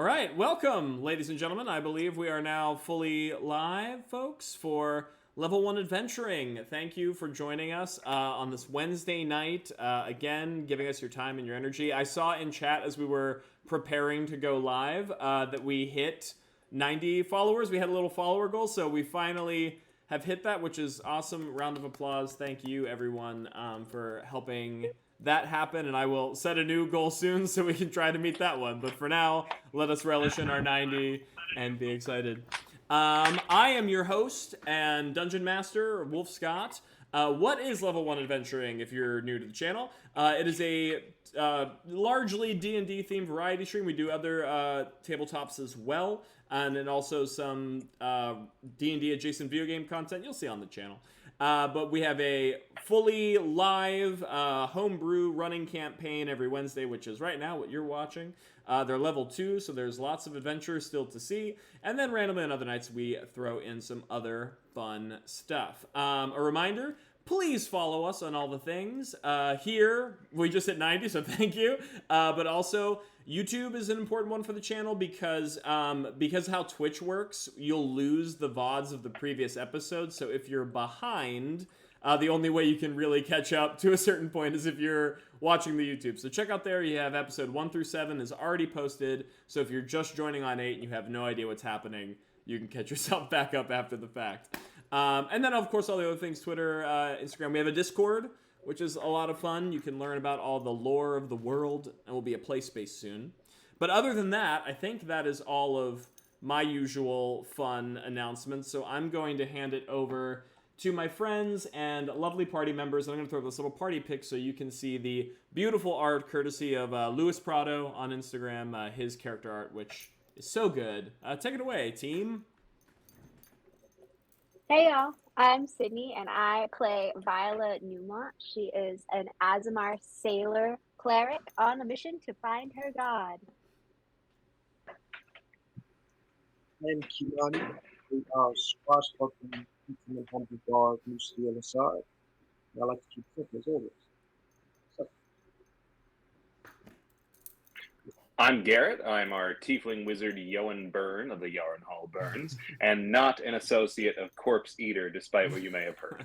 All right, welcome, ladies and gentlemen. I believe we are now fully live, folks, for Level 1 Adventuring. Thank you for joining us on this Wednesday night. Again, giving us your time and your energy. I saw in chat as we were preparing to go live that we hit 90 followers. We had a little follower goal, so we finally have hit that, which is awesome. Round of applause. Thank you, everyone, for helping that happen, and I will set a new goal soon so we can try to meet that one. But for now, let us relish in our 90 and be excited. I am your host and dungeon master, Wolf Scott. What is Level 1 Adventuring if you're new to the channel? It is a largely D&D themed variety stream. We do other tabletops as well, and then also some D&D adjacent video game content you'll see on the channel. But we have a fully live homebrew running campaign every Wednesday, which is right now what you're watching. They're level 2, so there's lots of adventures still to see. And then randomly on other nights, we throw in some other fun stuff. A reminder, please follow us on all the things. Here, we just hit 90, so thank you. But also, YouTube is an important one for the channel because how Twitch works, you'll lose the VODs of the previous episodes. So if you're behind, the only way you can really catch up to a certain point is if you're watching the YouTube. So check out there. You have episode 1 through 7 is already posted. So if you're just joining on 8 and you have no idea what's happening, you can catch yourself back up after the fact. And then, of course, all the other things, Twitter, Instagram. We have a Discord, which is a lot of fun. You can learn about all the lore of the world, and will be a play space soon. But other than that, I think that is all of my usual fun announcements. So I'm going to hand it over to my friends and lovely party members. I'm going to throw this little party pic so you can see the beautiful art courtesy of Louis Prado on Instagram, his character art, which is so good. Take it away, team. Hey y'all, I'm Sydney and I play Viola Newmont. She is an Azamar sailor cleric on a mission to find her god. I'm Kimani. We are swashbuckling, intimate humble guard, loosely on the side. And I like to keep it simple as always. So, I'm Garrett. I'm our tiefling wizard Yoan Byrne of the Yarenhall Burns, and not an associate of Corpse Eater, despite what you may have heard.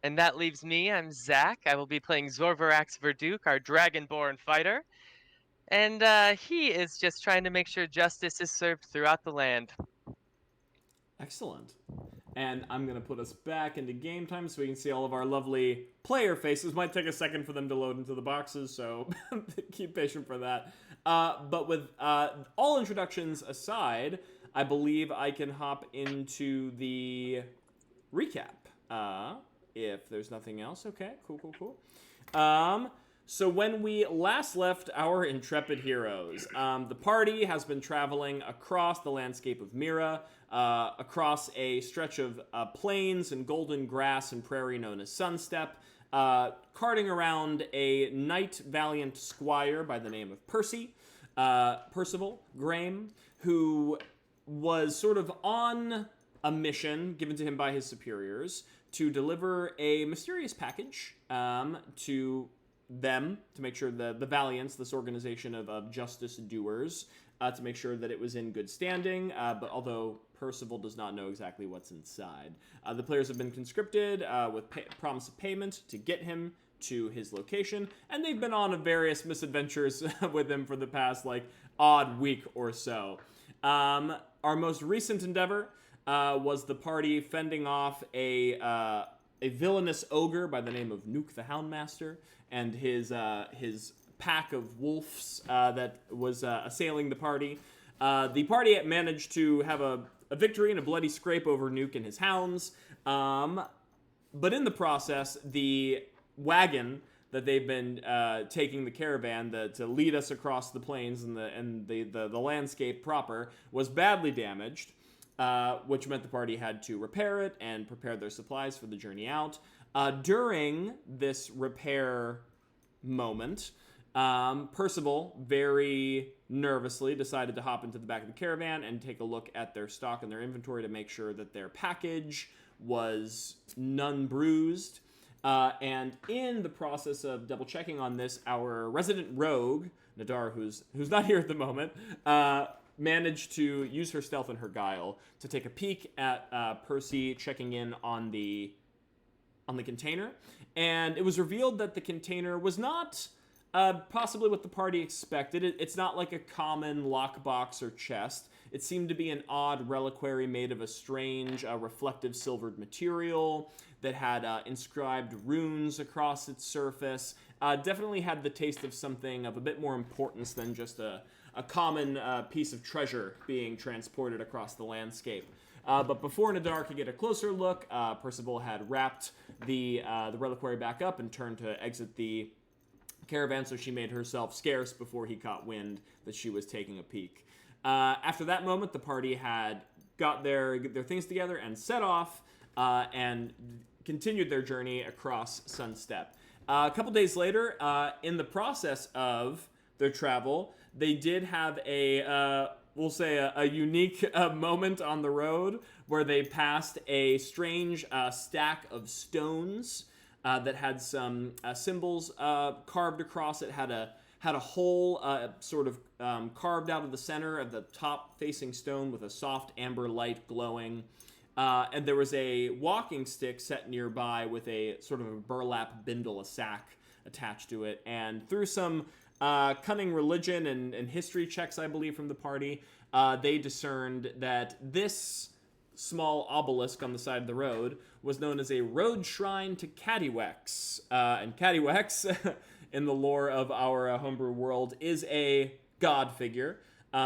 And that leaves me. I'm Zach. I will be playing Zorvarax Verduke, our dragonborn fighter. And he is just trying to make sure justice is served throughout the land. Excellent. And I'm going to put us back into game time so we can see all of our lovely player faces. Might take a second for them to load into the boxes, so keep patient for that. But with all introductions aside, I believe I can hop into the recap. If there's nothing else. Okay, cool. So when we last left our intrepid heroes, the party has been traveling across the landscape of Myrrah, across a stretch of plains and golden grass and prairie known as Sunstep, carting around a knight valiant squire by the name of Percival Graham, who was sort of on a mission given to him by his superiors to deliver a mysterious package to them, to make sure the Valiants, this organization of justice doers, to make sure that it was in good standing, but although Percival does not know exactly what's inside. The players have been conscripted with promise of payment to get him to his location, and they've been on various misadventures with him for the past, odd week or so. Our most recent endeavor was the party fending off a villainous ogre by the name of Nuke the Houndmaster and his pack of wolves that was assailing the party. The party managed to have a victory and a bloody scrape over Nuke and his hounds, but in the process, the wagon that they've been taking the caravan to lead us across the plains and the landscape proper was badly damaged. Which meant the party had to repair it and prepare their supplies for the journey out. During this repair moment, Percival very nervously decided to hop into the back of the caravan and take a look at their stock and their inventory to make sure that their package was none bruised. And in the process of double checking on this, our resident rogue, Nadar, who's not here at the moment, managed to use her stealth and her guile to take a peek at Percy checking in on the container, and it was revealed that the container was not possibly what the party expected. It's not like a common lockbox or chest. It seemed to be an odd reliquary made of a strange, reflective silvered material that had inscribed runes across its surface. Definitely had the taste of something of a bit more importance than just a common piece of treasure being transported across the landscape. But before Nadar could get a closer look, Percival had wrapped the reliquary back up and turned to exit the caravan, so she made herself scarce before he caught wind that she was taking a peek. After that moment, the party had got their things together and set off and continued their journey across Sunstep. A couple days later, in the process of their travel, they did have we'll say a unique moment on the road where they passed a strange stack of stones that had some symbols carved across it. Had a hole sort of carved out of the center of the top-facing stone with a soft amber light glowing. And there was a walking stick set nearby with a sort of a burlap bindle, a sack attached to it. And through some cunning religion and history checks, I believe, from the party, they discerned that this small obelisk on the side of the road was known as a road shrine to Cattywex. And Cattywex, in the lore of our homebrew world, is a god figure.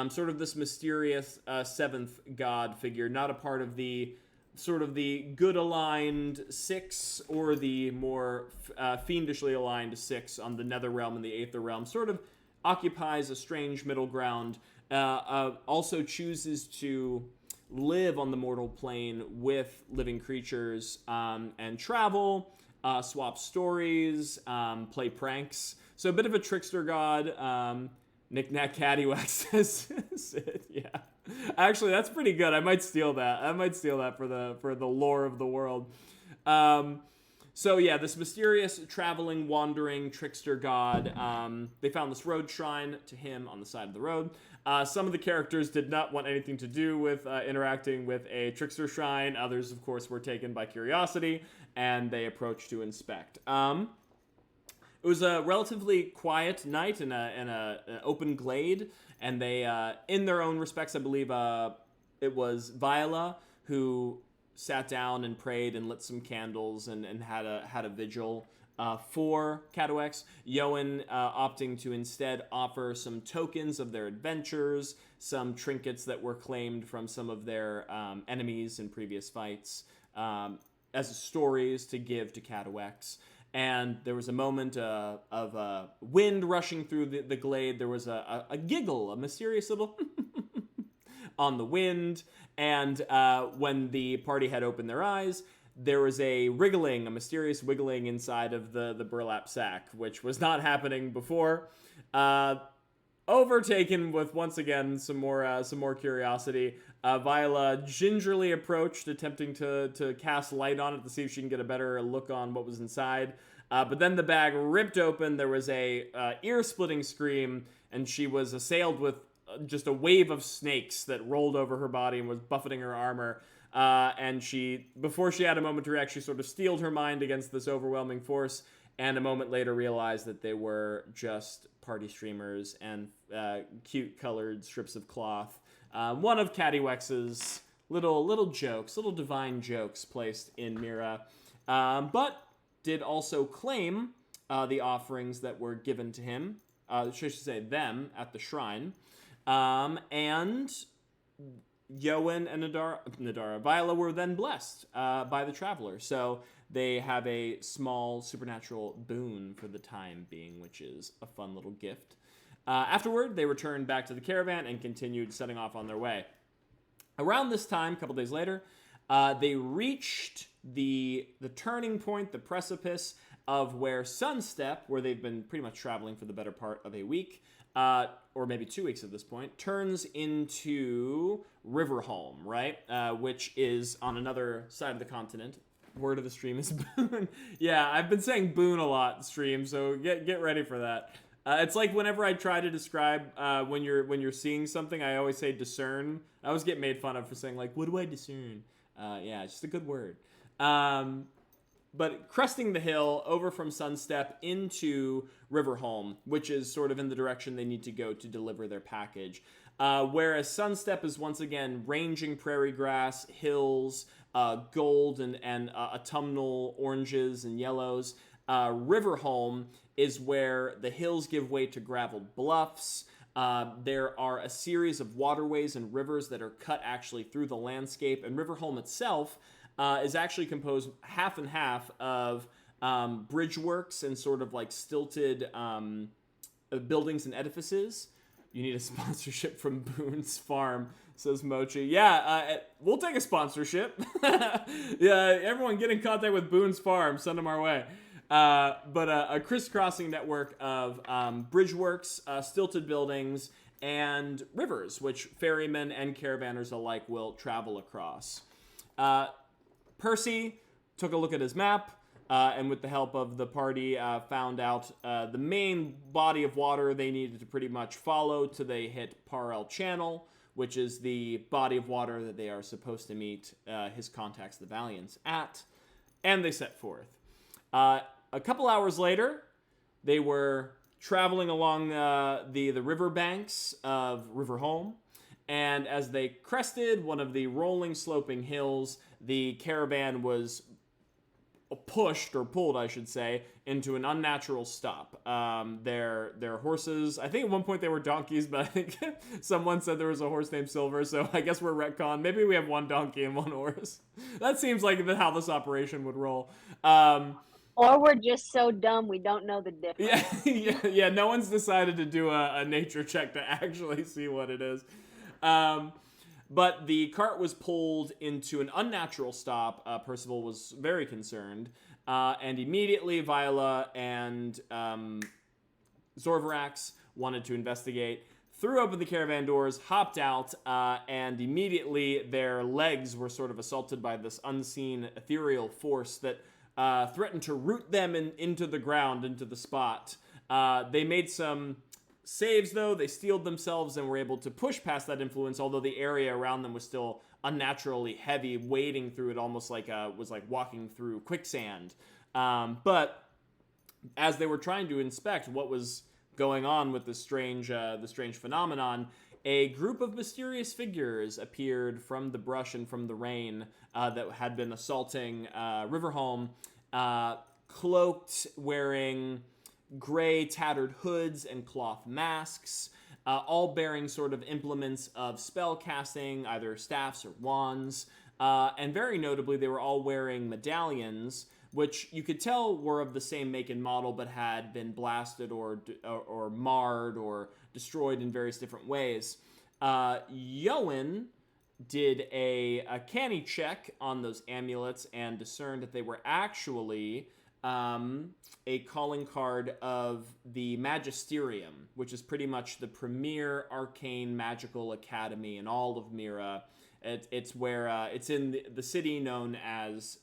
Sort of this mysterious seventh god figure, not a part of the sort of the good-aligned six or the more fiendishly aligned six on the nether realm and the aether realm. Sort of occupies a strange middle ground. Also chooses to live on the mortal plane with living creatures and travel, swap stories, play pranks. So a bit of a trickster god. Knick-knack Caddywhack says it, yeah. Actually, that's pretty good. I might steal that for the lore of the world. So yeah, this mysterious, traveling, wandering trickster god. They found this road shrine to him on the side of the road. Some of the characters did not want anything to do with interacting with a trickster shrine. Others, of course, were taken by curiosity, and they approached to inspect. It was a relatively quiet night in an open glade, and they, in their own respects, I believe it was Viola who sat down and prayed and lit some candles and had a vigil for Cattywex. Yoan opting to instead offer some tokens of their adventures, some trinkets that were claimed from some of their enemies in previous fights, as stories to give to Cattywex. And there was a moment of wind rushing through the glade. There was a giggle, a mysterious little on the wind. And when the party had opened their eyes, there was a wriggling, a mysterious wiggling inside of the burlap sack, which was not happening before. Overtaken with, once again, some more curiosity, Viola gingerly approached, attempting to cast light on it to see if she can get a better look on what was inside. But then the bag ripped open. There was a ear-splitting scream, and she was assailed with just a wave of snakes that rolled over her body and was buffeting her armor. And before she had a moment to react, she sort of steeled her mind against this overwhelming force, and a moment later realized that they were just party streamers and cute colored strips of cloth. One of Caddywex's little jokes, little divine jokes placed in Myrrah, but did also claim the offerings that were given to him, I should say them, at the shrine. And Yoan and Nadara, Viola were then blessed by the traveler. So they have a small supernatural boon for the time being, which is a fun little gift. Afterward, they returned back to the caravan and continued setting off on their way. Around this time, a couple days later, they reached the turning point, the precipice of where Sunstep, where they've been pretty much traveling for the better part of a week, or maybe 2 weeks at this point, turns into Riverholm, right? Which is on another side of the continent, word of the stream is boon. Yeah, I've been saying boon a lot stream, so get ready for that. It's like whenever I try to describe when you're seeing something, I always say discern. I always get made fun of for saying like, what do I discern? Yeah, it's just a good word. But cresting the hill over from Sunstep into Riverholm, which is sort of in the direction they need to go to deliver their package. Whereas Sunstep is once again ranging prairie grass, hills, gold and autumnal oranges and yellows. Riverholm is where the hills give way to graveled bluffs. There are a series of waterways and rivers that are cut actually through the landscape, and Riverholm itself is actually composed half and half of bridge works and sort of like stilted buildings and edifices. You need a sponsorship from Boone's Farm, says Mochi. Yeah, we'll take a sponsorship. Yeah, everyone get in contact with Boone's Farm. Send them our way. But a crisscrossing network of bridge works, stilted buildings, and rivers, which ferrymen and caravanners alike will travel across. Percy took a look at his map, and with the help of the party, found out the main body of water they needed to pretty much follow till they hit Parel Channel, which is the body of water that they are supposed to meet his contacts, the Valiants, at. And they set forth. A couple hours later, they were traveling along the river banks of Riverholm, and as they crested one of the rolling, sloping hills, the caravan was pushed, or pulled, I should say, into an unnatural stop. Their horses, I think at one point they were donkeys, but I think someone said there was a horse named Silver, so I guess we're retcon. Maybe we have one donkey and one horse. That seems like how this operation would roll. Or we're just so dumb we don't know the difference. Yeah, no one's decided to do a nature check to actually see what it is. But the cart was pulled into an unnatural stop. Percival was very concerned. And immediately Viola and Zorvarax wanted to investigate, threw open the caravan doors, hopped out, and immediately their legs were sort of assaulted by this unseen ethereal force that threatened to root them into the ground, into the spot. They made some saves, though. They steeled themselves and were able to push past that influence, although the area around them was still unnaturally heavy, wading through it almost like was like walking through quicksand. But as they were trying to inspect what was going on with the strange phenomenon, a group of mysterious figures appeared from the brush and from the rain that had been assaulting Riverholm, cloaked, wearing gray tattered hoods and cloth masks, all bearing sort of implements of spell casting, either staffs or wands, and very notably they were all wearing medallions, which you could tell were of the same make and model but had been blasted or marred or destroyed in various different ways. Yoan did a canny check on those amulets and discerned that they were actually a calling card of the Magisterium, which is pretty much the premier arcane magical academy in all of Myrrah. It's where it's in the city known as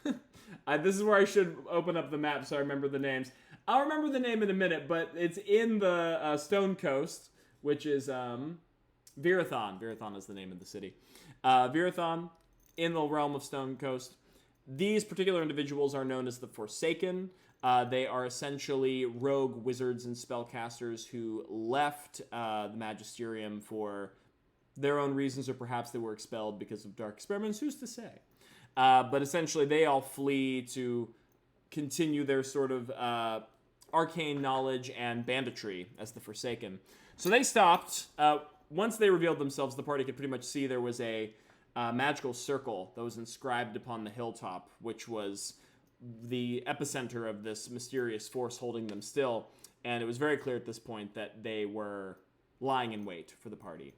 this is where I should open up the map so I remember the names. I'll remember the name in a minute, but it's in the Stone Coast, which is Virathon. Virathon is the name of the city. Virathon, in the realm of Stone Coast. These particular individuals are known as the Forsaken. They are essentially rogue wizards and spellcasters who left the Magisterium for their own reasons, or perhaps they were expelled because of dark experiments. Who's to say? But essentially, they all flee to continue their sort of arcane knowledge and banditry as the Forsaken. So they stopped. Once they revealed themselves, the party could pretty much see there was a magical circle that was inscribed upon the hilltop, which was the epicenter of this mysterious force holding them still. And it was very clear at this point that they were lying in wait for the party.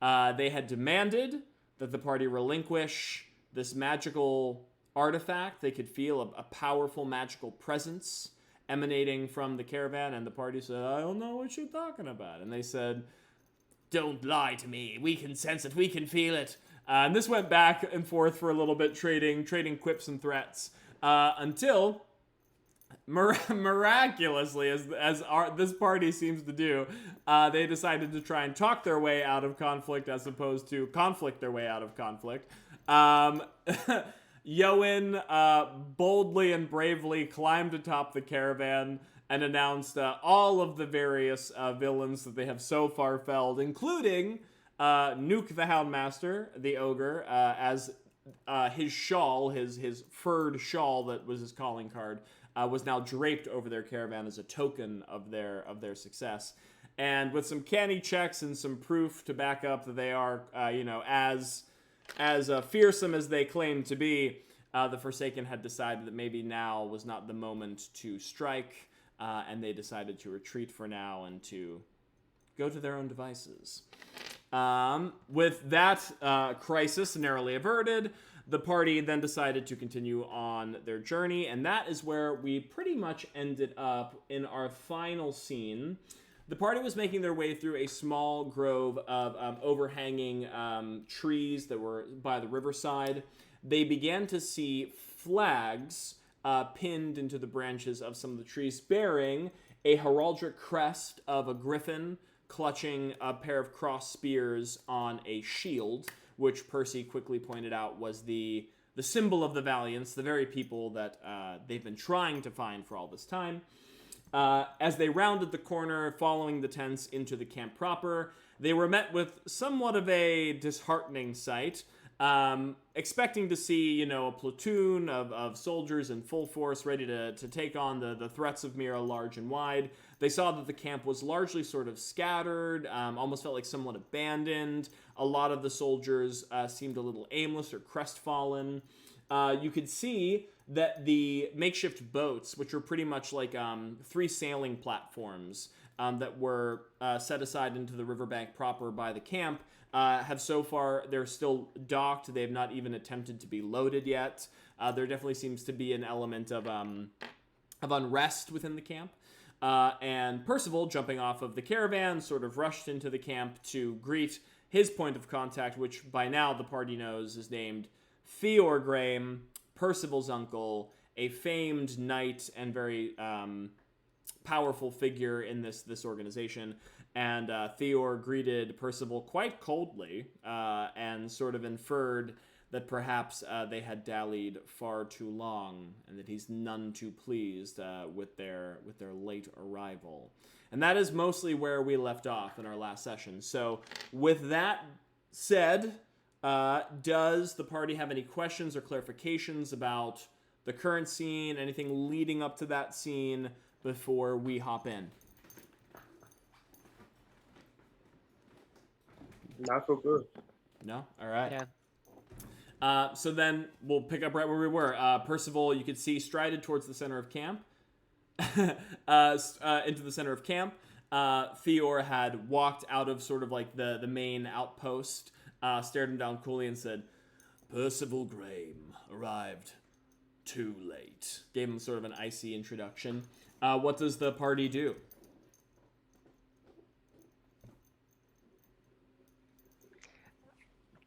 They had demanded that the party relinquish this magical artifact. They could feel a powerful magical presence emanating from the caravan, and the party said, I don't know what you're talking about. And they said, Don't lie to me. We can sense it. We can feel it. And this went back and forth for a little bit, trading quips and threats, until miraculously, this party seems to do, they decided to try and talk their way out of conflict as opposed to conflict their way out of conflict. Yoan boldly and bravely climbed atop the caravan and announced all of the various villains that they have so far felled, including Nuke the Houndmaster, the ogre, as his shawl, his furred shawl that was his calling card, was now draped over their caravan as a token of their success. And with some canny checks and some proof to back up that they are, as fearsome as they claim to be, the Forsaken had decided that maybe now was not the moment to strike, and they decided to retreat for now and to go to their own devices. With that crisis narrowly averted, the party then decided to continue on their journey, and that is where we pretty much ended up in our final scene. The party was making their way through a small grove of overhanging trees that were by the riverside. They began to see flags pinned into the branches of some of the trees, bearing a heraldic crest of a griffin clutching a pair of cross spears on a shield, which Percy quickly pointed out was the symbol of the Valiants, the very people that they've been trying to find for all this time. As they rounded the corner, following the tents into the camp proper, they were met with somewhat of a disheartening sight. Expecting to see, a platoon of soldiers in full force ready to take on the threats of Myrrah large and wide. They saw that the camp was largely sort of scattered, almost felt like somewhat abandoned. A lot of the soldiers seemed a little aimless or crestfallen. You could see that the makeshift boats, which were pretty much like 3 sailing platforms that were set aside into the riverbank proper by the camp, have so far, they're still docked. They have not even attempted to be loaded yet. There definitely seems to be an element of unrest within the camp. And Percival, jumping off of the caravan, sort of rushed into the camp to greet his point of contact, which by now the party knows is named Theor Graham, Percival's uncle, a famed knight and very powerful figure in this organization. And Theor greeted Percival quite coldly and sort of inferred that perhaps they had dallied far too long and that he's none too pleased with their late arrival. And that is mostly where we left off in our last session. So with that said, does the party have any questions or clarifications about the current scene, anything leading up to that scene before we hop in? Not so good. No? All right. Yeah. So then we'll pick up right where we were. Percival, you could see, strided towards the center of camp. Into the center of camp. Theor had walked out of sort of like the main outpost, stared him down coolly and said, "Percival Graham arrived too late." Gave him sort of an icy introduction. What does the party do?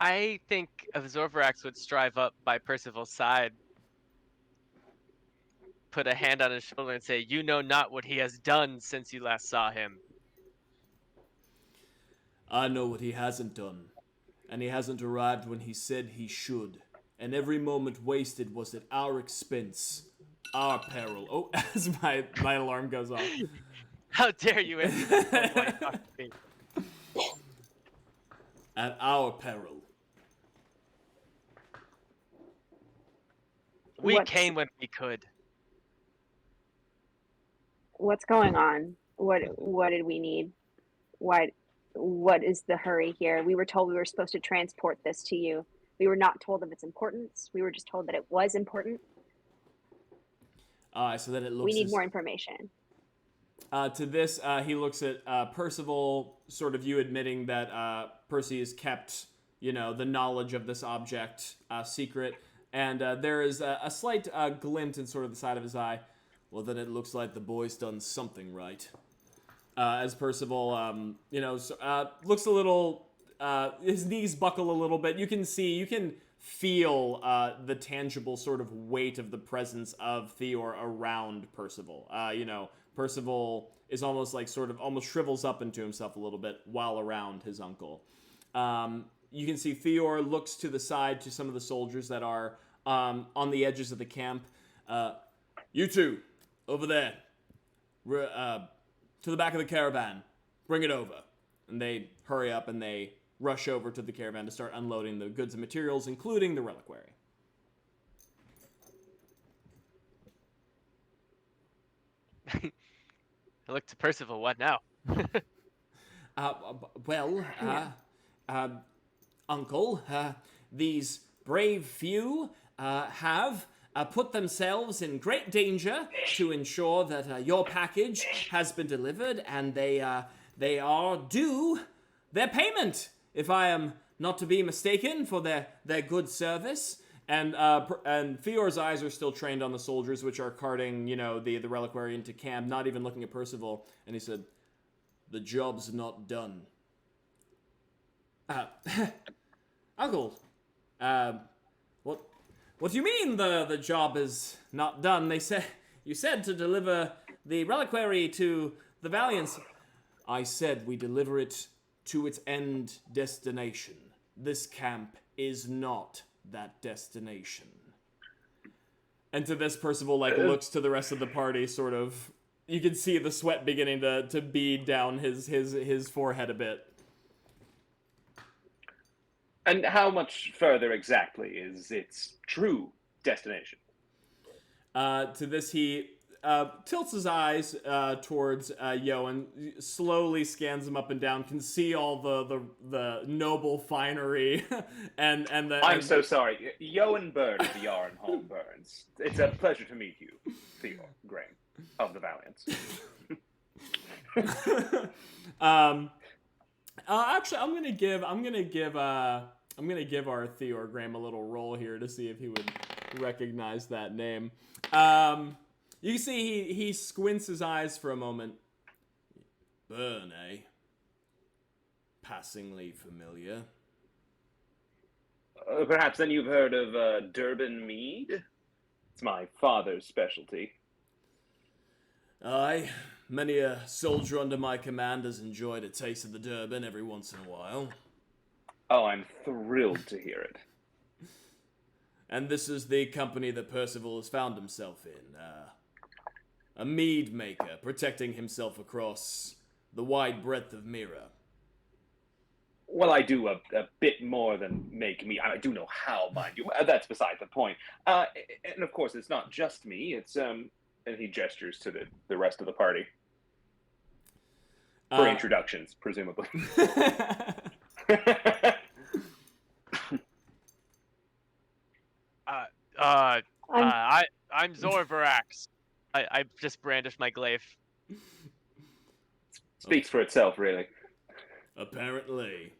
I think Zorvarax would strive up by Percival's side, put a hand on his shoulder and say, "You know not what he has done since you last saw him." I know what he hasn't done, and he hasn't arrived when he said he should, and every moment wasted was at our expense, our peril. Oh, as my alarm goes off. How dare you insult my talk to me? At our peril. We What's- came when we could. What's going on? What did we need? What is the hurry here? We were told we were supposed to transport this to you. We were not told of its importance. We were just told that it was important. So then it looks We need more information. to this, he looks at Percival, sort of you admitting that Percy has kept, the knowledge of this object secret. And there is a slight glint in sort of the side of his eye. Well, then it looks like the boy's done something right. as Percival, looks a little, his knees buckle a little bit. You can feel the tangible sort of weight of the presence of Theor around Percival. Percival is almost almost shrivels up into himself a little bit while around his uncle. You can see Theor looks to the side to some of the soldiers that are on the edges of the camp. You two, over there, to the back of the caravan. Bring it over. And they hurry up and they rush over to the caravan to start unloading the goods and materials, including the reliquary. I look to Percival. What now? Uncle, these brave few have put themselves in great danger to ensure that your package has been delivered, and they are due their payment, if I am not to be mistaken, for their good service. And Theor's eyes are still trained on the soldiers, which are carting, the reliquary into camp, not even looking at Percival. And he said, "The job's not done." Uncle, what do you mean the job is not done? You said to deliver the reliquary to the Valiants. I said we deliver it to its end destination. This camp is not that destination. And to this, Percival looks to the rest of the party, sort of. You can see the sweat beginning to bead down his forehead a bit. And how much further exactly is its true destination? To this, he tilts his eyes towards Yo and slowly scans him up and down. Can see all the noble finery and the. I'm so sorry, Yoan Byrne of the Riverholm Burns. It's a pleasure to meet you, Theor Graham of the Valiants. Actually, I'm gonna give our Theor Graham a little roll here to see if he would recognize that name. You can see he squints his eyes for a moment. Byrne, eh? Passingly familiar. Perhaps then you've heard of Durban mead? It's my father's specialty. Aye, many a soldier under my command has enjoyed a taste of the Durban every once in a while. Oh, I'm thrilled to hear it. And this is the company that Percival has found himself in. A mead maker, protecting himself across the wide breadth of Myrrah. Well, I do a bit more than make mead. I do know how, mind you. That's beside the point. And of course, it's not just me. It's and he gestures to the rest of the party for introductions, presumably. I'm Zorvarax. I just brandished my glaive. Speaks for itself, really. Apparently.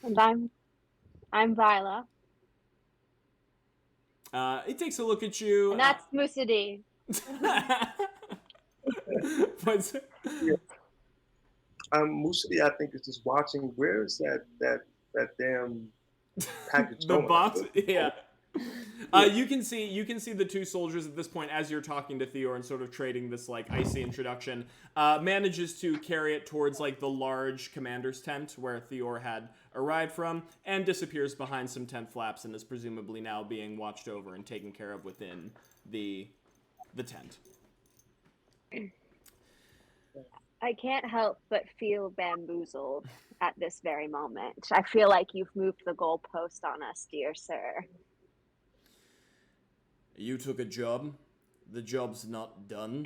And I'm Vila. He takes a look at you. And that's Musidi. Musidi, I think, is just watching. Where is that damn package the going? box? Yeah. You can see the two soldiers at this point, as you're talking to Theor and sort of trading this icy introduction, manages to carry it towards the large commander's tent where Theor had arrived from, and disappears behind some tent flaps and is presumably now being watched over and taken care of within the tent. I can't help but feel bamboozled at this very moment. I feel like you've moved the goalpost on us, dear sir. You took a job. The job's not done.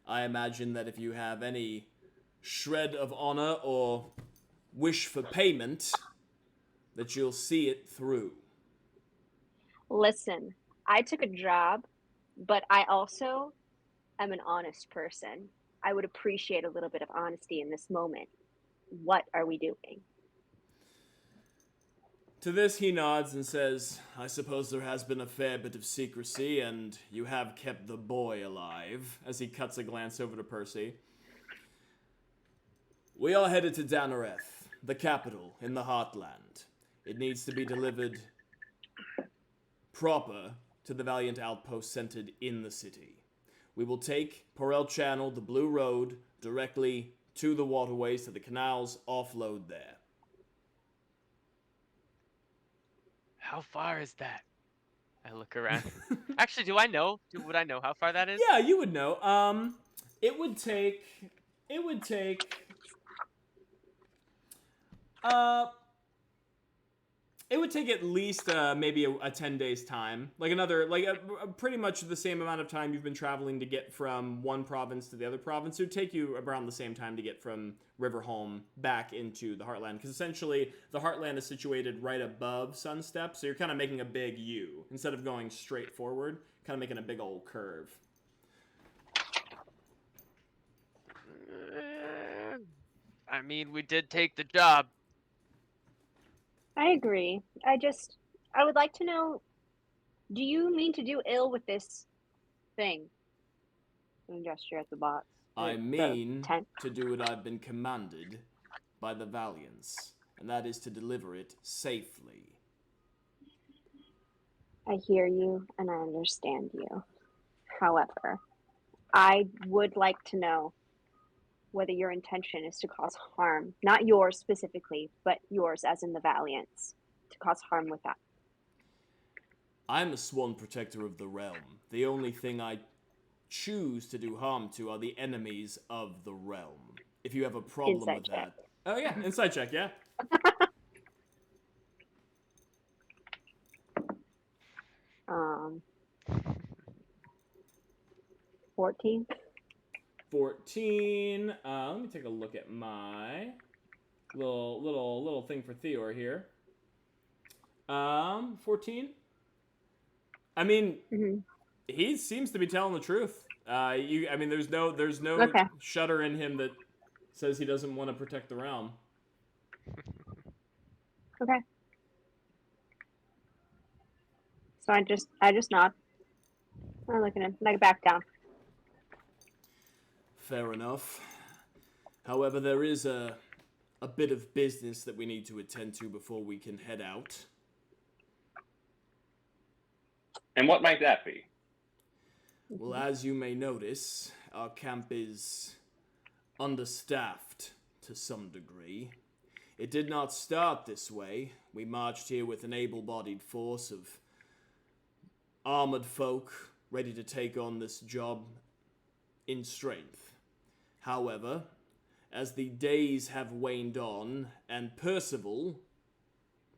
I imagine that if you have any shred of honor or wish for payment, that you'll see it through. Listen, I took a job, but I also am an honest person. I would appreciate a little bit of honesty in this moment. What are we doing? To this, he nods and says, I suppose there has been a fair bit of secrecy, and you have kept the boy alive, as he cuts a glance over to Percy. We are headed to Danareth, the capital in the Heartland. It needs to be delivered proper to the Valiant outpost centered in the city. We will take Porel Channel, the Blue Road, directly to the waterways, to the canals, offload there. How far is that? I look around. Actually, do I know? Would I know how far that is? Yeah, you would know. It would take. It would take. Uh, it would take at least maybe a 10 days time, like another, like pretty much the same amount of time you've been traveling to get from one province to the other province. It would take you around the same time to get from Riverholm back into the Heartland, because essentially the Heartland is situated right above Sunstep, so you're kind of making a big U instead of going straight forward, kind of making a big old curve. I mean, we did take the job. I agree. I would like to know, do you mean to do ill with this thing? And gesture at the box. I The mean tent. to do what I've been commanded by the Valiants, and that is to deliver it safely. I hear you and I understand you. However, I would like to know whether your intention is to cause harm, not yours specifically, but yours as in the Valiants, to cause harm with that. I'm a sworn protector of the realm. The only thing I choose to do harm to are the enemies of the realm. If you have a problem Insight with check. that. Oh yeah, insight check, yeah. 14. 14. Let me take a look at my little thing for Theor here. 14. I mean, he seems to be telling the truth. I mean, there's no Okay. shudder in him that says he doesn't want to protect the realm. Okay. So I just nod. I'm looking at him. I back down. Fair enough. However, there is a bit of business that we need to attend to before we can head out. And what might that be? Well, as you may notice, our camp is understaffed to some degree. It did not start this way. We marched here with an able-bodied force of armored folk ready to take on this job in strength. However, as the days have waned on and Percival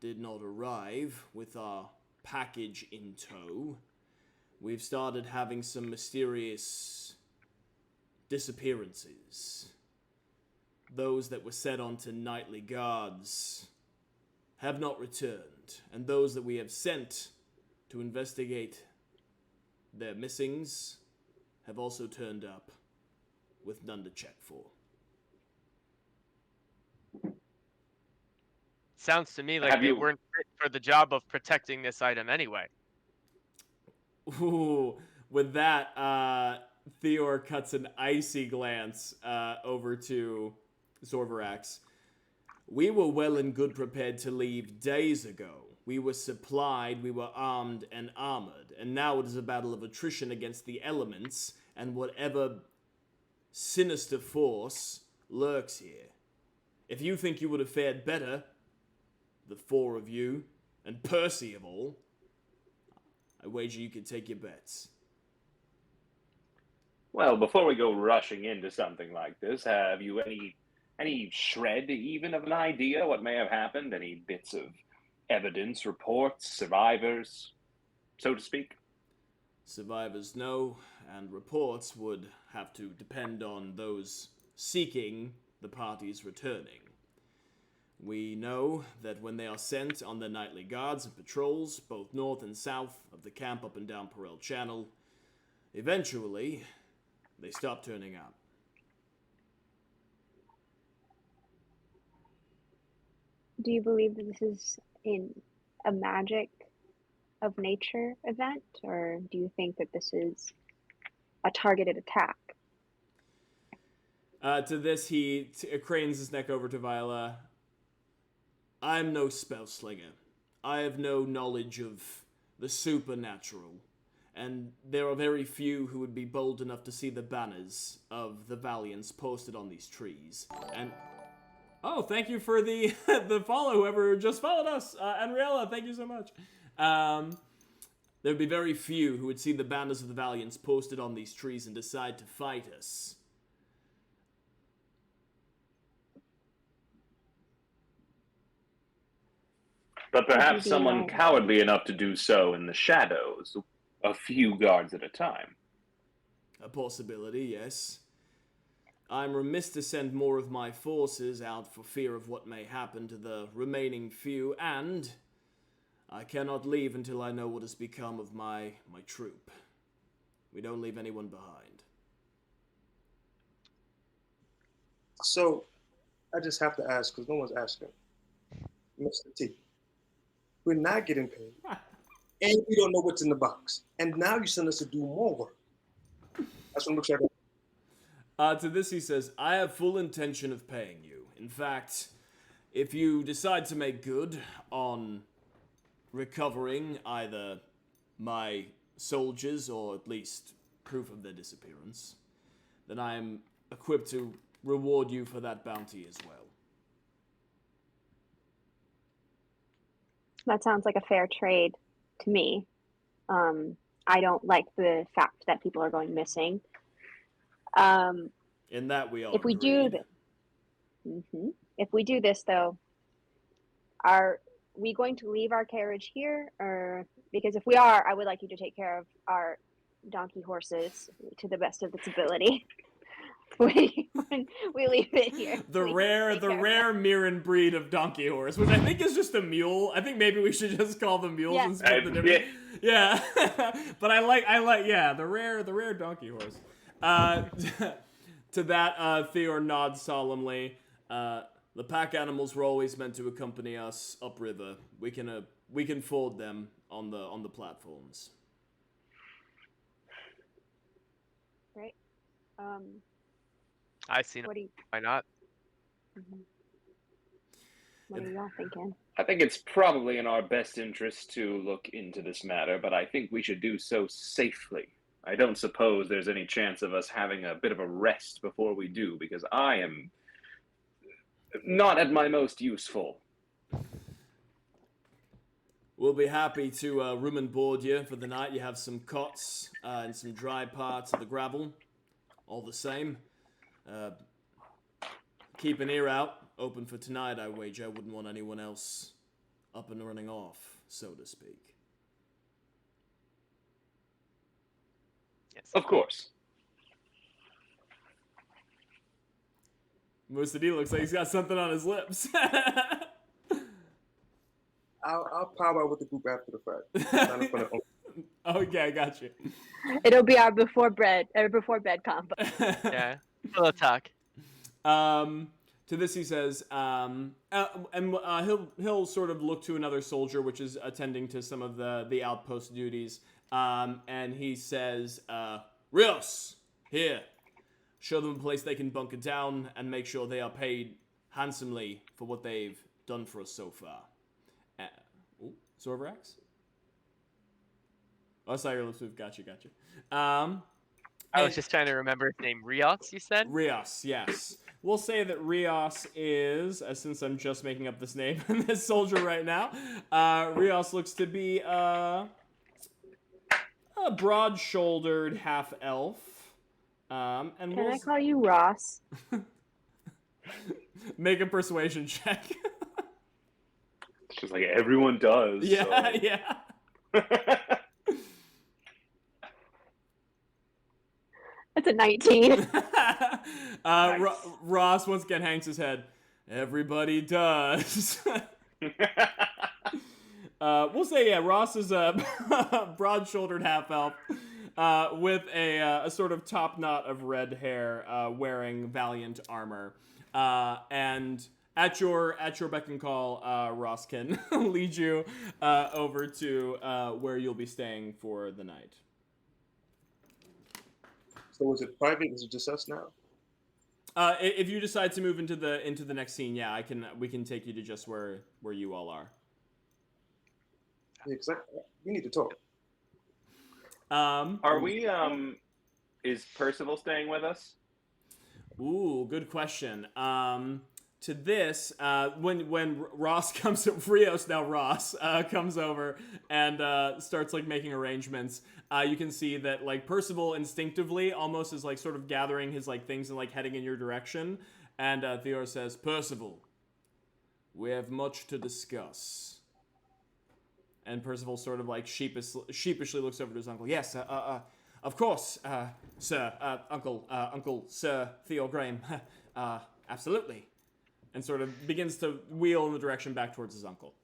did not arrive with our package in tow, we've started having some mysterious disappearances. Those that were set onto nightly guards have not returned, and those that we have sent to investigate their missings have also turned up with none to check for. Sounds to me like they weren't fit for the job of protecting this item anyway. Ooh, with that, Theor cuts an icy glance over to Zorvarax. We were well and good prepared to leave days ago. We were supplied, we were armed and armored, and now it is a battle of attrition against the elements and whatever sinister force lurks here. If you think you would have fared better, the four of you, and Percy of all, I wager you could take your bets. Well, before we go rushing into something like this, have you any shred even of an idea what may have happened? Any bits of evidence, reports, survivors, so to speak? Survivors know, and reports would have to depend on those seeking the parties returning. We know that when they are sent on their nightly guards and patrols, both north and south of the camp up and down Porel Channel, eventually they stop turning up. Do you believe that this is a magic of nature event, or do you think that this is a targeted attack? To this, he cranes his neck over to Viola. I'm no spell slinger. I have no knowledge of the supernatural, and there are very few who would be bold enough to see the banners of the Valiants posted on these trees. And oh, thank you for the the follow, whoever just followed us. Andriella, thank you so much. There would be very few who would see the banners of the Valiants posted on these trees and decide to fight us. But perhaps be someone right. cowardly enough to do so in the shadows, a few guards at a time. A possibility, yes. I'm remiss to send more of my forces out for fear of what may happen to the remaining few, and I cannot leave until I know what has become of my troop. We don't leave anyone behind. So, I just have to ask, because no one's asking. Mr. T, we're not getting paid, and we don't know what's in the box. And now you send us to do more work. That's what I'm looking at. To this he says, I have full intention of paying you. In fact, if you decide to make good on recovering either my soldiers or at least proof of their disappearance, then I am equipped to reward you for that bounty as well. That sounds like a fair trade to me. I don't like the fact that people are going missing. In that we all If we do if we do this though, are we going to leave our carriage here, or because if we are, I would like you to take care of our donkey horses to the best of its ability. when we leave it here. The rare Mirren breed of donkey horse, which I think is just a mule. I think maybe we should just call them mules and split the difference. Yeah. But I like the rare donkey horse. To that, Theor nods solemnly. The pack animals were always meant to accompany us upriver. We can ford them on the platforms. Right. I see no. Why not? What are y'all thinking? I think it's probably in our best interest to look into this matter, but I think we should do so safely. I don't suppose there's any chance of us having a bit of a rest before we do, because I am not at my most useful. We'll be happy to room and board you for the night. You have some cots and some dry parts of the gravel. All the same. Keep an ear out, open for tonight, I wager. I wouldn't want anyone else up and running off, so to speak. Yes. Of course. Musadi looks like he's got something on his lips. I'll power with the group after the fact. Okay, I got you. It'll be our before bed combo. Yeah. A little talk. To this he says, he'll sort of look to another soldier, which is attending to some of the outpost duties, and he says, Rios, here, show them a place they can bunker down and make sure they are paid handsomely for what they've done for us so far. Zorvarax? Oh, sorry, your lips move. Got you. I was just trying to remember his name. Rios, you said? Rios, yes. We'll say that Rios is, since I'm just making up this name, this soldier right now, Rios looks to be a broad-shouldered half-elf. And Can I call you Ross? Make a persuasion check. Just like everyone does. Yeah, so. yeah. That's a 19. Nice. Ross once again hangs his head. Everybody does. We'll say, yeah, Ross is a broad-shouldered half-elf with a sort of top knot of red hair, wearing Valiant armor. And at your beck and call, Ross can lead you over to where you'll be staying for the night. So is it private? Is it just us now? If you decide to move into the next scene, yeah, we can take you to just where you all are. Yeah, because we need to talk. Are we? Is Percival staying with us? Ooh, good question. To this, when Ross comes, Rios now Ross comes over and starts like making arrangements. You can see that like Percival instinctively almost is like sort of gathering his like things and like heading in your direction. And Theor says, "Percival, we have much to discuss." And Percival sort of like sheepishly looks over to his uncle. Yes, of course, sir, Uncle Sir Theo Graham, absolutely. And sort of begins to wheel in the direction back towards his uncle.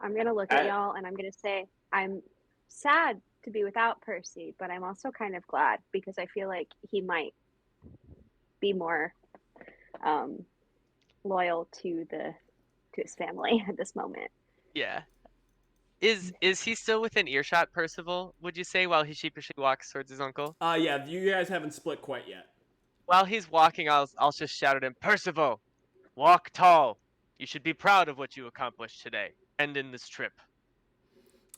I'm gonna look at y'all and I'm gonna say I'm sad to be without Percy, but I'm also kind of glad because I feel like he might be more loyal to his family at this moment. Yeah. Is he still within earshot, Percival, would you say, while he sheepishly walks towards his uncle? Yeah, you guys haven't split quite yet. While he's walking, I'll just shout at him, Percival, walk tall. You should be proud of what you accomplished today and in this trip.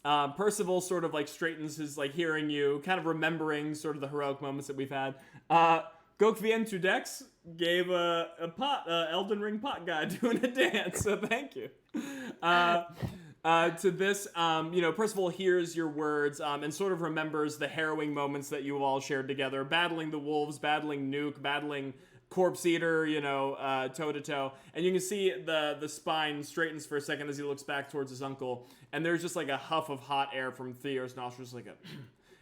Percival sort of like straightens his like hearing you, kind of remembering sort of the heroic moments that we've had. Gokvien to Dex gave a Elden Ring pot guy doing a dance, so thank you. To this, Percival hears your words and sort of remembers the harrowing moments that you all shared together, battling the wolves, battling Nuke, battling Corpse Eater, toe to toe. And you can see the spine straightens for a second as he looks back towards his uncle, and there's just like a huff of hot air from Theo's nostrils, like a,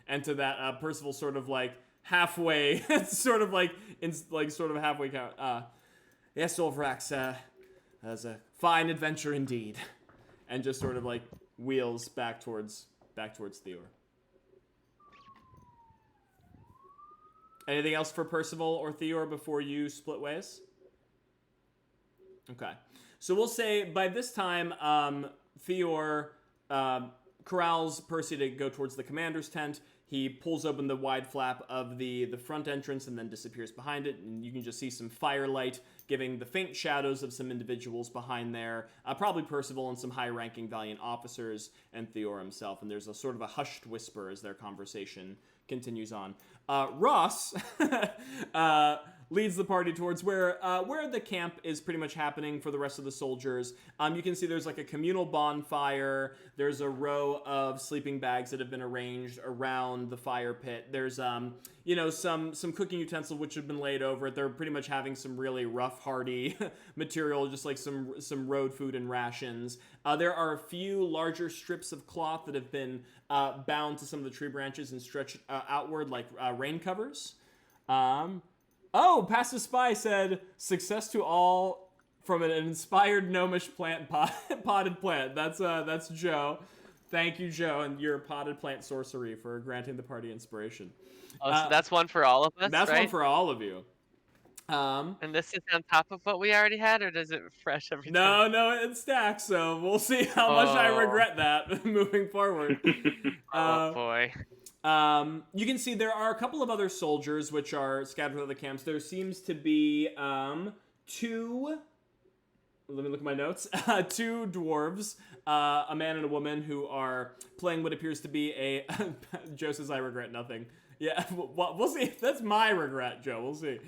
and to that, Percival sort of like halfway, sort of like in like sort of halfway count. Yes, Olvrax, that's a fine adventure indeed. And just sort of like wheels back towards Theor. Anything else for Percival or Theor before you split ways? Okay. So we'll say by this time, Theor corrals Percy to go towards the commander's tent. He pulls open the wide flap of the front entrance and then disappears behind it. And you can just see some firelight giving the faint shadows of some individuals behind there. Probably Percival and some high-ranking Valiant officers and Theor himself. And there's a sort of a hushed whisper as their conversation continues on. Ross leads the party towards where the camp is pretty much happening for the rest of the soldiers. You can see there's like a communal bonfire. There's a row of sleeping bags that have been arranged around the fire pit. There's some cooking utensils which have been laid over it. They're pretty much having some really rough, hardy material, just like some road food and rations. There are a few larger strips of cloth that have been bound to some of the tree branches and stretched outward like rain covers. Passive Spy said, success to all from an inspired gnomish plant potted plant. That's Joe. Thank you, Joe, and your potted plant sorcery for granting the party inspiration. Oh, so that's one for all of us, That's right? one for all of you. And this is on top of what we already had, or does it refresh every time? No, it stacks, so we'll see how much I regret that moving forward. Oh, boy. You can see there are a couple of other soldiers which are scattered throughout the camps. There seems to be two... Let me look at my notes. Two dwarves, a man and a woman who are playing what appears to be a... Joe says, I regret nothing. Yeah, we'll see. That's my regret, Joe. We'll see.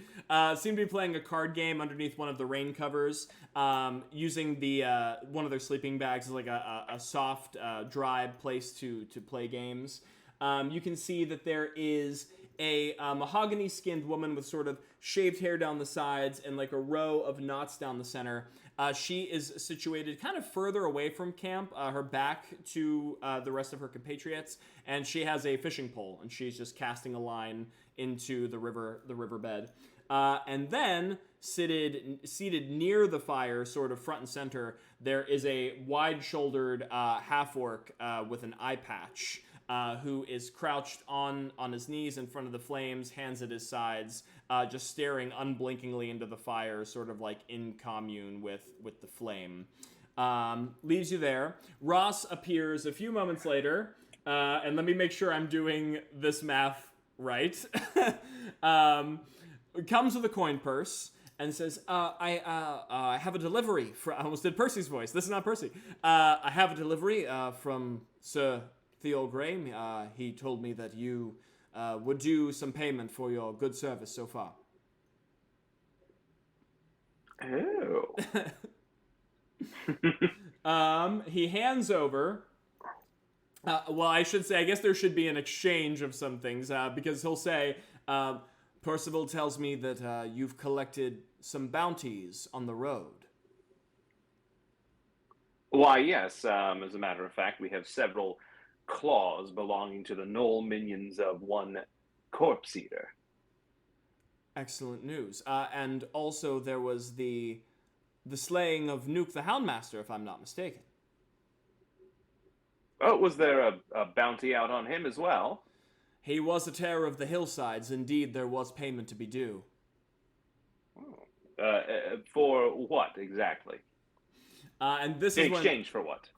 Seem to be playing a card game underneath one of the rain covers, using the one of their sleeping bags as like a soft, dry place to play games. You can see that there is a mahogany-skinned woman with sort of shaved hair down the sides and like a row of knots down the center. She is situated kind of further away from camp, her back to the rest of her compatriots, and she has a fishing pole, and she's just casting a line into the riverbed. And then, seated near the fire, sort of front and center, there is a wide-shouldered half-orc with an eye patch, who is crouched on his knees in front of the flames, hands at his sides, just staring unblinkingly into the fire, sort of like in commune with the flame. Leaves you there. Ross appears a few moments later, and let me make sure I'm doing this math right. comes with a coin purse and says, I have a delivery. I almost did Percy's voice. This is not Percy. I have a delivery from Sir Theo Graham. He told me that you would do some payment for your good service so far. Oh. He hands over. Well, I should say, I guess there should be an exchange of some things, because he'll say, Percival tells me that you've collected some bounties on the road. Why, yes. As a matter of fact, we have several claws belonging to the Knoll minions of one corpse eater. Excellent news. And also there was the slaying of Nuke the Houndmaster, if I'm not mistaken. Oh, was there a bounty out on him as well? He was a terror of the hillsides. Indeed, there was payment to be due. For what exactly? And this In is exchange for what?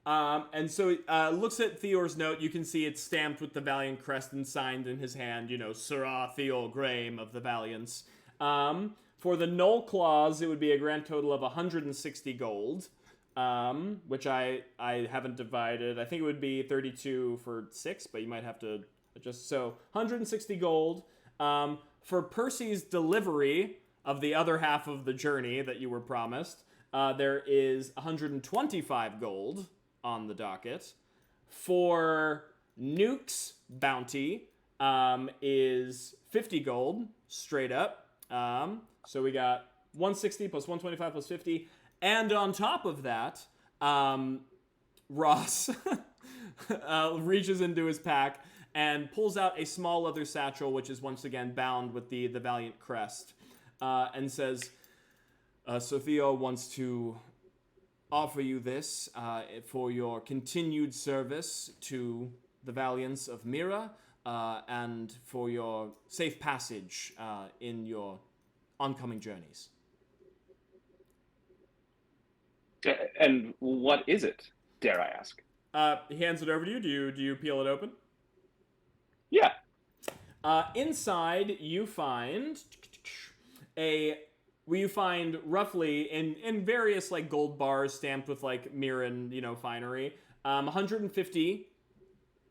And so looks at Theor's note. You can see it's stamped with the Valiant crest and signed in his hand, Sirrah Theo Graham of the Valiants. For the Knoll claws, it would be a grand total of 160 gold, which I haven't divided. I think it would be 32 for 6, but you might have to adjust. So 160 gold. For Percy's delivery of the other half of the journey that you were promised, there is 125 gold on the docket. For Nuke's bounty is 50 gold, straight up. So we got 160 plus 125 plus 50. And on top of that, Ross reaches into his pack and pulls out a small leather satchel, which is once again bound with the Valiant crest, and says, Sophia wants to offer you this for your continued service to the Valiants of Myrrah, and for your safe passage in your oncoming journeys. And what is it, dare I ask? He hands it over to you. Do you peel it open? Yeah. Inside, you find roughly in various like gold bars stamped with like Mirren, finery, 150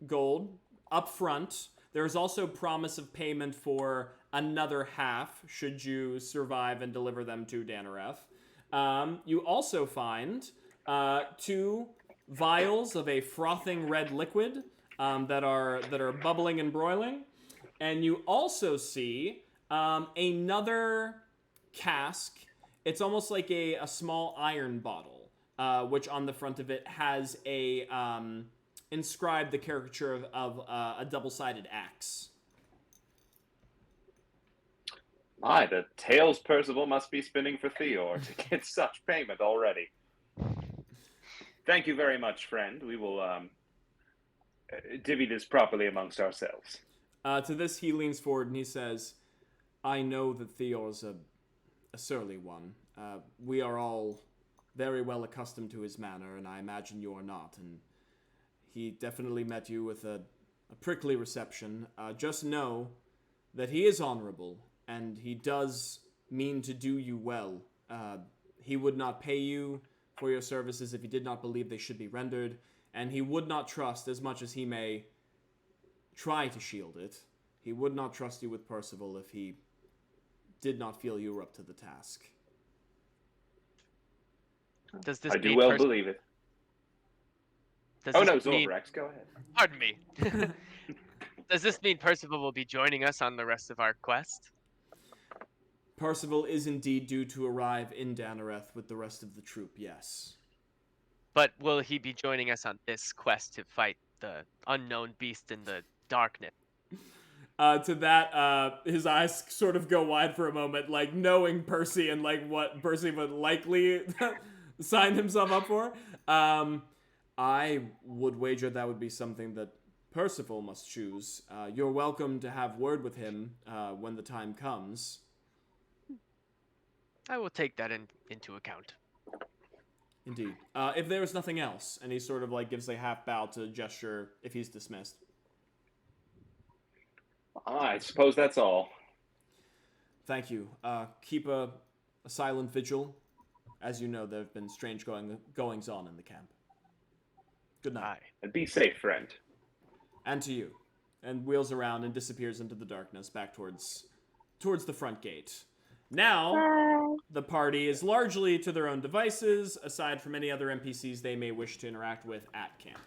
gold up front. There's also promise of payment for another half should you survive and deliver them to Danareth. You also find 2 vials of a frothing red liquid that are bubbling and broiling, and you also see another cask. It's almost like a small iron bottle, which on the front of it has inscribed the caricature of a double-sided axe. My, the tales Percival must be spinning for Theor to get such payment already. Thank you very much, friend. We will divvy this properly amongst ourselves. To this, he leans forward and he says, I know that Theor's a surly one. We are all very well accustomed to his manner, and I imagine you are not. And he definitely met you with a prickly reception. Just know that he is honorable, and he does mean to do you well. He would not pay you for your services if he did not believe they should be rendered, and he would not trust, as much as he may try to shield it, he would not trust you with Percival if he did not feel you were up to the task. Does this I do mean well believe it. Does Oh this no, mean- Zorbrax, go ahead. Pardon me. Does this mean Percival will be joining us on the rest of our quest? Percival is indeed due to arrive in Danareth with the rest of the troop, yes. But will he be joining us on this quest to fight the unknown beast in the darkness? To that, his eyes sort of go wide for a moment, like knowing Percy and like what Percy would likely sign himself up for. I would wager that would be something that Percival must choose. You're welcome to have word with him when the time comes. I will take that into account. Indeed. If there is nothing else, and he sort of like gives a half bow to gesture if he's dismissed. I suppose that's all. Thank you. Keep a silent vigil. As you know, there have been strange goings on in the camp. Good night. Aye. And be safe, friend. And to you. And wheels around and disappears into the darkness back towards the front gate. Now, Bye. the party is largely to their own devices, aside from any other NPCs they may wish to interact with at camp.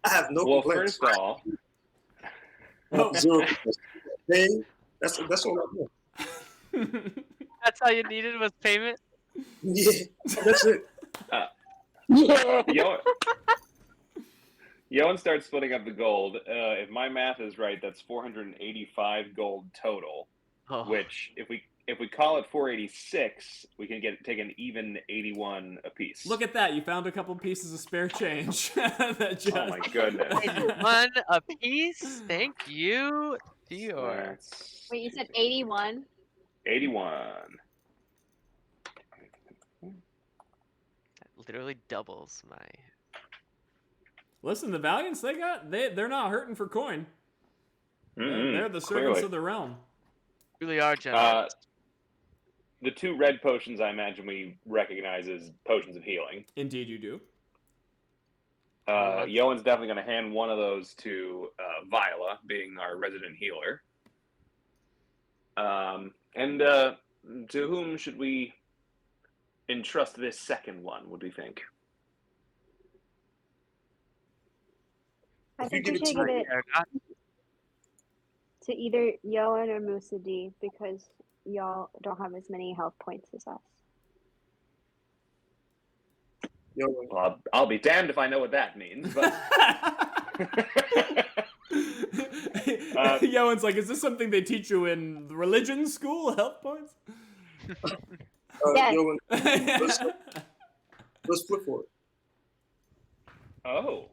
I have no Well, complaints. first of all, Zero complaints. Hey, that's all I know. That's all you needed was payment? Yeah, that's it. Yeah. Yoan starts splitting up the gold. If my math is right, that's 485 gold total. Oh. Which, if we call it 486, we can take an even 81 apiece. Look at that. You found a couple pieces of spare change. That just... Oh my goodness. One apiece. Thank you, Dior. That's Wait, you said 81? 81. That literally doubles my. Listen, the Valiants, they're not hurting for coin. They're the servants Clearly. of the realm. Really are generous. The 2 red potions I imagine we recognize as potions of healing. Indeed, you do. Yoan's definitely going to hand one of those to Viola, being our resident healer. And to whom should we entrust this second one, would we think? I If you think we give it should to give it They're not- to either Yoan or Musa D because y'all don't have as many health points as us. Yo, Well, I'll be damned if I know what that means, but... Yoan's like, is this something they teach you in religion school? Health points? Yes. Yo, let's flip for it. Oh,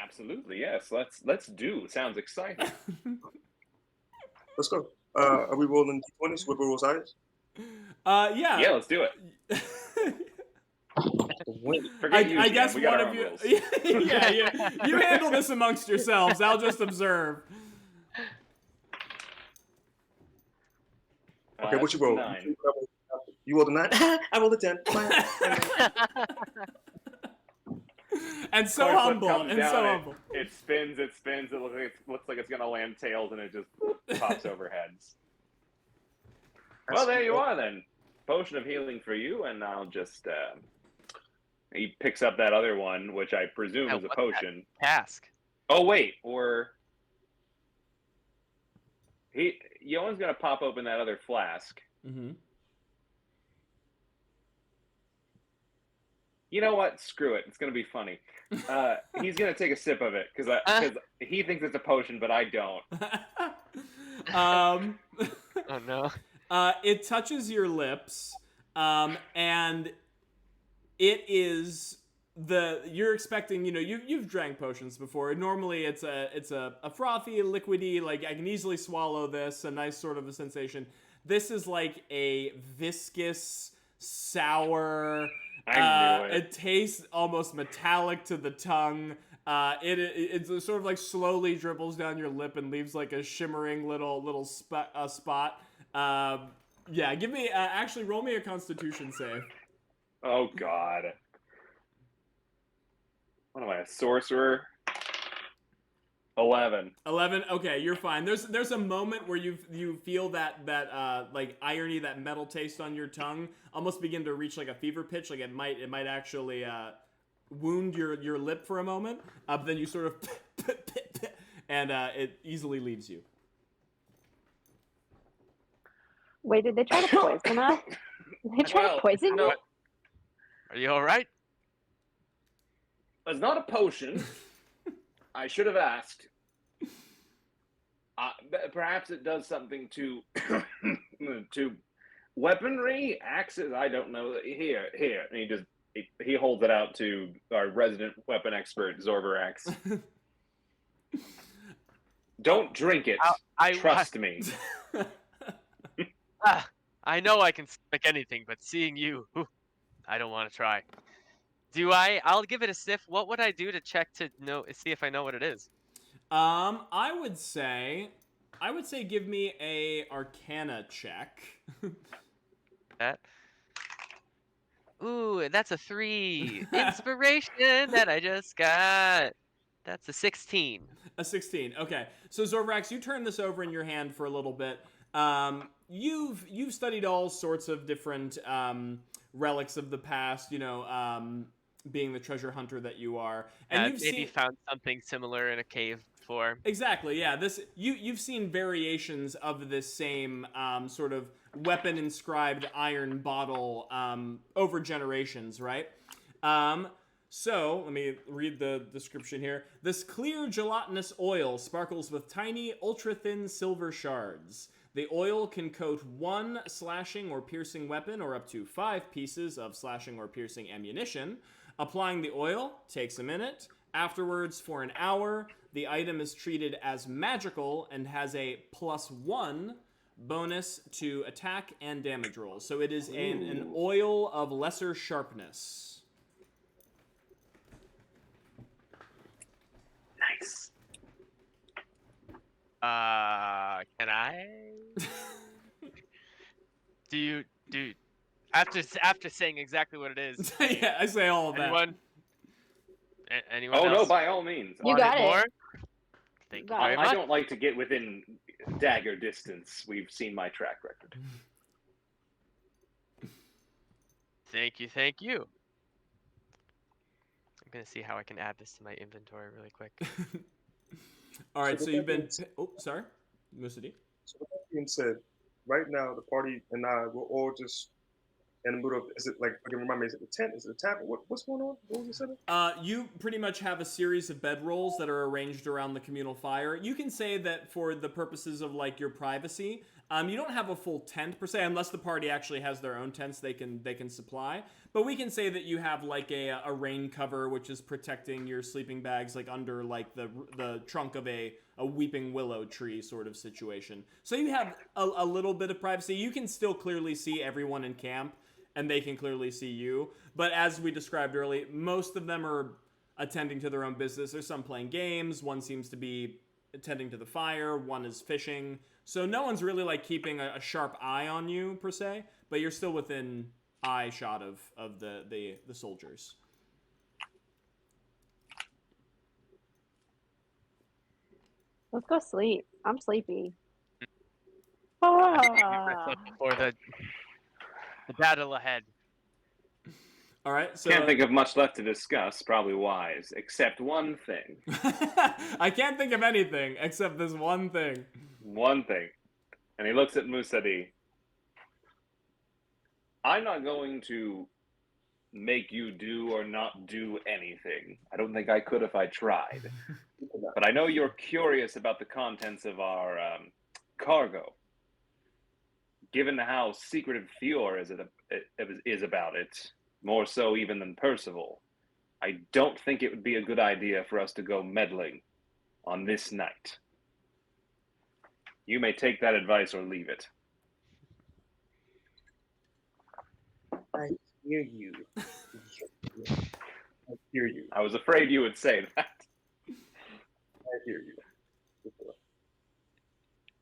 absolutely, yes. Let's do. Sounds exciting. Let's go. Are we rolling d20s with roll size? Yeah. Yeah, let's do it. Forget you, I Dan. guess We got one our of own you. rules. Yeah. You handle this amongst yourselves. I'll just observe. Okay, what you roll? 9. You rolled a 9? I rolled a 10. And so Coin flip humble. comes And down, so humble. It spins. It looks like it's gonna land tails, and it just pops over heads. Well, there you are then. Potion of healing for you, and I'll just. He picks up that other one, which I presume Yeah, is a what potion. Task. Oh wait, or Yoan's gonna pop open that other flask. Mm-hmm. You know what? Screw it. It's gonna be funny. He's gonna take a sip of it because he thinks it's a potion, but I don't. Oh no. It touches your lips, and it is you're expecting, you've drank potions before. Normally it's a frothy, liquidy, like I can easily swallow this, a nice sort of a sensation. This is like a viscous, sour. I knew it. It tastes almost metallic to the tongue. It's sort of like slowly dribbles down your lip and leaves like a shimmering little spot. Yeah, give me actually roll me a Constitution save. Oh God. What am I, a sorcerer? 11. 11. Okay, you're fine. There's a moment where you feel that like irony, that metal taste on your tongue, almost begin to reach like a fever pitch. Like it might actually wound your lip for a moment. But then you sort of and it easily leaves you. Wait, did they try to poison us? Did they try to poison no, you? Are you all right? it's not a potion. I should have asked. Perhaps it does something to to weaponry, axes. I don't know. Here, and he holds it out to our resident weapon expert, Zorvarax. Don't drink it. Trust me. I know I can stomach anything, but seeing you, I don't want to try. I'll give it a sniff. What would I do to check to see if I know what it is? I would say I would say give me a Arcana check. That. Ooh, that's a 3. Inspiration that I just got. That's a 16. A 16. Okay. So Zorvrax, you turn this over in your hand for a little bit. You've studied all sorts of different relics of the past, being the treasure hunter that you are. And you've maybe found something similar in a cave before. Exactly, yeah. You've seen variations of this same sort of weapon inscribed iron bottle over generations, right? So let me read the description here. This clear gelatinous oil sparkles with tiny, ultra-thin silver shards. The oil can coat 1 slashing or piercing weapon or up to 5 pieces of slashing or piercing ammunition. Applying the oil takes a minute. Afterwards, for an hour, the item is treated as magical and has a +1 bonus to attack and damage rolls. So it is an oil of lesser sharpness. Nice. Can I? do after saying exactly what it is? Yeah, I say all of that. Anyone Oh else? no, by all means. You got it. More? Thank you got very it. much. I don't like to get within dagger distance. We've seen my track record. Thank you. I'm gonna see how I can add this to my inventory really quick. All right, So so with you've that been... being said- Oh, sorry. Musadi? So with that being said, right now the party and I we're all just in the middle of. Is it like? I can remind me. Is it the tent? Is it the tavern? What's going on? What was it said? You pretty much have a series of bedrolls that are arranged around the communal fire. You can say that for the purposes of like your privacy, you don't have a full tent per se, unless the party actually has their own tents they can supply. But we can say that you have like a rain cover, which is protecting your sleeping bags, like under like the trunk of a weeping willow tree sort of situation. So you have a little bit of privacy. You can still clearly see everyone in camp, and they can clearly see you. But as we described earlier, most of them are attending to their own business. There's some playing games. One seems to be attending to the fire. One is fishing. So no one's really like keeping a sharp eye on you per se, but you're still within eye shot of the soldiers. Let's go sleep. I'm sleepy. Rest Ah. up before the battle ahead. All right, so Can't think of much left to discuss. Probably wise, except one thing. I can't think of anything except this one thing. One thing. And he looks at Musadi. I'm not going to make you do or not do anything. I don't think I could if I tried. But I know you're curious about the contents of our cargo. Given how secretive Fior is about it, more so even than Percival, I don't think it would be a good idea for us to go meddling on this night. You may take that advice or leave it. I hear you. I hear you. I was afraid you would say that. I hear you.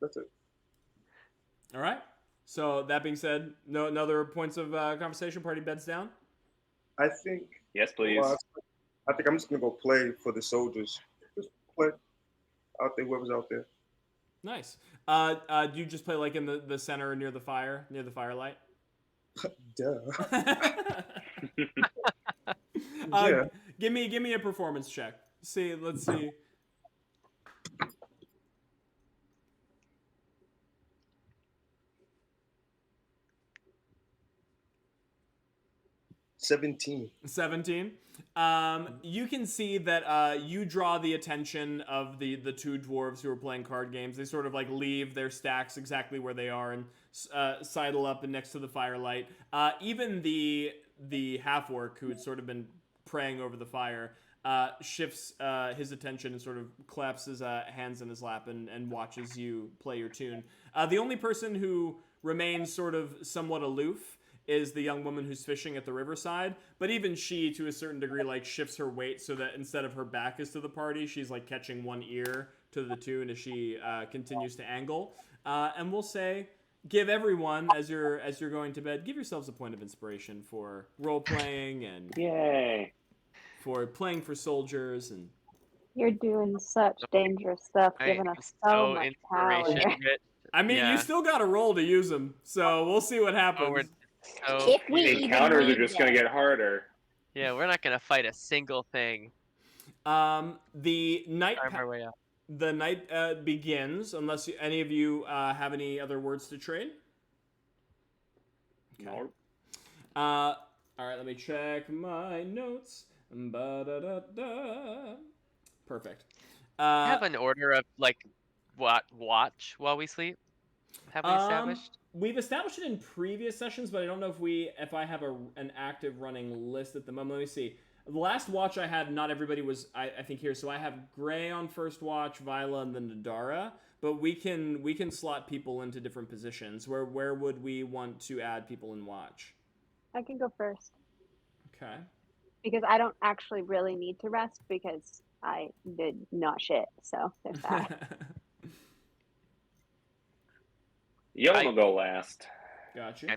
That's it. All right. So that being said, no other points of conversation. Party beds down. I think. Yes, please. Well, I think I'm just gonna go play for the soldiers. Just play out there, whoever's out there. Nice. Do you just play like in the center near the fire, near the firelight? Duh. Yeah. Give me a performance check. Let's see. 17. 17. You can see that you draw the attention of the two dwarves who are playing card games. They sort of like leave their stacks exactly where they are and sidle up and next to the firelight. Even the half-orc who had sort of been praying over the fire shifts his attention and sort of claps his hands in his lap and watches you play your tune. The only person who remains sort of somewhat aloof is the young woman who's fishing at the riverside, but even she, to a certain degree, like shifts her weight so that instead of her back is to the party, she's like catching one ear to the tune as she continues to angle. And we'll say, give everyone, as you're going to bed, give yourselves a point of inspiration for role playing and Yay. for playing for soldiers. And You're doing such dangerous stuff, I giving am us so so much power. inspiration rich. I mean, Yeah. you still got a roll to use them, so we'll see what happens. Oh, we're so If we The even encounters are need just going to them. get harder. yeah, we're not gonna fight a single thing. The night Arm our way up. the night begins, unless any of you have any other words to trade. Okay. Nope. All right, let me check my notes. Ba-da-da-da. Perfect. Have an order of like what watch while we sleep. Have we established? We've established it in previous sessions, but I don't know if I have an active running list at the moment. Let me see. The last watch I had, not everybody was I think here, so I have Gray on first watch, Viola, and then Nadara. But we can slot people into different positions. Where would we want to add people in watch? I can go first Okay. because I don't actually really need to rest because I did not shit. So there's that. Young will go last. Gotcha. Okay.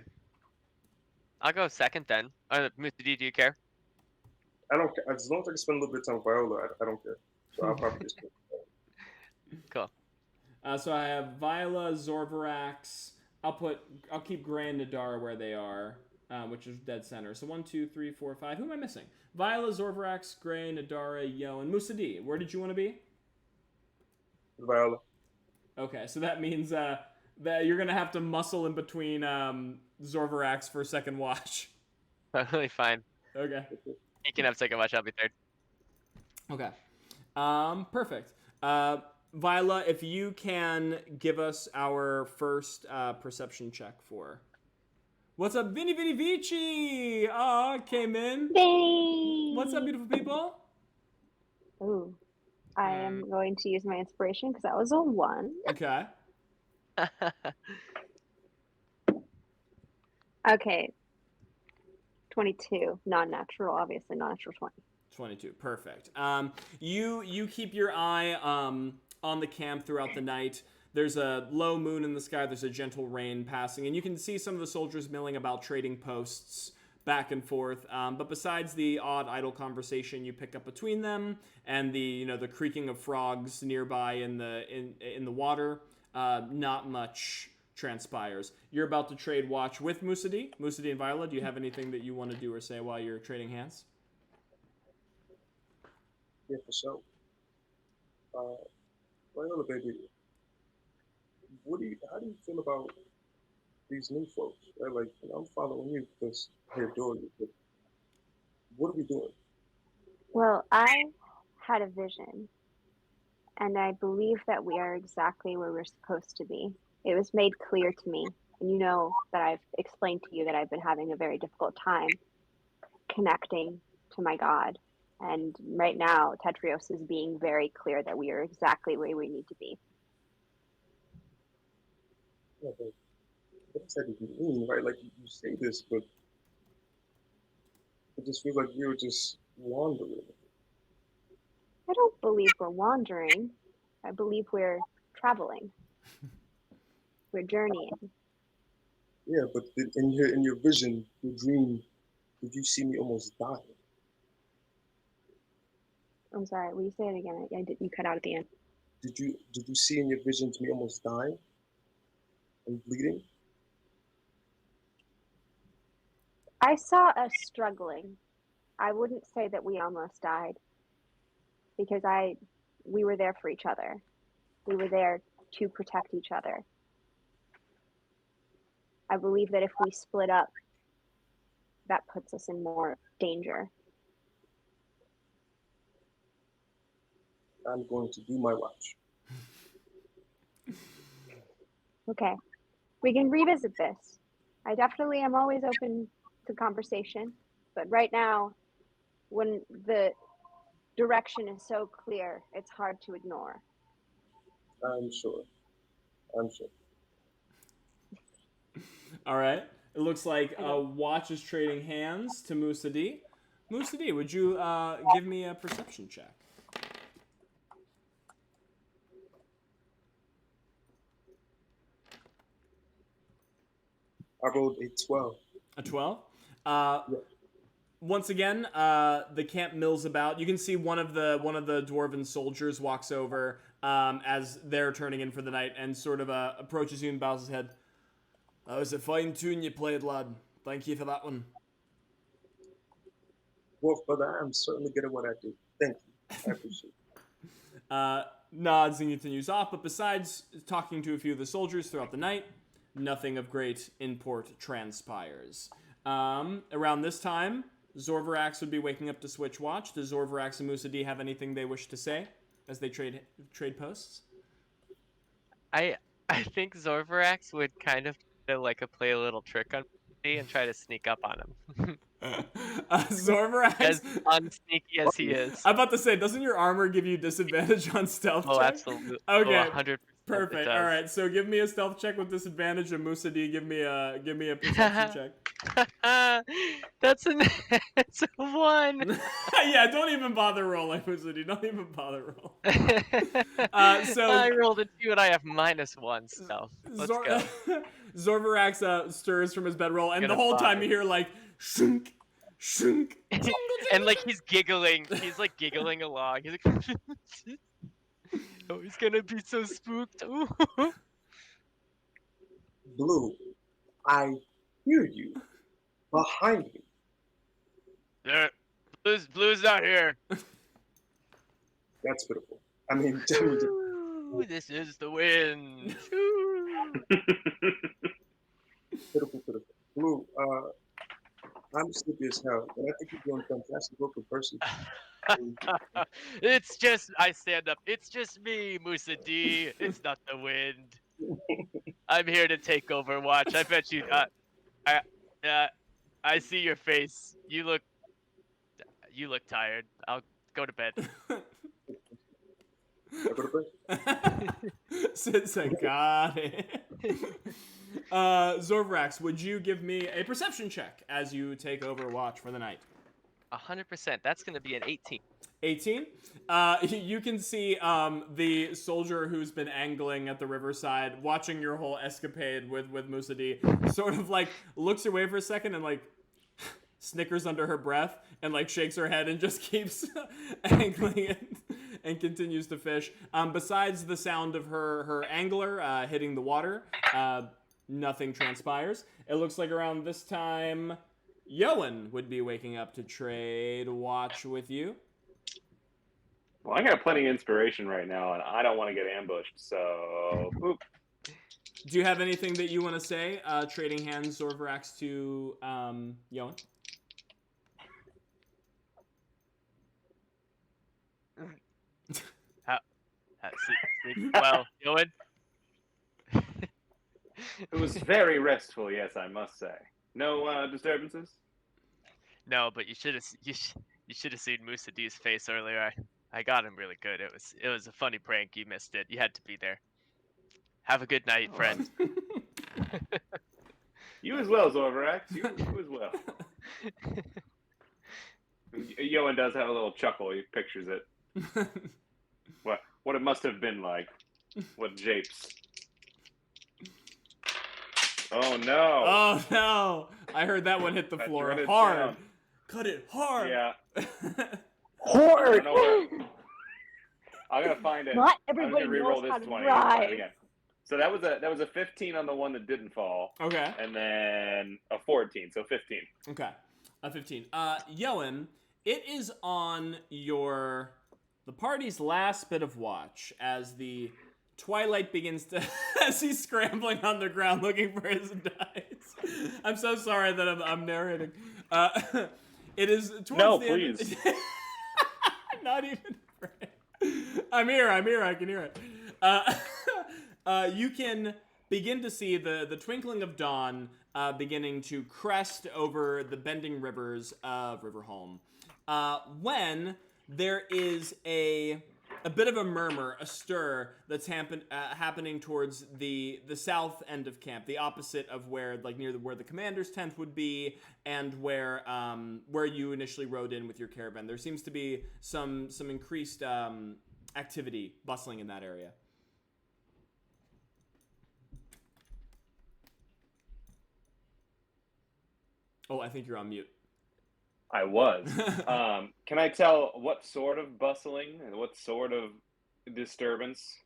I'll go second then. Muthidi, do you care? I don't care. As long as I can spend a little bit of time with Viola, I don't care. So I'll probably just. Cool. So I have Viola, Zorvarax. I'll keep Gray and Nadara where they are, which is dead center. So 1, 2, 3, 4, 5. Who am I missing? Viola, Zorvarax, Gray, Nadara, Yo, and Musaddi. Where did you want to be? Viola. Okay, so that means that you're gonna have to muscle in between Zorvarax for second watch. Totally fine. Okay. He can have second watch. I'll be third. Okay. Perfect. Viola, if you can give us our first perception check for. What's up, Vinny Vinny Vici? Came in. Dang. What's up, beautiful people? Ooh, I am going to use my inspiration because that was a 1. Okay. Okay. 22, non-natural, obviously non-natural 20. 22. Perfect. You keep your eye on the camp throughout the night. There's a low moon in the sky. There's a gentle rain passing, and you can see some of the soldiers milling about, trading posts back and forth. But besides the odd idle conversation you pick up between them, and the creaking of frogs nearby in the water, not much transpires. You're about to trade watch with Musaddi. Musaddi and Viola, do you have anything that you want to do or say while you're trading hands? Yeah, for sure. Viola, baby, how do you feel about these new folks? Right? Like, I'm following you because I adore you, but what are we doing? Well, I had a vision, and I believe that we are exactly where we're supposed to be. It was made clear to me, and you know that I've explained to you that I've been having a very difficult time connecting to my God. And right now, Tetrios is being very clear that we are exactly where we need to be. Yeah, but what exactly do you mean, right? Like, you say this, but it just feels like you're just wandering. I don't believe we're wandering. I believe we're traveling. We're journeying. Yeah, but in your vision, your dream, did you see me almost die? I'm sorry, will you say it again? You cut out at the end. Did you see in your visions me almost dying and bleeding? I saw us struggling. I wouldn't say that we almost died because we were there for each other. We were there to protect each other. I believe that if we split up, that puts us in more danger. I'm going to do my watch. Okay, we can revisit this. I definitely am always open to conversation, but right now, when the direction is so clear, it's hard to ignore. I'm sure. All right. It looks like watch is trading hands to Musaddi. Musaddi, would you give me a perception check? I rolled a 12. A 12. Yeah. Once again, the camp mills about. You can see one of the dwarven soldiers walks over as they're turning in for the night and sort of approaches you and bows his head. That was a fine tune you played, lad. Thank you for that one. Well, brother, I'm certainly good at what I do. Thank you. I appreciate it. Nods and continues off, but besides talking to a few of the soldiers throughout the night, nothing of great import transpires. Around this time, Zorvarax would be waking up to switch watch. Does Zorvarax and Musa D have anything they wish to say as they trade posts? I think Zorvarax would kind of play a little trick on me and try to sneak up on him. Zorvarax, As unsneaky as he is. I'm about to say, doesn't your armor give you disadvantage on stealth Oh, check? absolutely. Okay. Oh, 100%. Perfect. All right. So give me a stealth check with disadvantage, and Musa D, give me a perception check. That's a 1. Yeah, don't even bother rolling, Musa D. Don't even bother rolling. So I rolled a 2 and I have -1 stealth. Let's go. Zorvarax stirs from his bedroll, and Gonna the whole time bother. you hear like shunk, shunk. And he's giggling. He's giggling along. He's like, oh, he's gonna be so spooked. Ooh. Blue, I hear you behind me. There, Blue's not here. That's pitiful. I mean, Ooh, this is the wind. pitiful. Blue, I'm sleepy as hell, and I think you're doing fantastic work in person. It's just, I stand up. It's just me, Musa D. It's not the wind. I'm here to take over watch. I bet you. I see your face. You look tired. I'll go to bed. I go to bed. Since I got it. Zorvarax, would you give me a perception check as you take over watch for the night? 100%. That's gonna be an 18. 18. You can see the soldier who's been angling at the riverside, watching your whole escapade with Musa D, sort of looks away for a second and snickers under her breath and shakes her head and just keeps angling it and continues to fish. Besides the sound of her angler hitting the water, nothing transpires. It looks like around this time, Yoan would be waking up to trade watch with you. Well, I got plenty of inspiration right now, and I don't want to get ambushed, so... Oop. Do you have anything that you want to say, trading hands, Zorvarax, to Yoan? Sleep well, Yoan. It was very restful, yes, I must say. No disturbances? No, but you should have seen Musa D's face earlier. I got him really good. It was a funny prank. You missed it. You had to be there. Have a good night, friend. You as well, Zorvarax. You as well. Yoan does have a little chuckle. He pictures it. What it must have been like. What japes. Oh no. Oh no. I heard that one hit the floor hard. Down. Cut it hard. Yeah. Hard! I'm gonna find it. Not I'm everybody gonna re-roll knows how this to 20 drive. again. So that was a 15 on the one that didn't fall. Okay. And then a 14, so 15. Okay. A 15. Yoan, it is on the party's last bit of watch as the twilight begins to as he's scrambling on the ground looking for his dice. I'm so sorry that I'm narrating. It is towards No, the please. End. Not even afraid. I'm here. I can hear it. You can begin to see the twinkling of dawn beginning to crest over the bending rivers of Riverholm. When there is a bit of a murmur, a stir that's happening towards the south end of camp, the opposite of where where the commander's tent would be, and where you initially rode in with your caravan. There seems to be some increased activity bustling in that area. Oh, I think you're on mute. I was. Can I tell what sort of bustling and what sort of disturbance?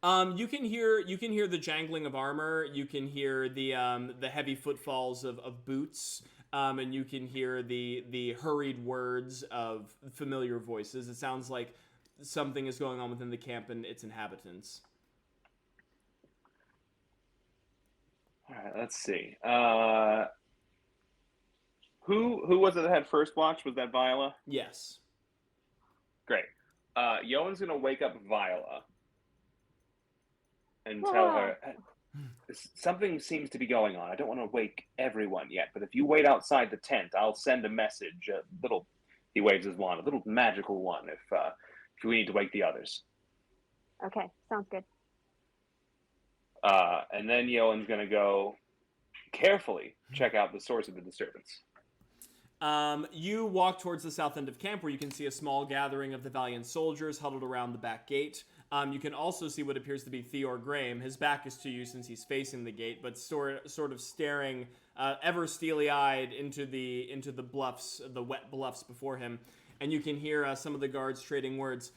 You can hear the jangling of armor. You can hear the heavy footfalls of boots. And you can hear the hurried words of familiar voices. It sounds like something is going on within the camp and its inhabitants. All right, let's see. Who was it that had first watch? Was that Viola? Yes. Great. Yoan's gonna wake up Viola and tell her something seems to be going on. I don't want to wake everyone yet, but if you wait outside the tent, I'll send a message. A little, he waves his wand, a little magical one, if we need to wake the others. Okay, sounds good. And then Yoan's gonna go carefully check out the source of the disturbance. You walk towards the south end of camp where you can see a small gathering of the Valiant soldiers huddled around the back gate. You can also see what appears to be Theor Graham. His back is to you since he's facing the gate, but sort of staring ever steely-eyed into the bluffs, the wet bluffs before him. And you can hear some of the guards trading words.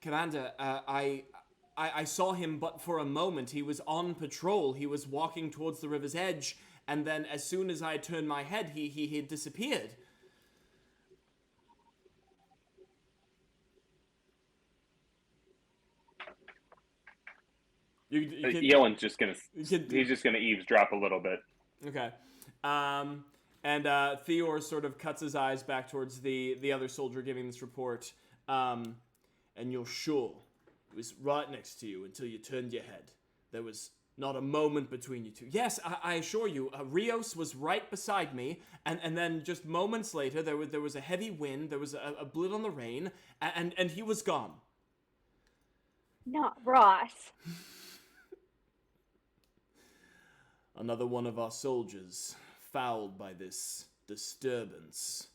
Commander, I saw him but for a moment. He was on patrol. He was walking towards the river's edge. And then as soon as I turned my head, he had disappeared. Yoan's just gonna he's just gonna eavesdrop a little bit. Okay. And Theor sort of cuts his eyes back towards the other soldier giving this report. And you're sure it was right next to you until you turned your head. There was not a moment between you two. Yes, I assure you, Rios was right beside me, and then just moments later, there was a heavy wind, there was a blip on the rain, and he was gone. Not Ross. Another one of our soldiers fouled by this disturbance.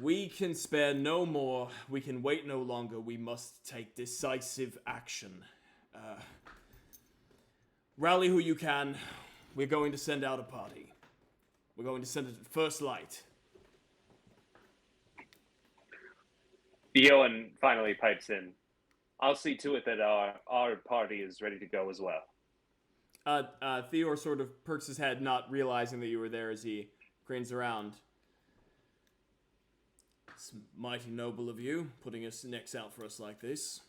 We can spare no more. We can wait no longer. We must take decisive action. Rally who you can. We're going to send out a party. We're going to send it at first light. Yoan finally pipes in. I'll see to it that our party is ready to go as well. Theor sort of perks his head, not realizing that you were there as he cranes around. It's mighty noble of you, putting his necks out for us like this.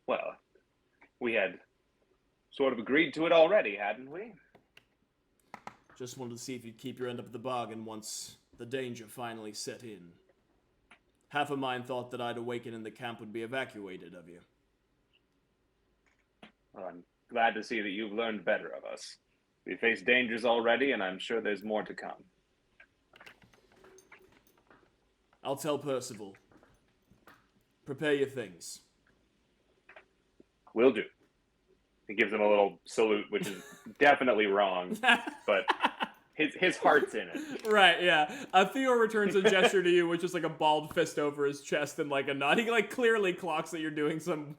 Well, we had sort of agreed to it already, hadn't we? Just wanted to see if you'd keep your end of the bargain once the danger finally set in. Half of mine thought that I'd awaken and the camp would be evacuated of you. Well, I'm glad to see that you've learned better of us. We faced dangers already, and I'm sure there's more to come. I'll tell Percival. Prepare your things. Will do. He gives him a little salute, which is definitely wrong, but his heart's in it. Right, yeah. Theor returns a gesture to you, which is like a balled fist over his chest and like a nod. He like clearly clocks that you're doing some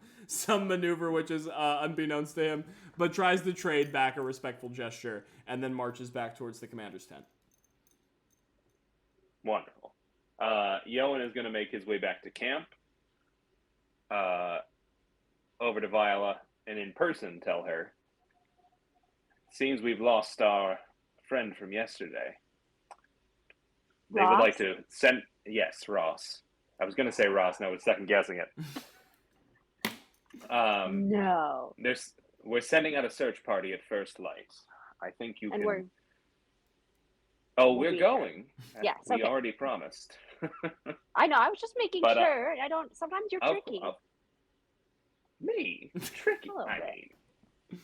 maneuver, which is unbeknownst to him, but tries to trade back a respectful gesture and then marches back towards the commander's tent. Wonderful. Yoan is going to make his way back to camp, over to Viola, and in person tell her, seems we've lost our friend from yesterday. They Ross? would like to send... Yes, Ross. I was going to say Ross, and I was second guessing it. No. We're sending out a search party at first light. I think you And can... we'll we're be going. Yes, We okay. already promised. I know, I was just making But, sure. Sometimes you're tricky. Me? Tricky? A little I bit. mean,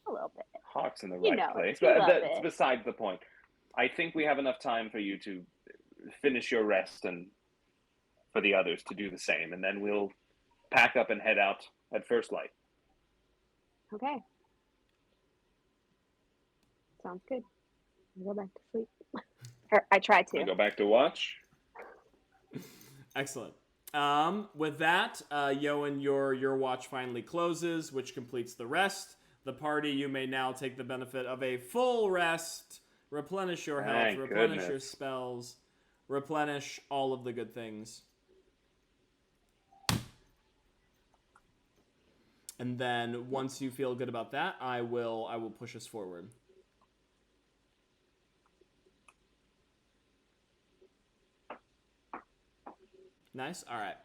A little bit. heart's in the You right know, place. you But love that's it. besides the point. I think we have enough time for you to finish your rest and for the others to do the same. And then we'll pack up and head out at first light. Okay. Sounds good. I'll go back to sleep. Or I try I to. go back to watch. Excellent. With that, Yoan, your watch finally closes, which completes the rest. the party, you may now take the benefit of a full rest, replenish your health, Thank replenish your goodness. spells, replenish all of the good things. And then once you feel good about that, I will push us forward. Nice. All right.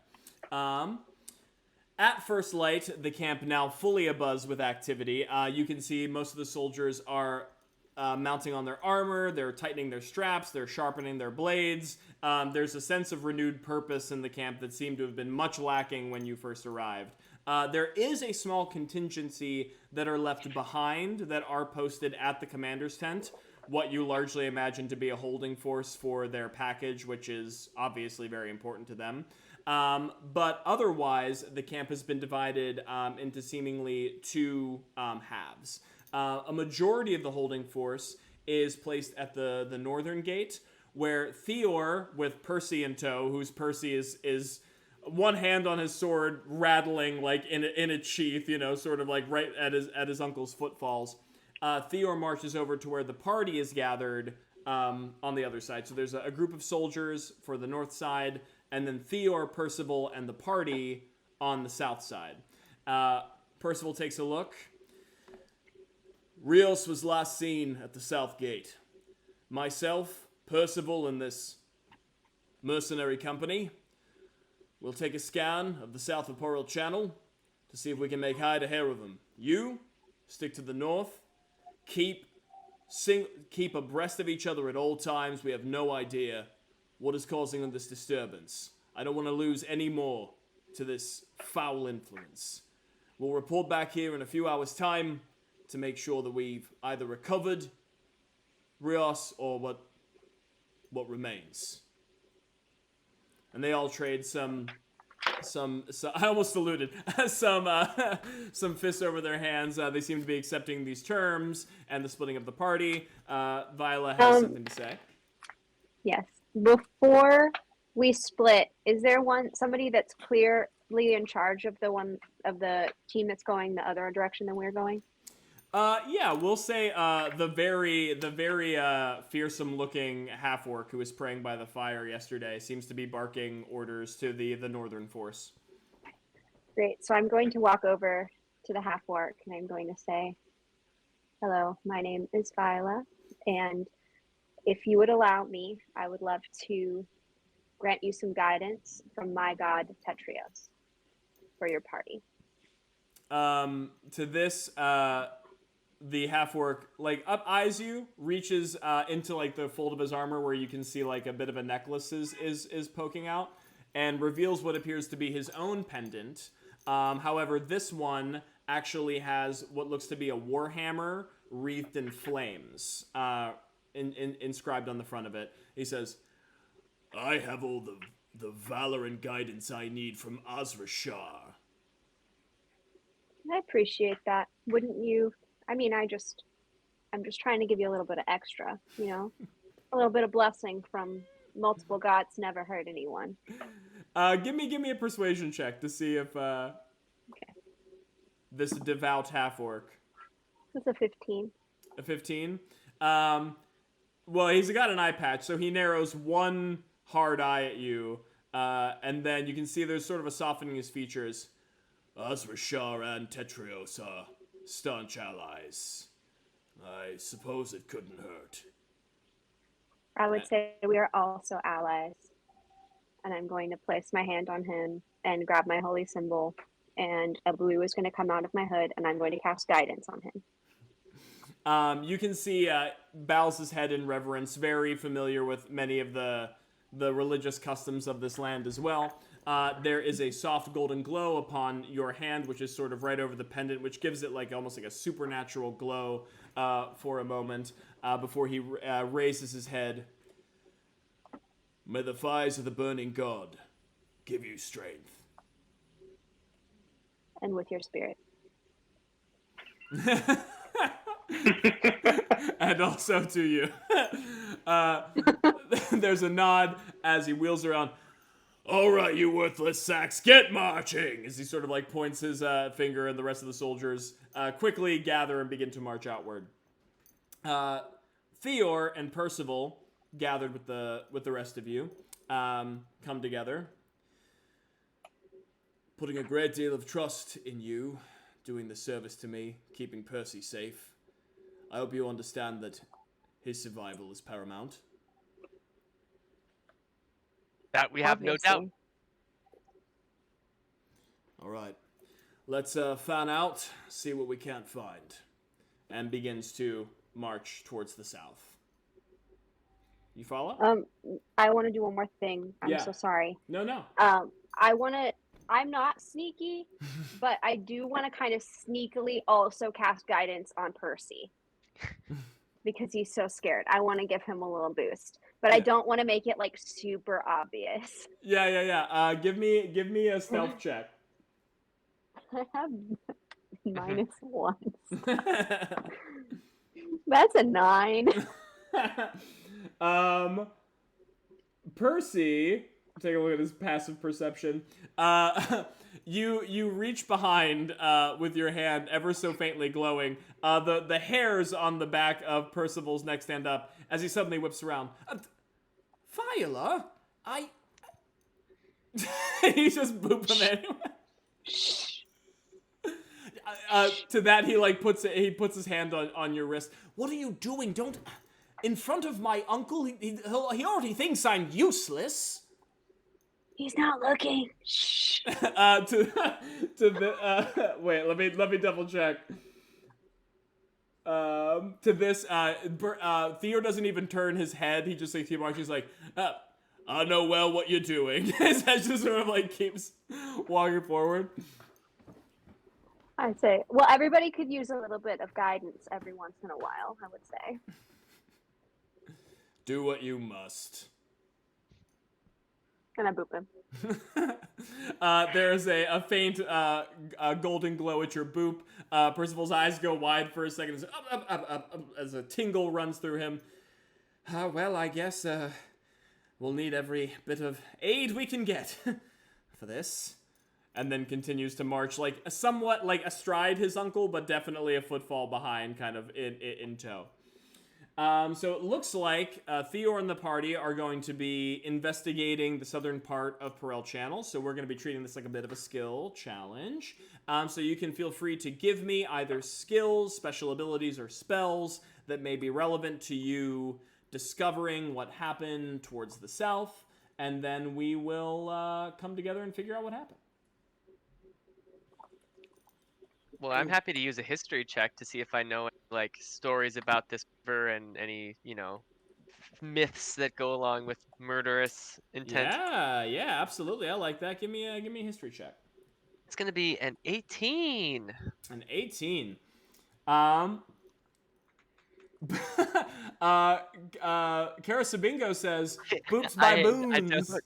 At first light, the camp now fully abuzz with activity. You can see most of the soldiers are mounting on their armor. They're tightening their straps. They're sharpening their blades. There's a sense of renewed purpose in the camp that seemed to have been much lacking when you first arrived. There is a small contingency that are left behind that are posted at the commander's tent, what you largely imagine to be a holding force for their package, which is obviously very important to them. But otherwise, the camp has been divided into seemingly two halves. A majority of the holding force is placed at the northern gate, where Theor, with Percy in tow, whose Percy is one hand on his sword, rattling like in its sheath, sort of like right at his uncle's footfalls. Theor marches over to where the party is gathered on the other side. So there's a group of soldiers for the north side, and then Theor, Percival, and the party on the south side. Percival takes a look. Rios was last seen at the south gate. Myself, Percival, and this mercenary company will take a scan of the South Vaporeal Channel to see if we can make hide a hair of them. You stick to the north. Keep abreast of each other at all times. We have no idea what is causing this disturbance. I don't want to lose any more to this foul influence. We'll report back here in a few hours' time to make sure that we've either recovered Rios or what remains. And they all trade some I almost saluted, some fists over their hands. They seem to be accepting these terms and the splitting of the party. Viola has something to say. Yes. Before we split, is there somebody that's clearly in charge of the team that's going the other direction than we're going? Yeah, we'll say the very fearsome-looking half-orc who was praying by the fire yesterday seems to be barking orders to the northern force. Great. So I'm going to walk over to the half-orc and I'm going to say, "Hello, my name is Viola, and if you would allow me, I would love to grant you some guidance from my god Tetrios for your party." To this, the half-orc up eyes you, reaches into the fold of his armor where you can see a bit of a necklace is poking out, and reveals what appears to be his own pendant. However, this one actually has what looks to be a warhammer wreathed in flames, inscribed on the front of it. He says, "I have all the valor and guidance I need from Azra Shah." I appreciate that. Wouldn't you? I mean, I'm just trying to give you a little bit of extra, a little bit of blessing from multiple gods never hurt anyone. Give me a persuasion check to see if Okay. this devout half-orc. That's a 15. A 15? Well, he's got an eye patch, so he narrows one hard eye at you, and then you can see there's sort of a softening of his features. Azra Shah and Tetrios are staunch allies. I suppose it couldn't hurt. I would say we are also allies. And I'm going to place my hand on him and grab my holy symbol, and a blue is going to come out of my hood, and I'm going to cast guidance on him. You can see bows his head in reverence, very familiar with many of the religious customs of this land as well. There is a soft golden glow upon your hand, which is sort of right over the pendant, which gives it almost like a supernatural glow for a moment before he raises his head. May the fires of the burning god give you strength. And with your spirit. And also to you. There's a nod as he wheels around. All right, you worthless sacks, get marching! As he sort of like points his finger, and the rest of the soldiers quickly gather and begin to march outward. Theor and Percival, gathered with the rest of you, come together, putting a great deal of trust in you, doing the service to me, keeping Percy safe. I hope you understand that his survival is paramount. That we have no doubt. Obviously. All right, let's fan out, see what we can't find, and begins to march towards the south. You follow? I want to do one more thing. I'm so sorry. No. I'm not sneaky, but I do want to kind of sneakily also cast guidance on Percy. Because he's so scared. I want to give him a little boost. But I don't want to make it like super obvious. Yeah. Give me a stealth check. I have -1. That's a 9. Percy, take a look at his passive perception. You reach behind with your hand, ever so faintly glowing. The hairs on the back of Percival's neck stand up as he suddenly whips around. Viola, he just booped him anyway. To that, he puts his hand on your wrist. What are you doing? Don't in front of my uncle. He already thinks I'm useless. He's not looking. Shh. Wait, let me double check. To this, Theo doesn't even turn his head. He just like he's like, I know well what you're doing. His head just sort of like keeps walking forward. I'd say, well, everybody could use a little bit of guidance every once in a while, I would say. Do what you must. And I boop him. There's a faint golden glow at your boop. Percival's eyes go wide for a second as a tingle runs through him. Well, I guess we'll need every bit of aid we can get for this. And then continues to march, like somewhat like astride his uncle, but definitely a footfall behind, kind of in tow. So it looks like Theor and the party are going to be investigating the southern part of Perel Channel. So we're going to be treating this like a bit of a skill challenge. So you can feel free to give me either skills, special abilities, or spells that may be relevant to you discovering what happened towards the south. And then we will come together and figure out what happened. Well, I'm happy to use a history check to see if I know like stories about this river and any, myths that go along with murderous intent. Yeah, absolutely. I like that. Give me a history check. It's gonna be an 18. An 18. Karasabingo says, "Boops by boons."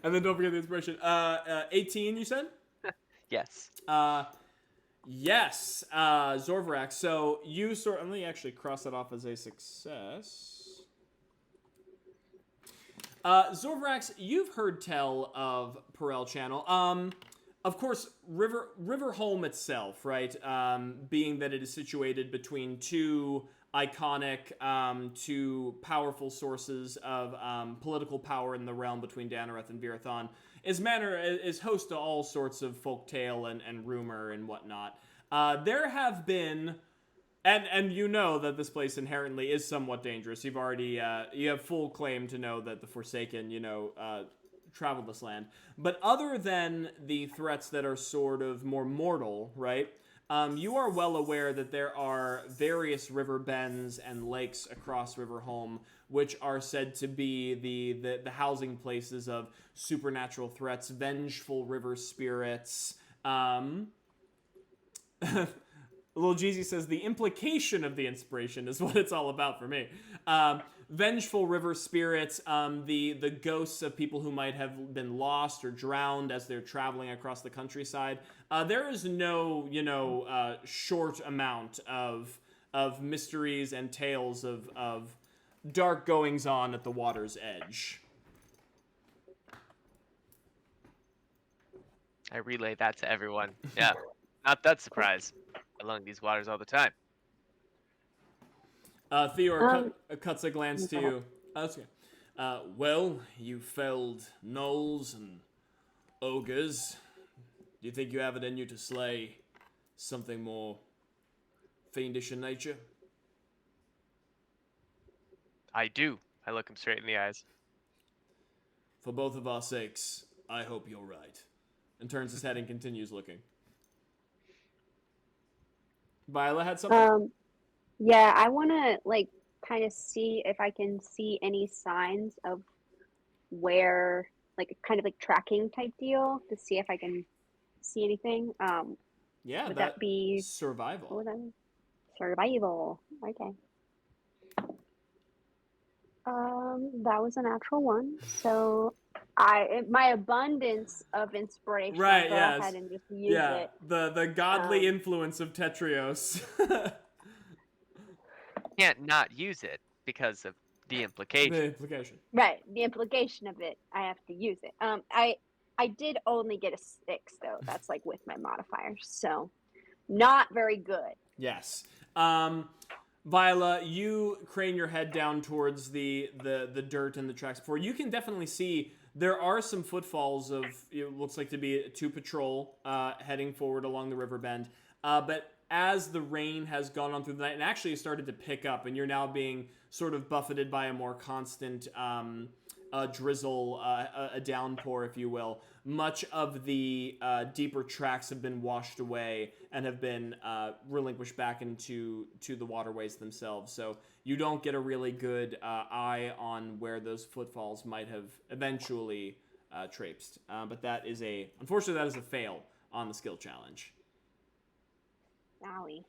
And then don't forget the inspiration. 18, you said? Yes. Yes, Zorvarak. So you let me actually cross that off as a success. Zorvarax, you've heard tell of Perel Channel. Of course, Riverholm itself, right? Being that it is situated between two iconic, two powerful sources of political power in the realm between Danareth and Virathon, is host to all sorts of folktale and rumor and whatnot. There have been, and you know that this place inherently is somewhat dangerous. You've already, you have full claim to know that the Forsaken, travel this land. But other than the threats that are sort of more mortal, right? You are well aware that there are various river bends and lakes across Riverholm, which are said to be the housing places of supernatural threats, vengeful river spirits. Little Jeezy says the implication of the inspiration is what it's all about for me. Vengeful river spirits, the ghosts of people who might have been lost or drowned as they're traveling across the countryside. There is no, short amount of mysteries and tales of dark goings on at the water's edge. I relay that to everyone. Yeah, not that surprised. Along these waters all the time. Theor Um, cuts a glance to go ahead. you. That's okay. Well, you felled gnolls and ogres. Do you think you have it in you to slay something more fiendish in nature? I do. I look him straight in the eyes. For both of our sakes, I hope you're right. And turns his head and continues looking. Viola had something? Yeah, I want to like kind of see if I can see any signs of where, like kind of like tracking type deal to see if I can see anything. Yeah, Would that be survival. what would that be? Survival? Okay. That was a natural one. So my abundance of inspiration, Right, I'll go yes. ahead and just use Yeah, it. the godly Um, influence of Tetrios. Can't not use it because of the implication. The implication. Right, the implication of it, I have to use it. I did only get a 6 though. That's like with my modifiers, so not very good. Yes. Viola, you crane your head down towards the dirt and the tracks before. You can definitely see there are some footfalls of, it looks like to be two patrol heading forward along the river bend. But as the rain has gone on through the night and actually started to pick up, and you're now being sort of buffeted by a more constant drizzle, a downpour, if you will, much of the deeper tracks have been washed away and have been relinquished back into the waterways themselves. So you don't get a really good eye on where those footfalls might have eventually traipsed. But unfortunately, that is a fail on the skill challenge. Owie.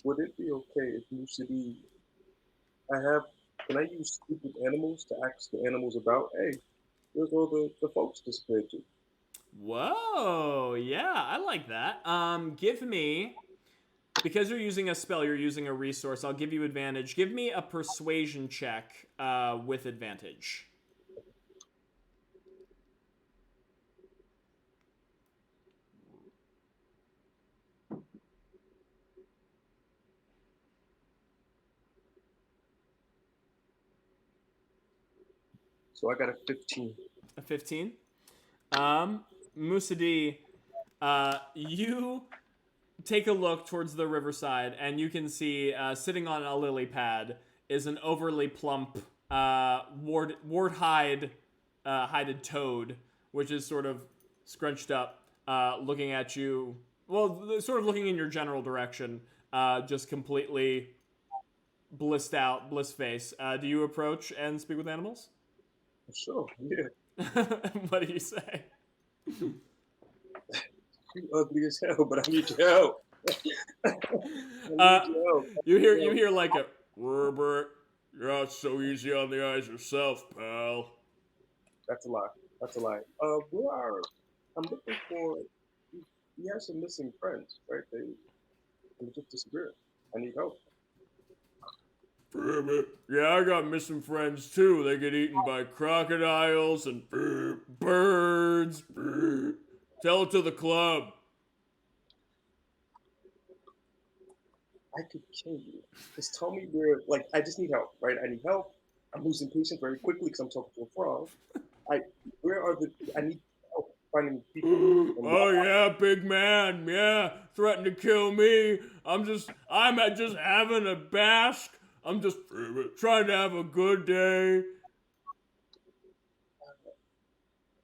Would it be okay if you should be? Can I use stupid animals to ask the animals about? Hey, where's all the folks disappeared to? Whoa, yeah, I like that. Give me, because you're using a spell, you're using a resource, I'll give you advantage. Give me a persuasion check with advantage. So I got a 15. A 15? Musadi, you take a look towards the riverside, and you can see sitting on a lily pad is an overly plump wart-hided toad, which is sort of scrunched up, looking at you. Well, sort of looking in your general direction, just completely bliss face. Do you approach and speak with animals? Sure, yeah. What do you say? You ugly as hell, but I need your help. I need your help. You hear like a Robert, you're not so easy on the eyes yourself, pal. That's a lie. That's a lie. I'm looking for. He has some missing friends, right? They just disappeared. I need help. Yeah, I got missing friends too. They get eaten by crocodiles and birds. Tell it to the club. I could kill you. Just tell me where. Like, I just need help, right? I need help. I'm losing patience very quickly because I'm talking to a frog. Where are the? I need help finding people. Oh yeah, big man. Yeah, threatened to kill me. I'm just having a bask. I'm just trying to have a good day.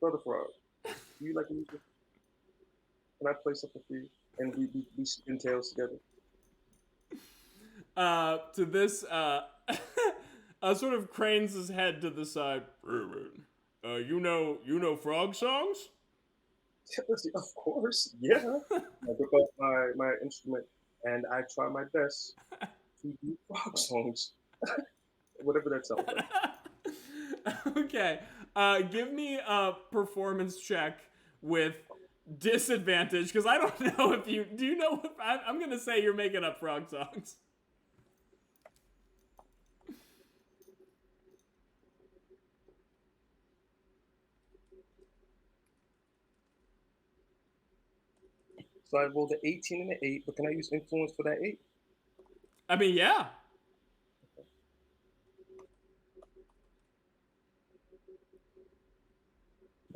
Brother Frog, do you like music? Can I play something for you? And we spin tails together. To this, sort of cranes his head to the side. You know frog songs? Of course, yeah. I whip out my instrument and I try my best to do frog songs. Whatever that sounds like. Okay. Give me a performance check with disadvantage, because I don't know if you... Do you know if... I'm going to say you're making up frog songs. So I rolled an 18 and an 8, but can I use influence for that 8? I mean, yeah.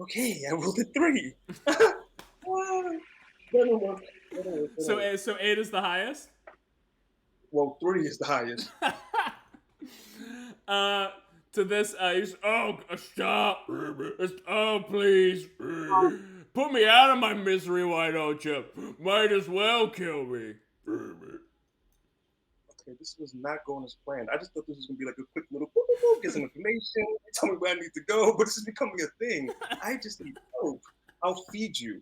Okay, I rolled a 3. That'll work. So 8 is the highest. Well, 3 is the highest. To this, he's, stop. Oh, please. Put me out of my misery, why don't you? Might as well kill me. Okay, this was not going as planned. I just thought this was gonna be like a quick little get some information, tell me where I need to go, but this is becoming a thing. I just need help. I'll feed you.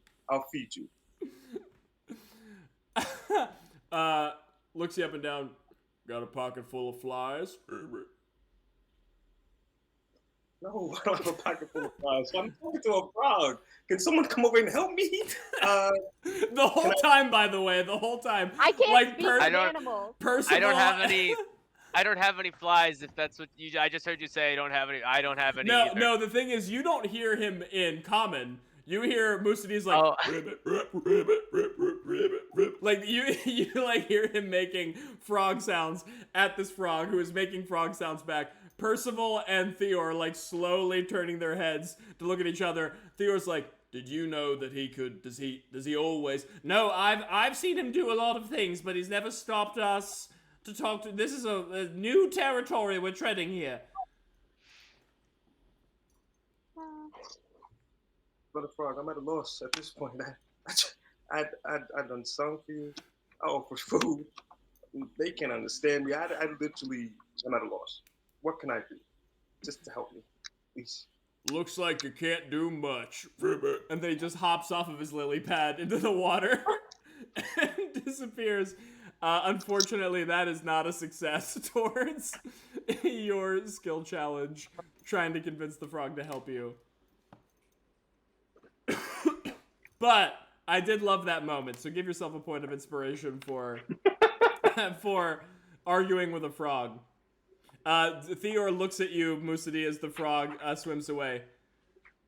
Looks you up and down. Got a pocket full of flies? No, I don't have a pocket full of flies. So I'm talking to a frog. Can someone come over and help me? The whole time, by the way, the whole time. I can't like, speak to animals. Percival, I don't have any. I don't have any flies. If that's what you, I just heard you say. I don't have any. I don't have any. No, either. no. The thing is, you don't hear him in common. You hear Musadi's like, like you like hear him making frog sounds at this frog who is making frog sounds back. Percival and Theor like slowly turning their heads to look at each other. Theor's like, did you know that he could? Does he always? No, I've seen him do a lot of things, but he's never stopped us to talk to. This is a new territory we're treading here. Brother Frog, I'm at a loss at this point. I done sung for you. I offer food. They can't understand me. I literally am at a loss. What can I do? Just to help me, please. Looks like you can't do much. And then he just hops off of his lily pad into the water and disappears. Unfortunately, that is not a success towards your skill challenge, trying to convince the frog to help you. But I did love that moment, so give yourself a point of inspiration for for arguing with a frog. Theor looks at you, Musadi, as the frog swims away.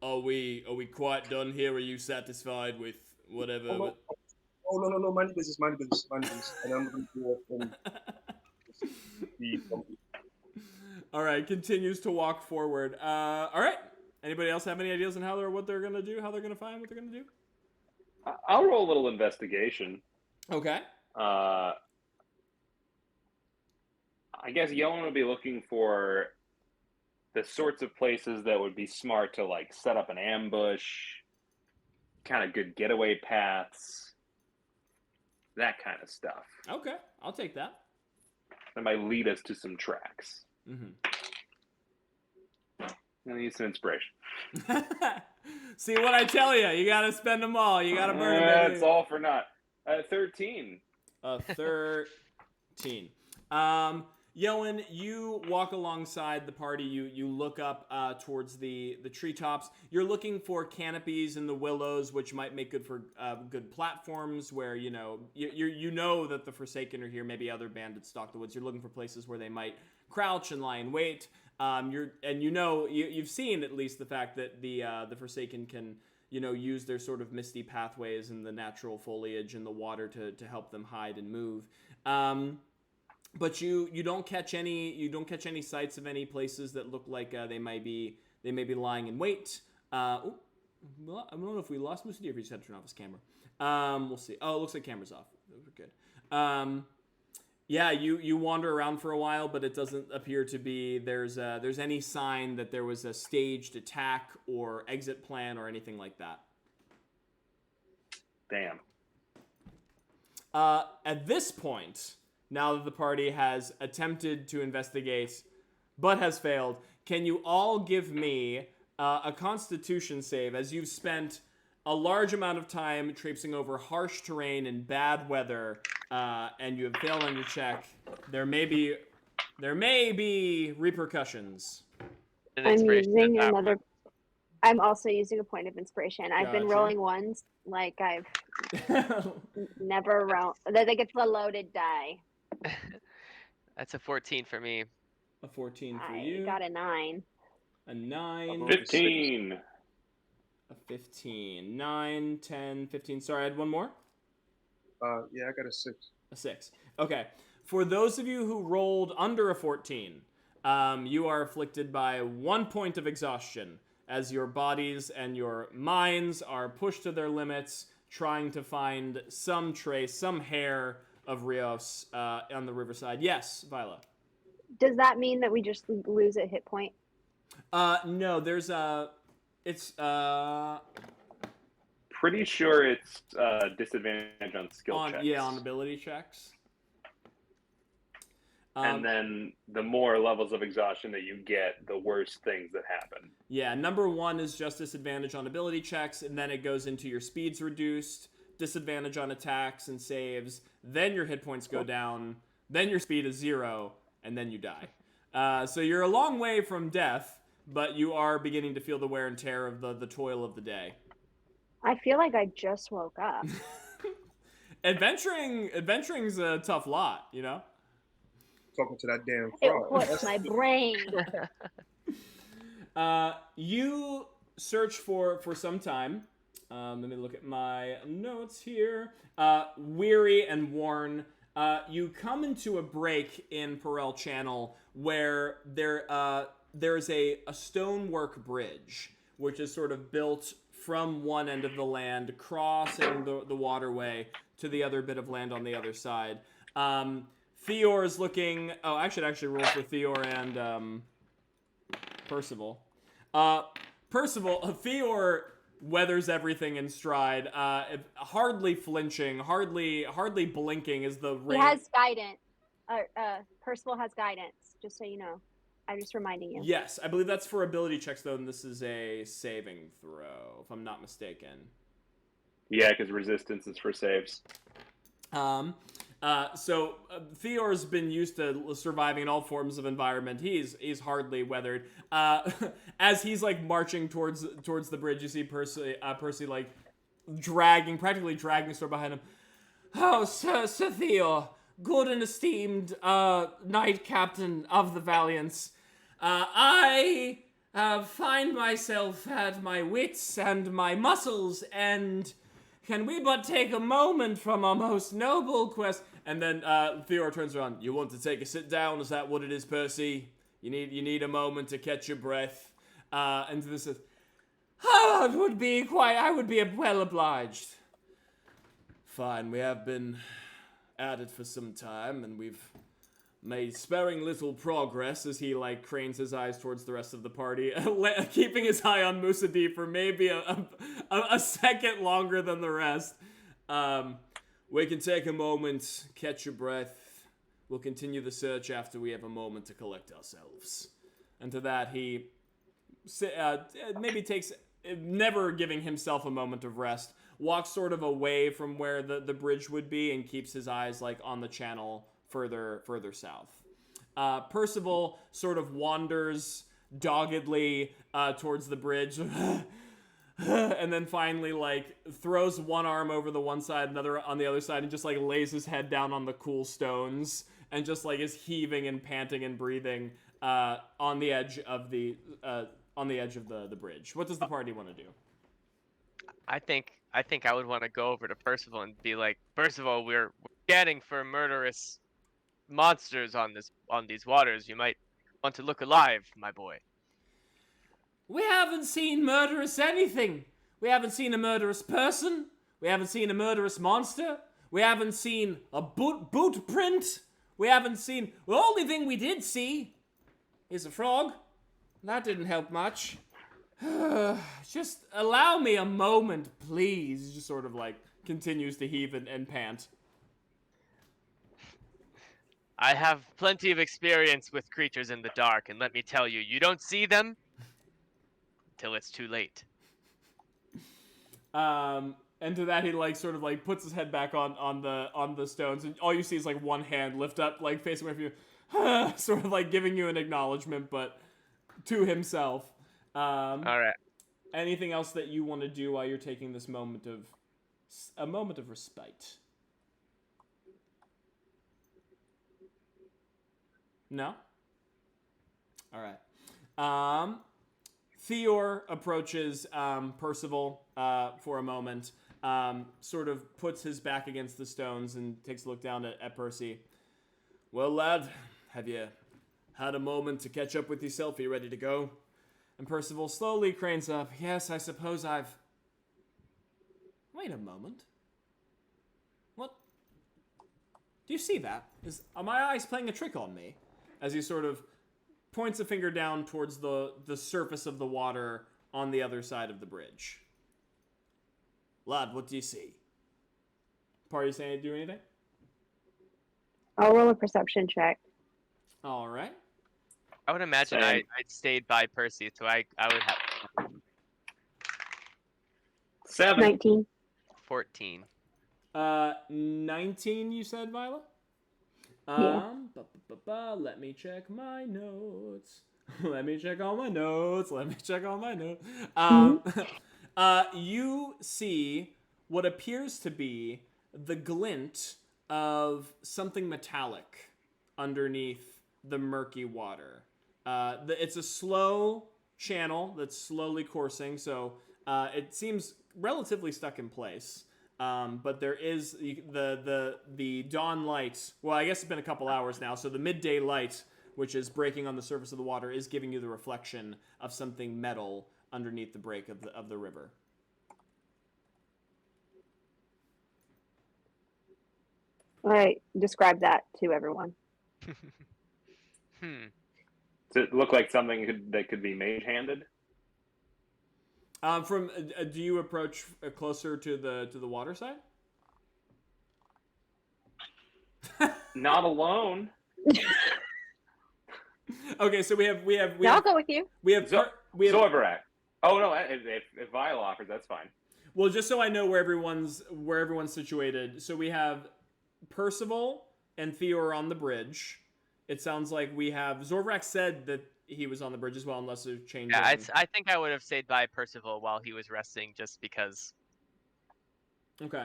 Are we quite done here? Are you satisfied with whatever? Oh no, mind your business. And I'm gonna do it. All right, continues to walk forward. All right. Anybody else have any ideas on what they're gonna do? How they're gonna find what they're gonna do? I'll roll a little investigation. Okay. I guess Yoan would be looking for the sorts of places that would be smart to like set up an ambush, kind of good getaway paths, that kind of stuff. Okay, I'll take that. That might lead us to some tracks. Mm-hmm. I need some inspiration. See what I tell you? You gotta spend them all. You gotta burn them. That's all for naught. 13. 13. Yoan, you walk alongside the party. You look up towards the treetops. You're looking for canopies in the willows, which might make good for good platforms where you know that the Forsaken are here. Maybe other bandits stalk the woods. You're looking for places where they might crouch and lie in wait. You've seen at least the fact that the Forsaken can use their sort of misty pathways and the natural foliage and the water to help them hide and move. But you don't catch any sights of any places that look like they may be lying in wait. Well, I don't know if we lost Moose or if he just had to turn off his camera. We'll see. Oh, it looks like camera's off. Those are good. Yeah, you wander around for a while, but it doesn't appear to be there's any sign that there was a staged attack or exit plan or anything like that. Damn. At this point, now that the party has attempted to investigate but has failed, can you all give me a Constitution save as you've spent a large amount of time traipsing over harsh terrain and bad weather, and you have failed on your check? There may be repercussions. I'm also using a point of inspiration. I've been rolling ones like I've never rolled. Like it's a loaded die. That's a 14 for me. A 14 for you. I got a 9. A 9. 15. A 15. 9, 10, 15. Sorry, I had one more. Yeah, I got a 6. A 6. Okay. For those of you who rolled under a 14, you are afflicted by 1 point of exhaustion as your bodies and your minds are pushed to their limits, trying to find some trace, some hair of Rios on the riverside. Yes, Viola. Does that mean that we just lose a hit point? No, there's it's Pretty sure it's disadvantage on skill on checks. yeah, on ability checks. And then the more levels of exhaustion that you get, the worse things that happen. Yeah, number 1 is just disadvantage on ability checks, and then it goes into your speed's reduced, disadvantage on attacks and saves, then your hit points go down, then your speed is 0, and then you die. So you're a long way from death, but you are beginning to feel the wear and tear of the toil of the day. I feel like I just woke up. Adventuring's a tough lot, you know? Talking to that damn It frog. hurts my brain. You search for some time. Let me look at my notes here. Weary and worn, you come into a break in Perel Channel where there's a stonework bridge, which is sort of built from one end of the land, crossing the waterway to the other bit of land on the other side. Theor is looking... Oh, I should actually roll for Theor and Percival. Theor weathers everything in stride, hardly flinching, hardly blinking as the rain... He has guidance. Percival has guidance, just so you know. I'm just reminding you. Yes, I believe that's for ability checks, though, and this is a saving throw, if I'm not mistaken. Yeah, because resistance is for saves. So Theor's been used to surviving in all forms of environment. He's hardly weathered. As he's like marching towards the bridge, you see Percy like practically dragging the sword behind him. Oh, Sir Theor, good and esteemed knight captain of the Valiants. I find myself at my wits and my muscles, and can we but take a moment from our most noble quest? And then Theor turns around. You want to take a sit down? Is that what it is, Percy? You need a moment to catch your breath. And this says, I would be well obliged. Fine, we have been at it for some time, and we've made sparing little progress as he like cranes his eyes towards the rest of the party, keeping his eye on Musad'Dib for maybe a second longer than the rest. We can take a moment, catch your breath. We'll continue the search after we have a moment to collect ourselves. And to that, he maybe takes, never giving himself a moment of rest, walks sort of away from where the bridge would be and keeps his eyes like on the channel further south. Percival sort of wanders doggedly towards the bridge and then finally like throws one arm over the one side, another on the other side, and just like lays his head down on the cool stones and just like is heaving and panting and breathing on the edge of the bridge. What does the party want to do? I think I would want to go over to Percival and be like, Percival, we're scanning for murderous monsters on these waters. You might want to look alive, my boy. We haven't seen murderous anything. We haven't seen a murderous person. We haven't seen a murderous monster. We haven't seen a boot print. We haven't seen... The only thing we did see is a frog. That didn't help much. Just allow me a moment, please. Just sort of like continues to heave and pant. I have plenty of experience with creatures in the dark, and let me tell you, you don't see them until it's too late. And to that he like sort of like puts his head back on the stones, and all you see is like one hand lift up, like facing away from you, sort of like giving you an acknowledgement, but to himself. All right. Anything else that you want to do while you're taking this moment of respite? No? All right. Theor approaches Percival for a moment. sort of puts his back against the stones and takes a look down at Percy. Well, lad, have you had a moment to catch up with yourself? Are you ready to go? And Percival slowly cranes up. Yes, I suppose I've... Wait a moment. What? Do you see that? Are my eyes playing a trick on me? As he sort of points a finger down towards the surface of the water on the other side of the bridge. Lad, what do you see? Party saying to do anything? I'll roll a perception check. All right. I would imagine Same. I'd stayed by Percy, so I would have 7. 19. 14. 19, you said, Viola? Yeah. Let me check my notes. Let me check all my notes. You see what appears to be the glint of something metallic underneath the murky water. It's a slow channel that's slowly coursing, so it seems relatively stuck in place. But there is the dawn light. Well, I guess it's been a couple hours now, so the midday light, which is breaking on the surface of the water, is giving you the reflection of something metal underneath the break of the river. All right, describe that to everyone. Does it look like something that could be mage-handed? Do you approach closer to the water side? Not alone. Okay, so we have Yeah, I'll go with you. we have Zorbarak. Oh no, if Vile offers, that's fine. Well, just so I know where everyone's situated, so we have Percival and Theo are on the bridge. It sounds like we have Zorbarak said that he was on the bridge as well, unless there's change. Yeah, I think I would have stayed by Percival while he was resting, just because. Okay.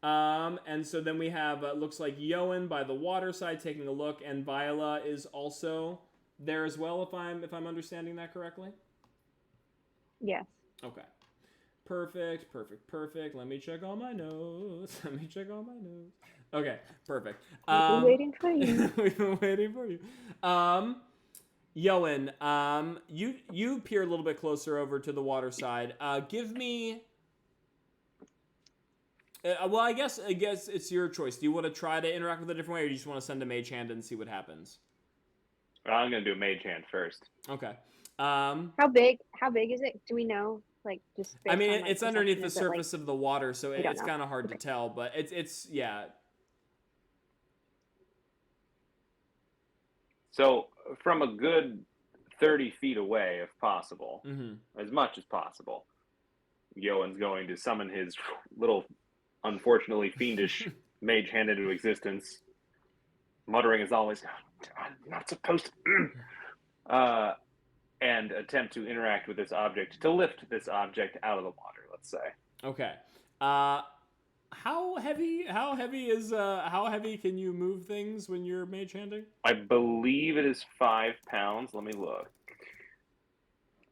And so then we have looks like Yoan by the water side taking a look, and Viola is also there as well. If I'm understanding that correctly. Yes. Okay. Perfect. Let me check all my notes. Okay, perfect. We've been waiting for you. We've been waiting for you. Yoan, you peer a little bit closer over to the water side. Give me. Well, I guess it's your choice. Do you want to try to interact with it a different way, or do you just want to send a mage hand and see what happens? I'm gonna do mage hand first. Okay. How big is it? Do we know? Like, just. I mean, based on, like, it's underneath the perception, is it, surface of the water, so don't it's know. kind of hard to Okay. tell. But it's yeah. So from a good 30 feet away, if possible, Mm-hmm. as much as possible, Yoan's going to summon his little, unfortunately fiendish mage hand into existence, muttering as always, "I'm not supposed to," and attempt to interact with this object, to lift this object out of the water, let's say. Okay. How heavy can you move things when you're mage handing? I believe it is 5 pounds. Let me look.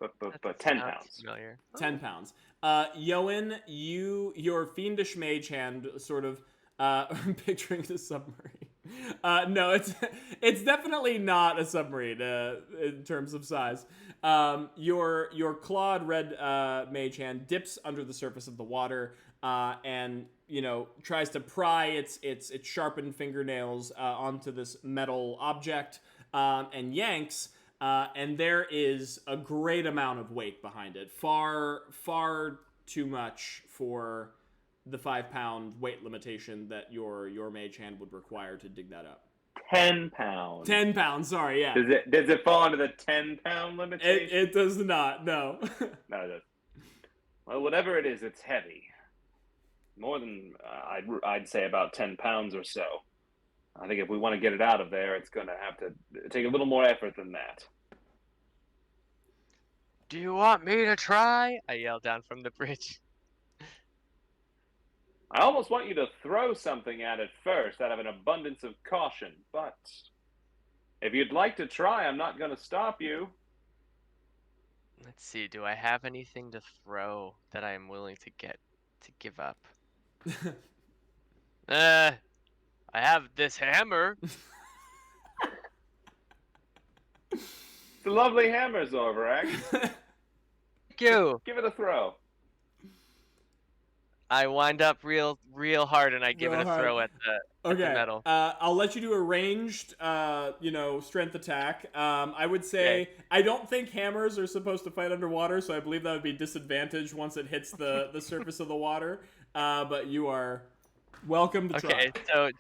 But 10 Sounds pounds. Familiar. 10 pounds. Yoan, your fiendish mage hand sort of picturing the submarine. No, it's definitely not a submarine in terms of size. Your clawed red mage hand dips under the surface of the water and tries to pry its sharpened fingernails onto this metal object and yanks. And there is a great amount of weight behind it. Far too much for the 5-pound weight limitation that your mage hand would require to dig that up. 10 pounds. 10 pounds, sorry, yeah. Does it fall under the 10-pound limitation? It does not, no. No, it doesn't. Well, whatever it is, it's heavy. More than, I'd say about 10 pounds or so. I think if we want to get it out of there, it's going to have to take a little more effort than that. Do you want me to try? I yelled down from the bridge. I almost want you to throw something at it first out of an abundance of caution, but if you'd like to try, I'm not going to stop you. Let's see, do I have anything to throw that I am willing to give up? I have this hammer. It's a lovely hammer, Zorvarak. Thank you. Give it a throw. I wind up real hard and I give Real it a hard. throw at the metal. I'll let you do a ranged, strength attack. I would say Okay. I don't think hammers are supposed to fight underwater, so I believe that would be disadvantage once it hits the surface of the water. But you are welcome to try. Okay, so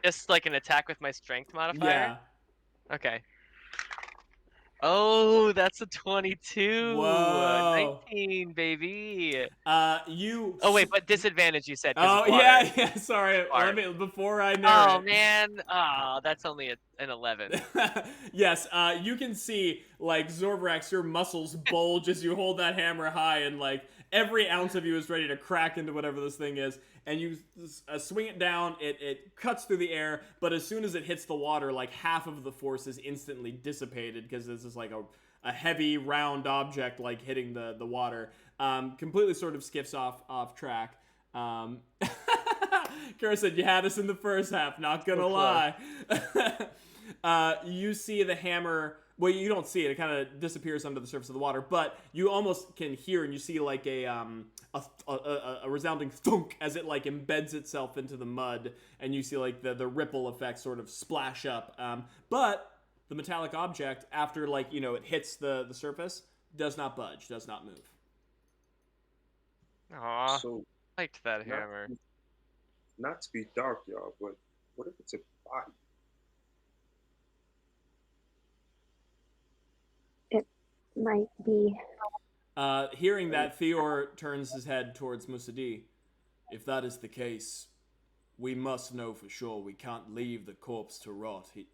just like an attack with my strength modifier. Yeah. Okay. Oh, that's a 22. Whoa. 19, baby. You. Oh wait, but disadvantage you said. 'cause Oh of water. yeah. Sorry. Water. Before I know. Oh it. man. Oh, that's only an 11. Yes, you can see, like, Zorvrax, your muscles bulge as you hold that hammer high, and, like, every ounce of you is ready to crack into whatever this thing is, and you swing it down, it cuts through the air, but as soon as it hits the water, like, half of the force is instantly dissipated, because this is, like, a heavy, round object, like, hitting the water. Completely sort of skips off track. Kara said, you had us in the first half, not gonna lie. You see the hammer. Well, you don't see it. It kind of disappears under the surface of the water, but you almost can hear, and you see like a resounding thunk as it like embeds itself into the mud, and you see like the ripple effect sort of splash up. But the metallic object, after like it hits the surface, does not budge, does not move. Aw, So liked that hammer. not to be dark, y'all, but what if it's a body? Might be. Hearing that, Theor turns his head towards Musadi. If that is the case, we must know for sure. We can't leave the corpse to rot. He's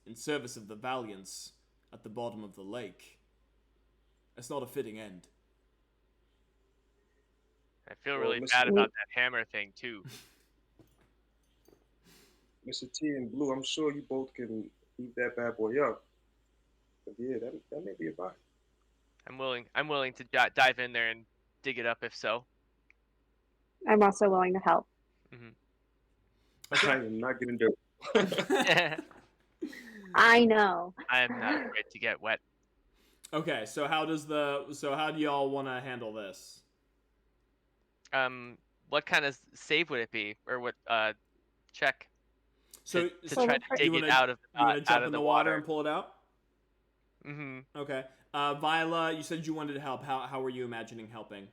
in service of the Valiants at the bottom of the lake. That's not a fitting end. I feel Well, really Mr. bad about that hammer thing too. Mr. T and Blue, I'm sure you both can beat that bad boy up. But yeah, that may be a body. I'm willing to dive in there and dig it up if so. I'm also willing to help. I am not getting dirty. I know. I am not afraid to get wet. Okay, so how do y'all want to handle this? What kind of save would it be, or what check? So to try to dig it out of you want to jump out of in the the water water and pull it out? Mm-hmm. Okay. Viola, you said you wanted to help. How were you imagining helping?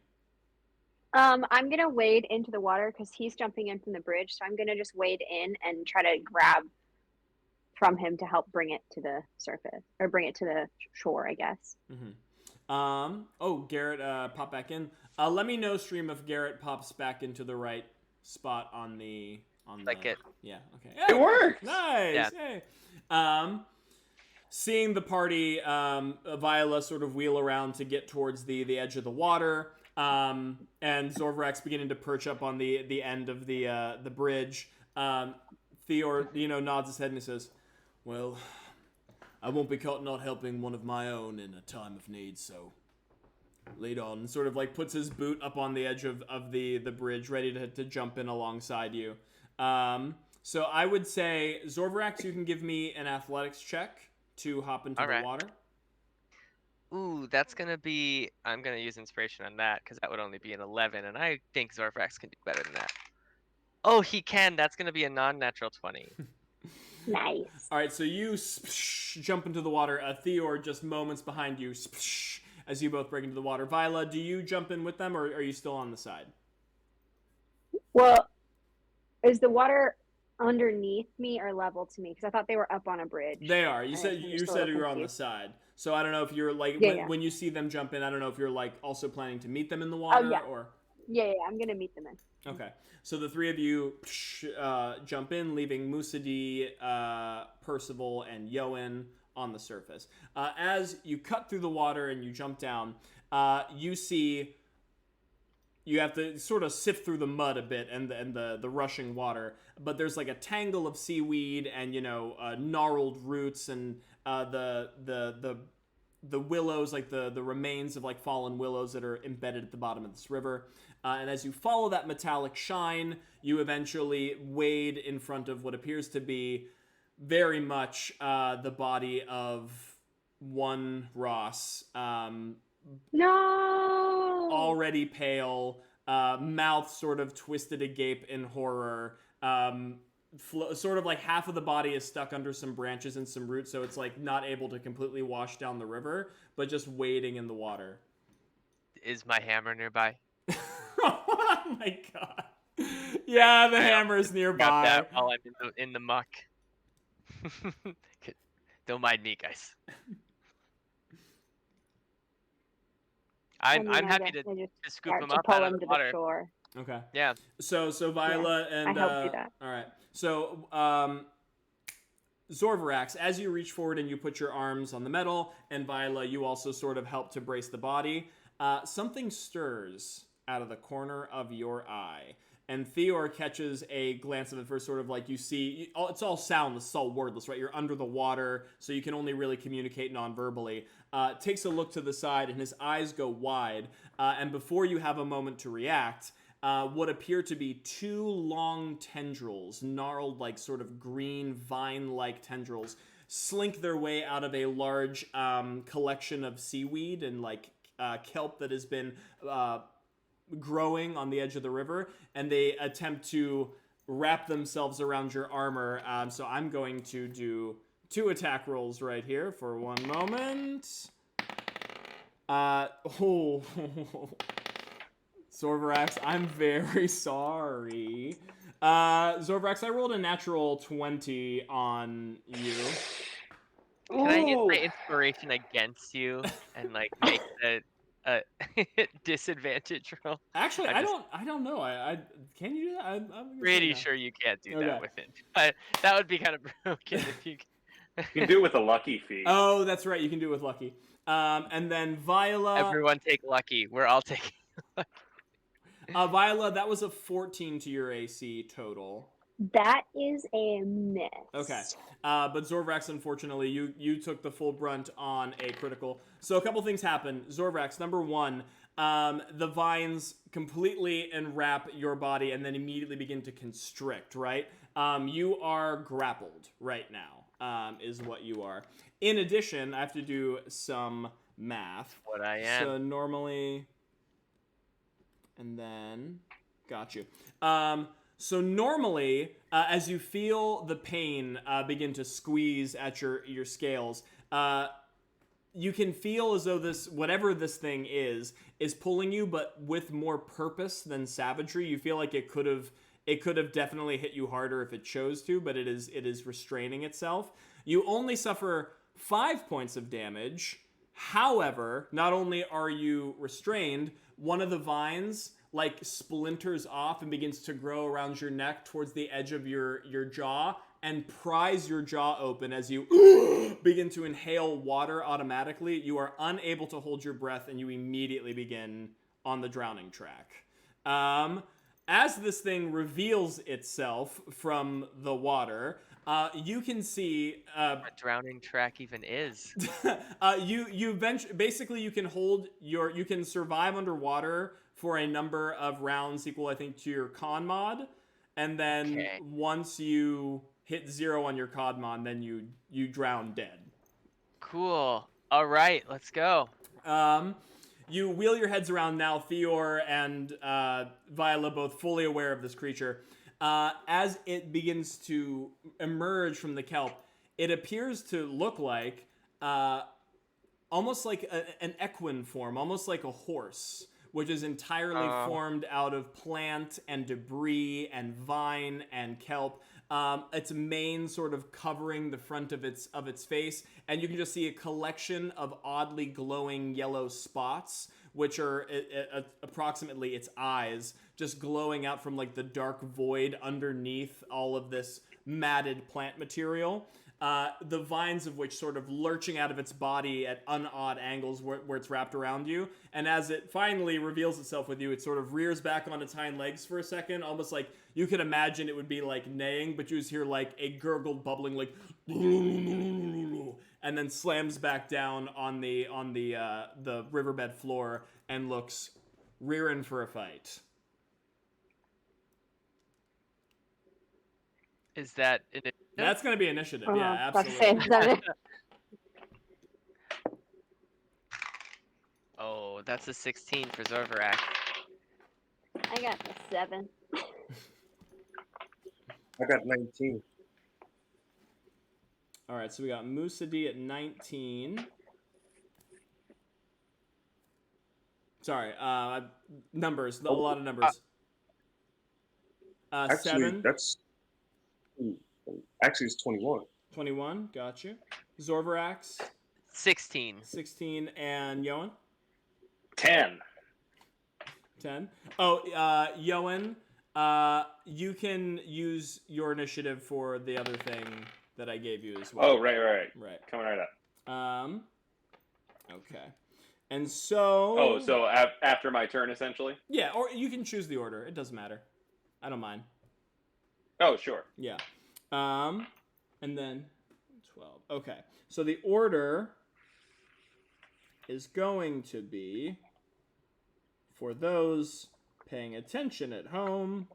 I'm gonna wade into the water because he's jumping in from the bridge. So I'm gonna just wade in and try to grab from him to help bring it to the surface or bring it to the shore, I guess. Mm-hmm. Oh, Garrett popped back in. Let me know, stream, if Garrett pops back into the right spot on the Like it. Yeah. Okay. It worked. Nice. Yeah. Hey. Seeing the party, Viola sort of wheel around to get towards the edge of the water, and Zorvrax beginning to perch up on the end of the bridge. Theor, nods his head and he says, "Well, I won't be caught not helping one of my own in a time of need, so lead on." And sort of like puts his boot up on the edge of the bridge, ready to jump in alongside you. So I would say, Zorvrax, you can give me an athletics check to hop into the water. Ooh, that's gonna be. I'm gonna use inspiration on that because that would only be an 11, and I think Zorvrax can do better than that. Oh, he can. That's gonna be a non-natural 20. Nice. All right, so you jump into the water. Theor just moments behind you as you both break into the water. Viola, do you jump in with them, or are you still on the side? Well, is the water underneath me or level to me? Because I thought they were up on a bridge. They are. You said you were on the side. So I don't know if you're like when you see them jump in. I don't know if you're like also planning to meet them in the water or. Yeah, I'm gonna meet them in. Okay, so the three of you jump in, leaving Musadi, Percival, and Yoan on the surface. As you cut through the water and you jump down, you see you have to sort of sift through the mud a bit and the rushing water, but there's like a tangle of seaweed and gnarled roots and the willows, like the remains of like fallen willows that are embedded at the bottom of this river. And as you follow that metallic shine, you eventually wade in front of what appears to be very much the body of one Ross, No. already pale, mouth sort of twisted agape in horror. Sort of like half of the body is stuck under some branches and some roots, so it's like not able to completely wash down the river, but just wading in the water. Is my hammer nearby? Oh my god. Yeah, the hammer's Got nearby. that while I'm in the muck. Don't mind me, guys. I'm happy to scoop him up out of the water. Shore. Okay. Yeah. So Viola and I helped do that. all right. So Zorvarax, as you reach forward and you put your arms on the metal, and Viola, you also sort of help to brace the body. Something stirs out of the corner of your eye, and Theor catches a glance of it first, sort of like you see. It's all soundless, it's all wordless, right? You're under the water, so you can only really communicate non-verbally. Takes a look to the side, and his eyes go wide. And before you have a moment to react, what appear to be two long tendrils, gnarled like sort of green vine-like tendrils, slink their way out of a large collection of seaweed and like kelp that has been growing on the edge of the river, and they attempt to wrap themselves around your armor. So I'm going to do 2 attack rolls right here for one moment. Zorvarax, I'm very sorry. Zorvarax, I rolled a natural 20 on you. Can I use my inspiration against you and like make a disadvantage roll? Actually, I don't know. I can you do that? I'm Pretty sure you can't do Okay. that with it. But that would be kind of broken if you. You can do it with a lucky feat. Oh, that's right. You can do it with lucky. And then Viola. Everyone take lucky. We're all taking. Viola, that was a 14 to your AC total. That is a miss. Okay. But Zorvrax, unfortunately, you took the full brunt on a critical. So a couple things happen. Zorvrax, number one, the vines completely enwrap your body and then immediately begin to constrict, right? You are grappled right now, is what you are. In addition, I have to do some math. What I am. So normally... And then, got you. So normally, as you feel the pain begin to squeeze at your scales, you can feel as though whatever this thing is pulling you, but with more purpose than savagery. You feel like it could have definitely hit you harder if it chose to, but it is restraining itself. You only suffer 5 points of damage. However, not only are you restrained, one of the vines like splinters off and begins to grow around your neck towards the edge of your jaw and pries your jaw open as you begin to inhale water automatically. You are unable to hold your breath and you immediately begin on the drowning track. As this thing reveals itself from the water, you can see what a drowning track even is. Basically you can survive underwater for a number of rounds equal, I think, to your con mod, and then once you hit 0 on your con mod, then you drown dead. Cool. All right, let's go. You wheel your heads around now. Theor and Viola both fully aware of this creature. As it begins to emerge from the kelp, it appears to look like almost like an equine form, almost like a horse, which is entirely formed out of plant and debris and vine and kelp. Its mane sort of covering the front of its face, and you can just see a collection of oddly glowing yellow spots, which are approximately its eyes, just glowing out from like the dark void underneath all of this matted plant material. The vines of which sort of lurching out of its body at unodd angles where it's wrapped around you. And as it finally reveals itself with you, it sort of rears back on its hind legs for a second, almost like you could imagine it would be like neighing, but you just hear like a gurgled bubbling, like, and then slams back down on the riverbed floor and looks rearing for a fight. Is that initiative? That's going to be initiative. Yeah, I was about to say, absolutely. is that it? Oh, that's a 16 for Zorvarak. I got the 7. I got 19. All right, so we got Musadee at 19. Sorry, numbers. A lot of numbers. Actually, 7. that's actually it's 21. 21. Got you. Zorvarax. 16. 16, and Yoan. 10. 10. Oh, Yoan, you can use your initiative for the other thing that I gave you as well. Oh, right. Right. Coming right up. Okay. And so... Oh, so after my turn, essentially? Yeah, or you can choose the order. It doesn't matter. I don't mind. Oh, sure. Yeah. And then 12. Okay. So the order is going to be, for those paying attention at home,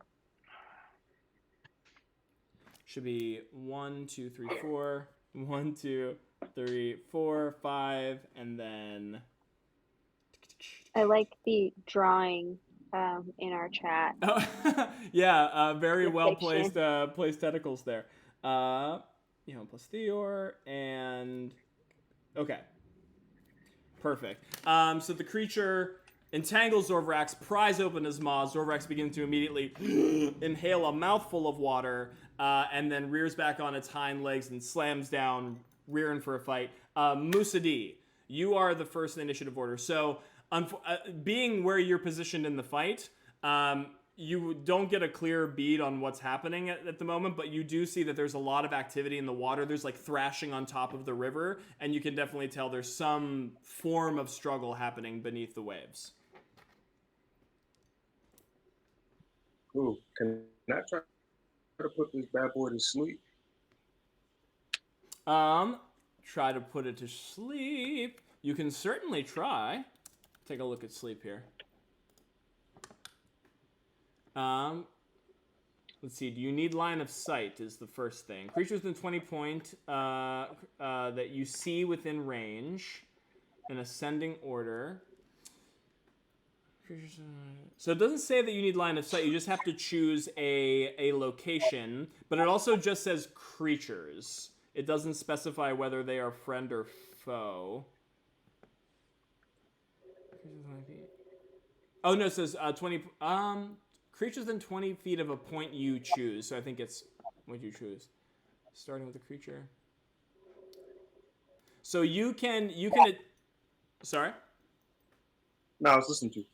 should be 1, 2, 3, 4. 1, 2, 3, 4, 5, and then... I like the drawing in our chat. Oh, yeah, very well placed Depiction. placed tentacles there. Plus Theor, and okay, perfect. So the creature entangles Zorvarax, pries open his maws. Zorvarax begins to immediately inhale a mouthful of water, and then rears back on its hind legs and slams down, rearing for a fight. Musadee, you are the first in the initiative order. So, being where you're positioned in the fight, you don't get a clear bead on what's happening at the moment, but you do see that there's a lot of activity in the water. There's like thrashing on top of the river, and you can definitely tell there's some form of struggle happening beneath the waves. Ooh, can I try to put this bad boy to sleep? Try to put it to sleep. You can certainly try. Take a look at sleep here. Let's see. Do you need line of sight? Is the first thing. Creatures within 20 point that you see within range, in ascending order. So it doesn't say that you need line of sight. You just have to choose a location, but it also just says creatures. It doesn't specify whether they are friend or foe. Oh no, it says 20. Creatures within 20 feet of a point you choose. So I think it's what you choose. Starting with the creature. So you can. Sorry. No, I was listening to you.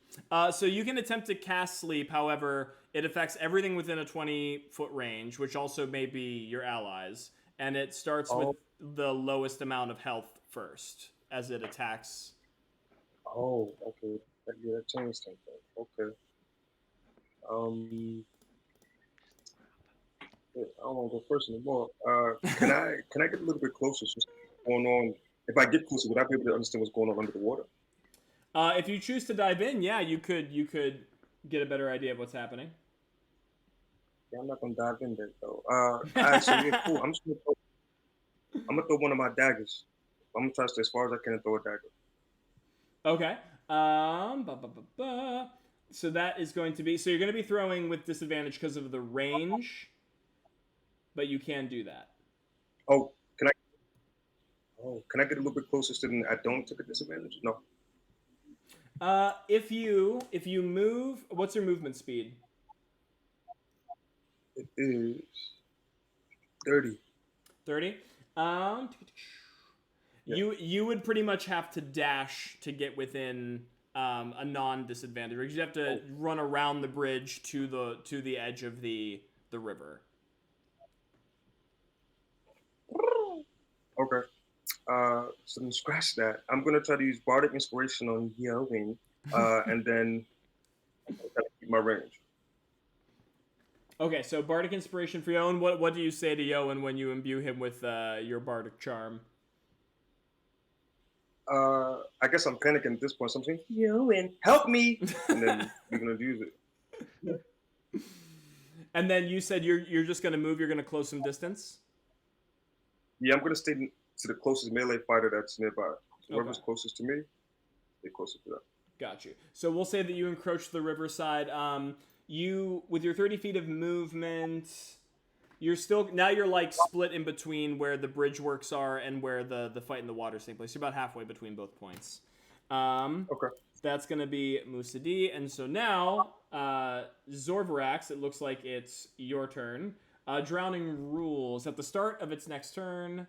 So you can attempt to cast sleep. However, it affects everything within a 20-foot range, which also may be your allies. And it starts with the lowest amount of health first, as it attacks. Oh, okay. Yeah, that changed something. Okay. Yeah, I don't want to go first anymore. Can I get a little bit closer to what's going on? If I get closer, would I be able to understand what's going on under the water? If you choose to dive in, yeah, you could get a better idea of what's happening. Yeah, I'm not gonna dive in there though. Actually, yeah, cool. I'm gonna throw one of my daggers. I'm gonna try to stay as far as I can and throw a dagger. Okay. So that is going to be. So you're going to be throwing with disadvantage because of the range, but you can do that. Oh, can I get a little bit closer so then I don't take a disadvantage? No. If you move, what's your movement speed? It is 30. 30. Yeah. You would pretty much have to dash to get within a non-disadvantage. You'd have to run around the bridge to the edge of the river. Okay. So then scratch that. I'm gonna try to use bardic inspiration on yelling, and then keep my range. Okay, so bardic inspiration for Yoan. What do you say to Yoan when you imbue him with your bardic charm? I guess I'm panicking at this point. So I'm saying, Yoan, help me, and then we're gonna use it. And then you said you're just gonna move. You're gonna close some distance. Yeah, I'm gonna stay to the closest melee fighter that's nearby. So whoever's Okay. closest to me, stay closer to that. Got you. So we'll say that you encroach the riverside. You with your 30 feet of movement, you're like split in between where the bridge works are and where the fight in the water is taking place. You're about halfway between both points. Okay. That's gonna be Musadi, and so now Zorvarax. It looks like it's your turn. Drowning rules at the start of its next turn.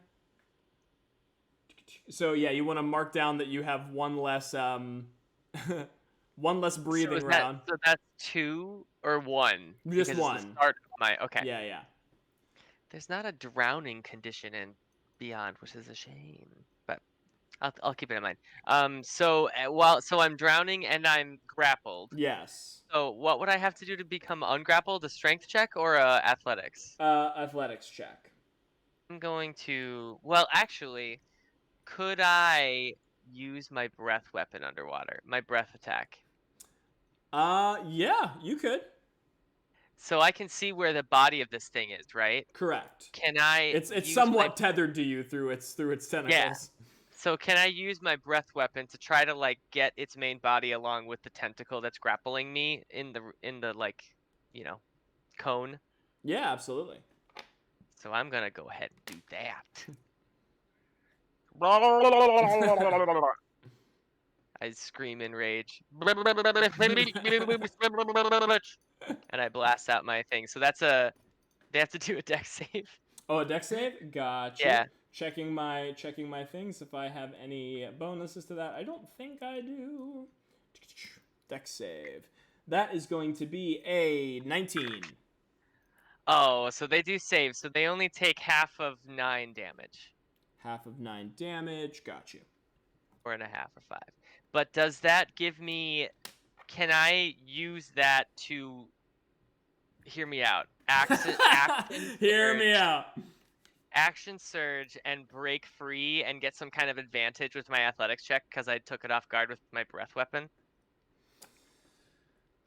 So yeah, you want to mark down that you have one less one less breathing round. So that's 2 or 1? Just Because one. It's the start of my okay. Yeah. There's not a drowning condition in Beyond, which is a shame. But I'll keep it in mind. So I'm drowning and I'm grappled. Yes. So what would I have to do to become ungrappled? A strength check or a athletics? Athletics check. I'm going to. Well, actually, could I use my breath weapon underwater? My breath attack. Yeah, you could. So I can see where the body of this thing is, right? Correct. Can I? It's somewhat tethered to you through its tentacles. Yeah. So can I use my breath weapon to try to like get its main body along with the tentacle that's grappling me in the like, cone? Yeah, absolutely. So I'm gonna go ahead and do that. I scream in rage. And I blast out my thing. So they have to do a dex save. Oh, a dex save? Gotcha. Yeah. Checking my things if I have any bonuses to that. I don't think I do. Dex save. That is going to be a 19. Oh, so they do save. So they only take half of 9 damage. Half of 9 damage. Got you. 4.5 or 5. But does that give me? Can I use that to? Hear me out. Action Hear me surge. out. Action surge and break free and get some kind of advantage with my athletics check because I took it off guard with my breath weapon.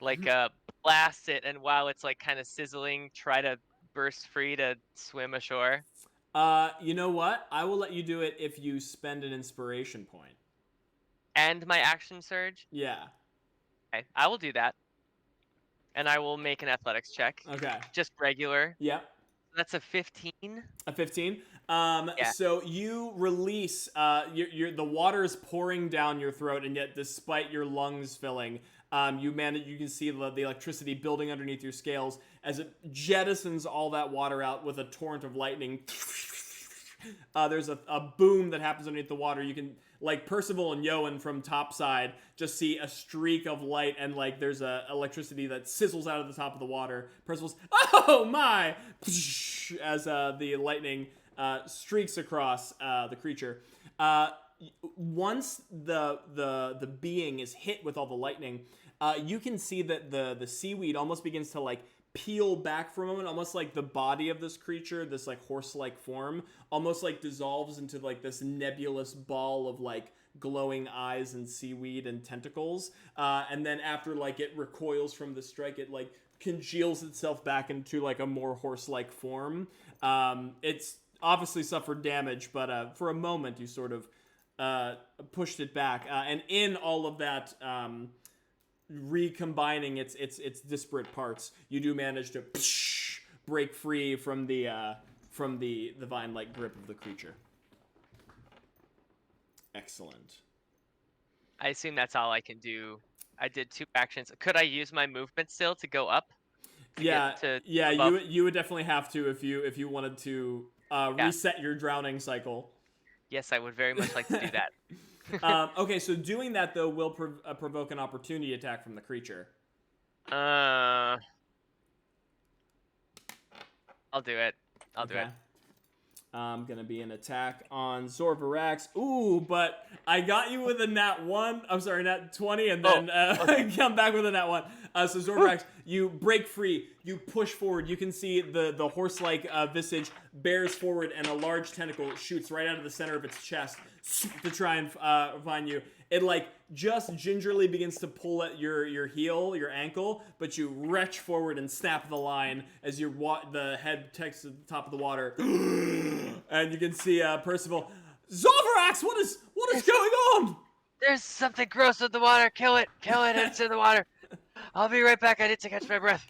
Like blast it, and while it's like kind of sizzling, try to burst free to swim ashore. You know what? I will let you do it if you spend an inspiration point. And my action surge? Yeah. Okay, I will do that. And I will make an athletics check. Okay. Just regular. Yep. That's a 15. A 15. Yeah. So you release. The water is pouring down your throat, and yet, despite your lungs filling, you can see the electricity building underneath your scales as it jettisons all that water out with a torrent of lightning. There's a boom that happens underneath the water. You can, like Percival and Yoan from topside, just see a streak of light, and like there's a electricity that sizzles out of the top of the water. Percival's, oh my, as the lightning streaks across the creature. Once the being is hit with all the lightning, you can see that the seaweed almost begins to like peel back for a moment, almost like the body of this creature, this like horse-like form, almost like dissolves into like this nebulous ball of like glowing eyes and seaweed and tentacles. And then after like it recoils from the strike, it like congeals itself back into like a more horse-like form. It's obviously suffered damage, but for a moment you sort of pushed it back. And in all of that recombining its disparate parts, you do manage to break free from the vine-like grip of the creature. Excellent. I assume that's all I can do. I did 2 actions. Could I use my movement still to go up? Yeah, you would definitely have to if you wanted to reset your drowning cycle. Yes, I would very much like to do that. Okay, so doing that though will provoke an opportunity attack from the creature. I'll do it. I'll do it. Gonna be an attack on Zorvarax. Ooh, but I got you with a nat 1. I'm sorry, nat 20, and then come back with a nat 1. So Zorvarax, you break free. You push forward. You can see the horse-like visage bears forward, and a large tentacle shoots right out of the center of its chest to try and find you. It like just gingerly begins to pull at your heel, your ankle, but you retch forward and snap the line as the head takes to the top of the water, and you can see Percival. Zorvarax, what is going on? There's something gross with the water. Kill it. It's in the water. I'll be right back. I need to catch my breath.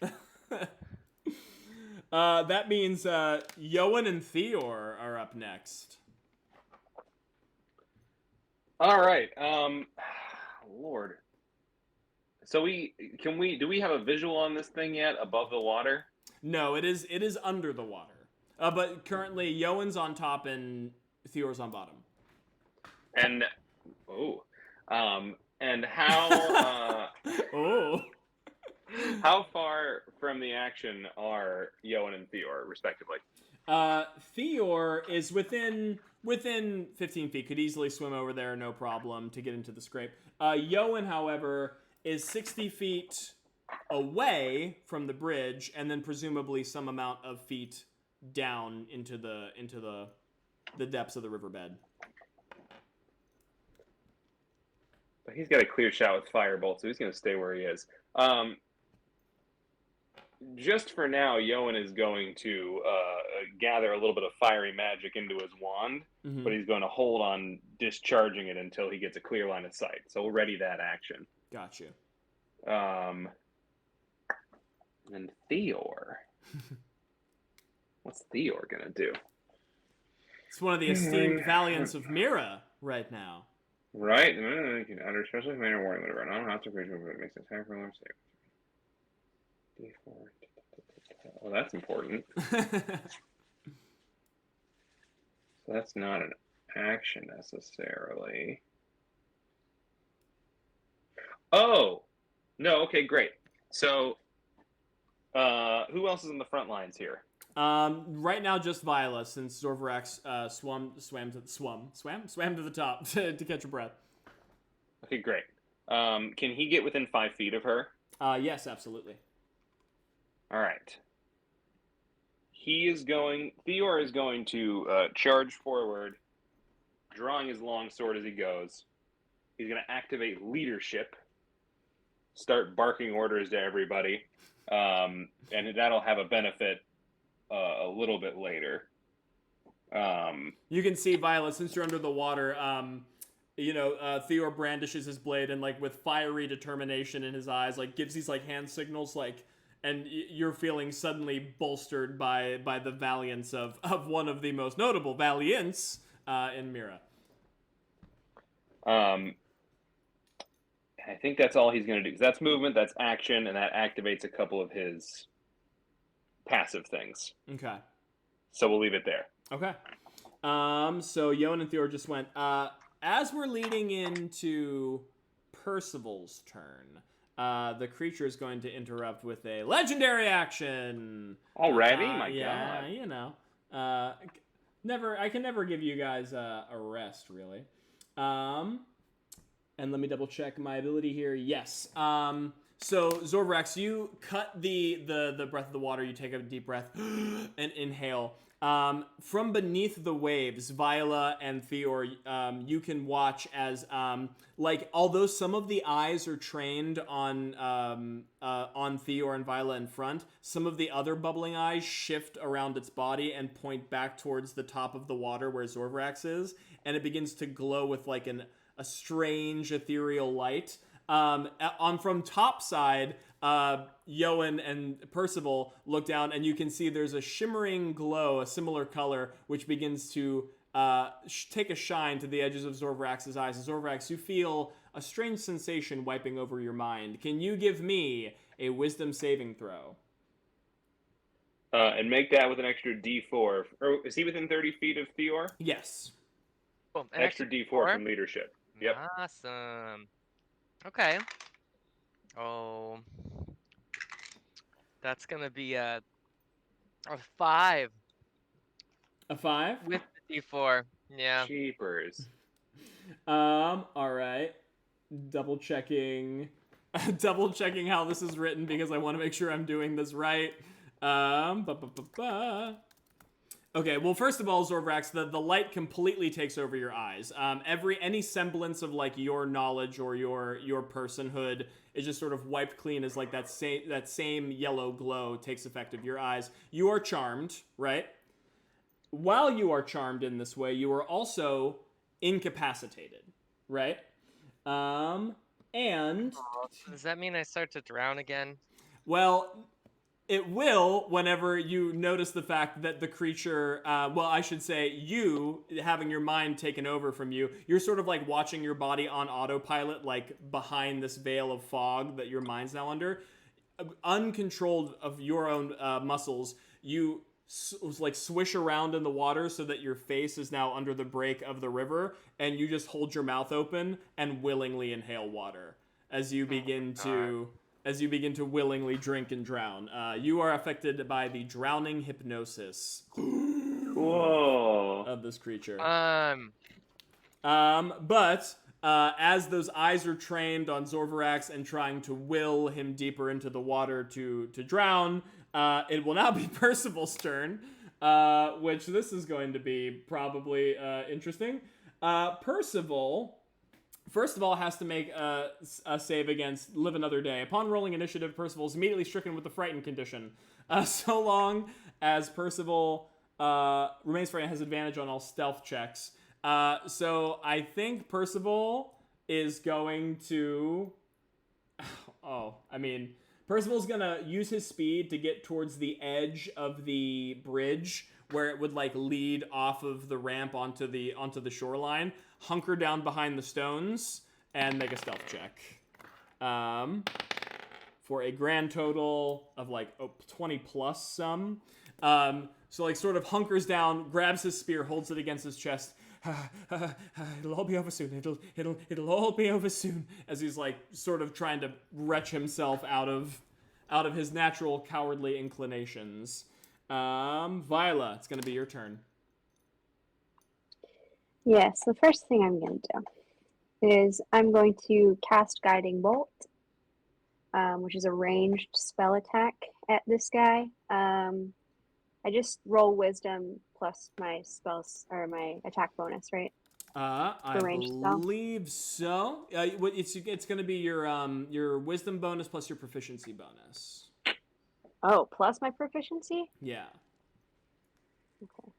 That means Yoan and Theor are up next. All right. Lord. So do we have a visual on this thing yet above the water? No, it is under the water. But currently Yoan's on top and Theor's on bottom. And and how how far from the action are Yoan and Theor respectively? Theor is within 15 feet, could easily swim over there, no problem, to get into the scrape. Yoan, however, is 60 feet away from the bridge, and then presumably some amount of feet down into the depths of the riverbed. But he's got a clear shot with firebolt, so he's going to stay where he is. Just for now, Yoan is going to gather a little bit of fiery magic into his wand, but he's going to hold on discharging it until he gets a clear line of sight. So we'll ready that action. Gotcha. And Theor. What's Theor going to do? It's one of the esteemed Valiants of Myrrah right now. Right? Under special command or warning, whatever. Non-hostile creature makes an attack for save. D4. Well, that's important. So that's not an action necessarily. Oh! No, okay, great. So, who else is in the front lines here? Right now, just Viola, since Zorvarax swam to the top to catch her breath. Okay, great. Can he get within 5 feet of her? Yes, absolutely. All right. Theor is going to charge forward, drawing his long sword as he goes. He's going to activate leadership, start barking orders to everybody, and that'll have a benefit a little bit later. You can see, Violet, since you're under the water, Theor brandishes his blade and, like, with fiery determination in his eyes, like, gives these, like, hand signals, like, and you're feeling suddenly bolstered by the valiance of one of the most notable Valiants in Myrrah. I think that's all he's going to do. That's movement, that's action, and that activates a couple of his passive things. Okay. So we'll leave it there. Okay. So Yoan and Theor just went. As we're leading into Percival's turn, the creature is going to interrupt with a legendary action. Already? My yeah, God. you know. I can never give you guys a rest, really. And let me double check my ability here. Yes. So Zorvarax, you cut the breath of the water. You take a deep breath and inhale. From beneath the waves, Viola and Theor, you can watch as, although some of the eyes are trained on Theor and Viola in front, some of the other bubbling eyes shift around its body and point back towards the top of the water where Zorvarax is, and it begins to glow with like a strange ethereal light. From top side, Yoan and Percival look down, and you can see there's a shimmering glow, a similar color, which begins to take a shine to the edges of Zorvarax's eyes. And Zorvarax, you feel a strange sensation wiping over your mind. Can you give me a wisdom saving throw? And make that with an extra D4. Or is he within 30 feet of Theor? Yes. Boom. An Extra D4 from leadership. Yep. Awesome. Okay. Oh, that's gonna be a 5. A 5? With the D4. Yeah. Cheapers. All right. Double checking how this is written because I want to make sure I'm doing this right. Ba, ba, ba, ba. Okay, well, first of all, Zorbrax, the light completely takes over your eyes. Any semblance of like your knowledge or your personhood is just sort of wiped clean as like that same yellow glow takes effect of your eyes. You are charmed, right? While you are charmed in this way, you are also incapacitated, right? And Does that mean I start to drown again? well, it will whenever you notice the fact that the creature, I should say you, having your mind taken over from you, you're sort of like watching your body on autopilot, like behind this veil of fog that your mind's now under. Uncontrolled of your own muscles, you like swish around in the water so that your face is now under the break of the river, and you just hold your mouth open and willingly inhale water as you begin to willingly drink and drown. You are affected by the drowning hypnosis Whoa. of this creature. But as those eyes are trained on Zorvarax and trying to will him deeper into the water to drown, it will now be Percival's turn, which this is going to be probably interesting. Percival, first of all, has to make a save against Live Another Day. Upon rolling initiative, Percival is immediately stricken with the frightened condition. So long as Percival remains frightened, has advantage on all stealth checks. So I think Percival is going to... Percival's gonna use his speed to get towards the edge of the bridge where it would like lead off of the ramp onto the shoreline, hunker down behind the stones, and make a stealth check. For a grand total of like 20 plus some. So like sort of hunkers down, grabs his spear, holds it against his chest. It'll all be over soon. It'll all be over soon. As he's like sort of trying to wrench himself out of his natural cowardly inclinations. Viola, it's gonna be your turn. Yes, the first thing I'm going to do is I'm going to cast Guiding Bolt, which is a ranged spell attack at this guy. I just roll Wisdom plus my spells or my attack bonus, right? I believe so. It's going to be your Wisdom bonus plus your proficiency bonus. Oh, plus my proficiency? Yeah. Okay.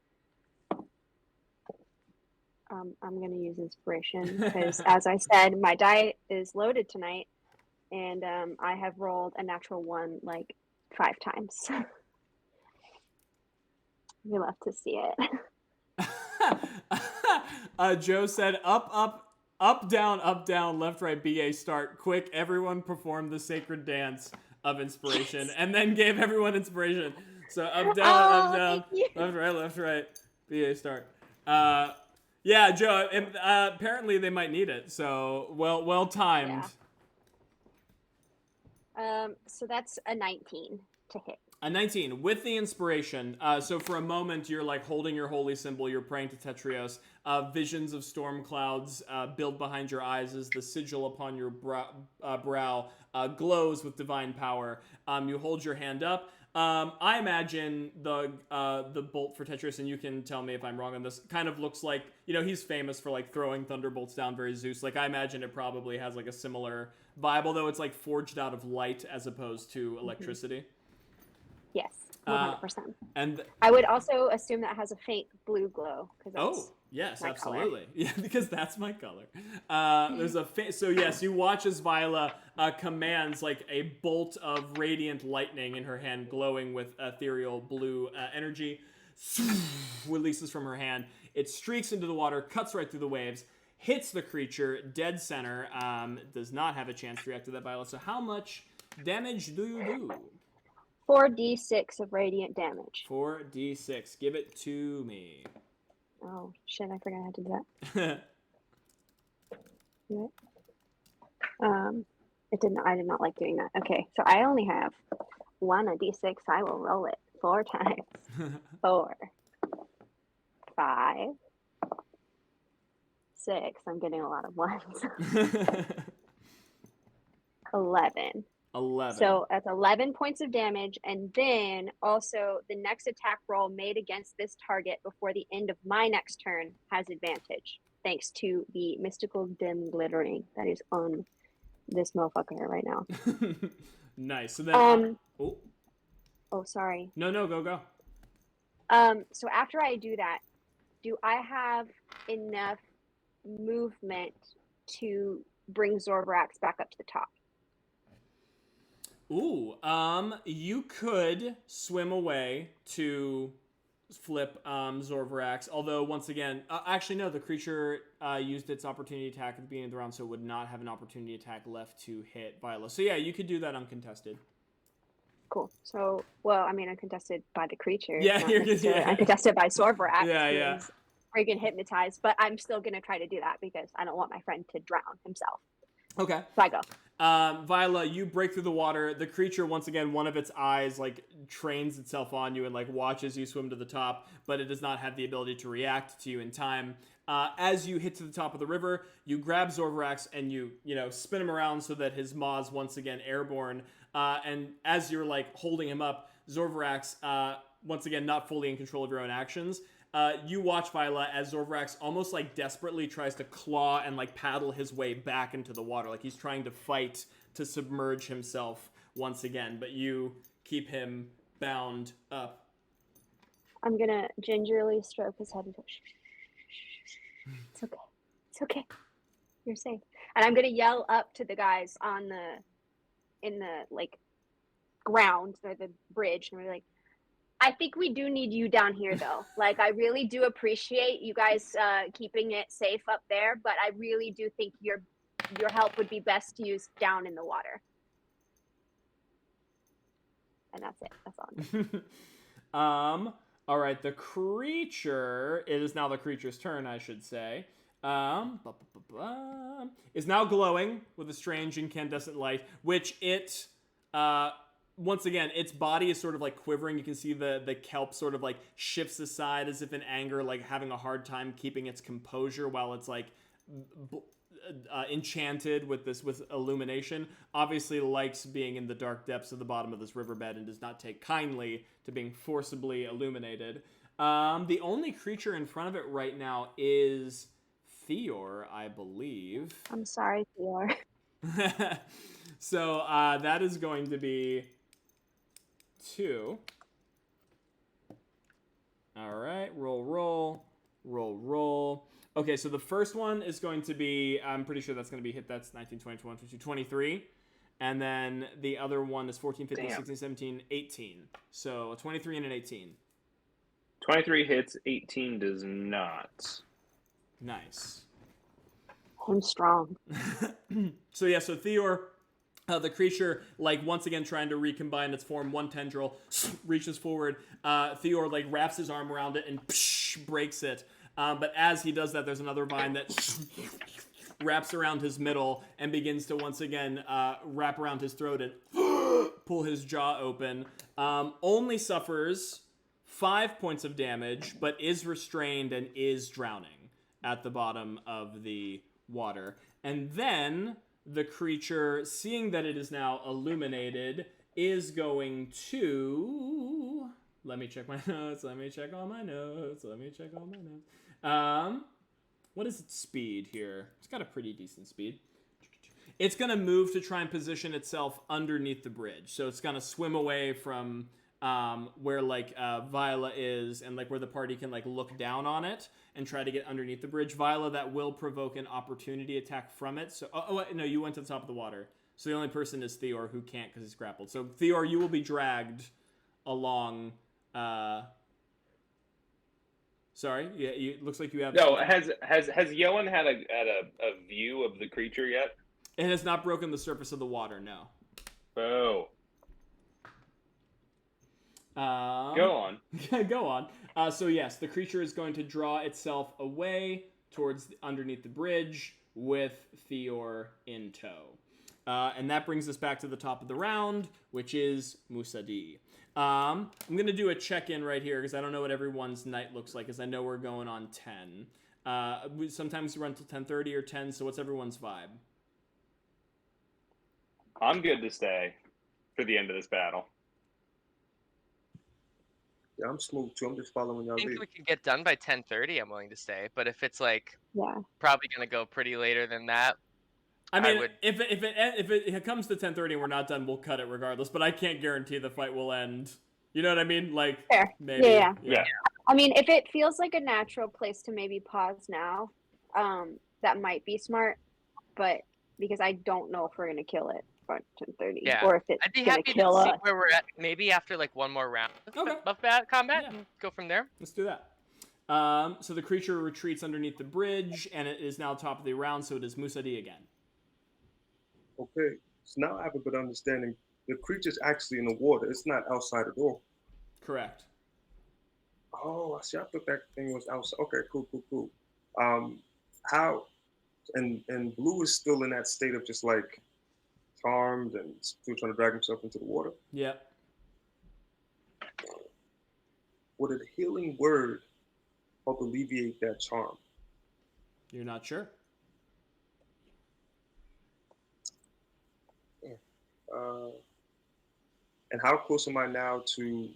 I'm going to use Inspiration because, as I said, my die is loaded tonight, and I have rolled a natural 1 like 5 times. You'll have to see it. Joe said, up, down, left, right, BA, start. Quick, everyone perform the sacred dance of inspiration, and then gave everyone inspiration. So up, down, left, right, BA, start. Yeah, Joe, apparently they might need it, so well timed. Yeah. So that's a 19 to hit. A 19 with the inspiration. So for a moment, you're like holding your holy symbol. You're praying to Tetrios. Visions of storm clouds build behind your eyes as the sigil upon your brow glows with divine power. You hold your hand up. I imagine the bolt for Tetrios, and you can tell me if I'm wrong on this, kind of looks like, he's famous for like throwing thunderbolts down, very Zeus. Like I imagine it probably has like a similar vibe, although it's like forged out of light as opposed to electricity. Yes, 100%. And I would also assume that has a faint blue glow. Yes, my absolutely. color. Yeah, because that's my color. There's a so yes, you watch as Viola commands like a bolt of radiant lightning in her hand, glowing with ethereal blue energy, releases from her hand. It streaks into the water, cuts right through the waves, hits the creature dead center. Does not have a chance to react to that, Viola. So how much damage do you do? 4d6 of radiant damage. 4d6. Give it to me. Oh shit! I forgot how to do that. It didn't. I did not like doing that. Okay, so I only have 1 d6. I will roll it 4 times. 4. 5, 6. I'm getting a lot of ones. 11. 11. So that's 11 points of damage, and then also the next attack roll made against this target before the end of my next turn has advantage, thanks to the mystical dim glittering that is on this motherfucker right now. Nice. So then, oh, sorry. No, go. So after I do that, do I have enough movement to bring Zorvarax back up to the top? Ooh, you could swim away to flip Zorvarax, although once again, actually no, the creature used its opportunity attack at the beginning of the round, so it would not have an opportunity attack left to hit Viola. So yeah, you could do that uncontested. Cool. So, well, I mean, uncontested by the creature. Yeah, not you're necessarily yeah. uncontested by Zorvarax, Yeah. who's freaking hypnotized. But I'm still gonna try to do that because I don't want my friend to drown himself. Okay. So I go. Viola, you break through the water. The creature, once again, one of its eyes like trains itself on you and like watches you swim to the top, but it does not have the ability to react to you in time. As you hit to the top of the river, you grab Zorvarax and you spin him around so that his maw's once again airborne. And as you're like holding him up, Zorvarax, once again not fully in control of your own actions, you watch Viola as Zorvarax almost like desperately tries to claw and like paddle his way back into the water. Like he's trying to fight to submerge himself once again, but you keep him bound up. I'm gonna gingerly stroke his head and go, shh, shh, shh. It's okay. It's okay. You're safe. And I'm gonna yell up to the guys in the like ground or the bridge, and we're like, I think we do need you down here, though. Like, I really do appreciate you guys keeping it safe up there, but I really do think your help would be best used down in the water. And that's it. That's all. All right. The creature. It is now the creature's turn, I should say. Is now glowing with a strange incandescent light, which it once again, its body is sort of like quivering. You can see the kelp sort of like shifts aside as if in anger, like having a hard time keeping its composure while it's like enchanted with illumination. Obviously likes being in the dark depths of the bottom of this riverbed and does not take kindly to being forcibly illuminated. The only creature in front of it right now is Theor, I believe. I'm sorry, Theor. So that is going to be 2. All right, roll. Okay, so the first one is going to be, I'm pretty sure that's going to be hit. That's 19, 20, 21, 22, 23. And then the other one is 14, 15, 16, 17, 18. So a 23 and an 18. 23 hits, 18 does not. Nice. I'm strong. So Theor, the creature, like once again trying to recombine its form, one tendril reaches forward. Theor like wraps his arm around it and breaks it. But as he does that, there's another vine that wraps around his middle and begins to once again wrap around his throat and pull his jaw open. Only suffers 5 points of damage, but is restrained and is drowning at the bottom of the water. And then the creature, seeing that it is now illuminated, is going to... Let me check my notes. Let me check all my notes. What is its speed here? It's got a pretty decent speed. It's going to move to try and position itself underneath the bridge. So it's going to swim away from where like Viola is and like where the party can like look down on it and try to get underneath the bridge. Viola, that will provoke an opportunity attack from it. So no, you went to the top of the water. So the only person is Theor, who can't because he's grappled. So Theor, you will be dragged along. Sorry, yeah, it looks like you have. No, has Yoan had a view of the creature yet? It has not broken the surface of the water. No. Oh. Go on. Go on. So yes, the creature is going to draw itself away towards underneath the bridge with Theor in tow. And that brings us back to the top of the round, which is Musadi. I'm gonna do a check-in right here because I don't know what everyone's night looks like, because I know we're going on 10. Sometimes we run till 10:30 or 10. So what's everyone's vibe? I'm good to stay for the end of this battle. Yeah, I'm smooth too. I'm just following y'all I think lead. we can get done by 10:30. I'm willing to stay, but if it's like Yeah. probably gonna go pretty later than that, I mean, would. if it comes to 10:30 and we're not done, we'll cut it regardless. But I can't guarantee the fight will end. You know what I mean? Like, Fair. maybe. Yeah. I mean, if it feels like a natural place to maybe pause now, that might be smart. But because I don't know if we're gonna kill it by 10:30, Yeah. or if it's I'd be gonna happy to kill see us. where we're at. Maybe after like one more round Okay. of combat, Yeah. and go from there. Let's do that. So the creature retreats underneath the bridge, and it is now top of the round. So it is Musadi again. Okay, so now I have a good understanding. The creature's actually in the water. It's not outside the door. Correct. Oh, I see. I thought that thing was outside. Okay, cool. How? And Blue is still in that state of just like charmed and still trying to drag himself into the water. Yep. Would a healing word help alleviate that charm? You're not sure. And how close am I now to?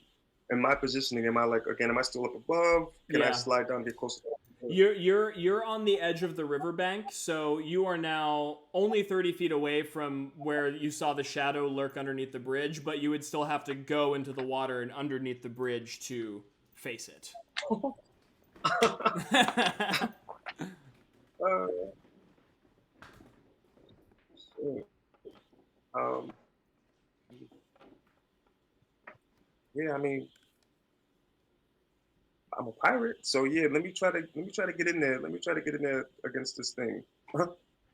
In my positioning, am I like again? Am I still up above? Can I Yeah. slide down, get closer? You're on the edge of the riverbank, so you are now only 30 feet away from where you saw the shadow lurk underneath the bridge, but you would still have to go into the water and underneath the bridge to face it. So, yeah, I mean, I'm a pirate, so yeah. Let me try to get in there. Let me try to get in there against this thing.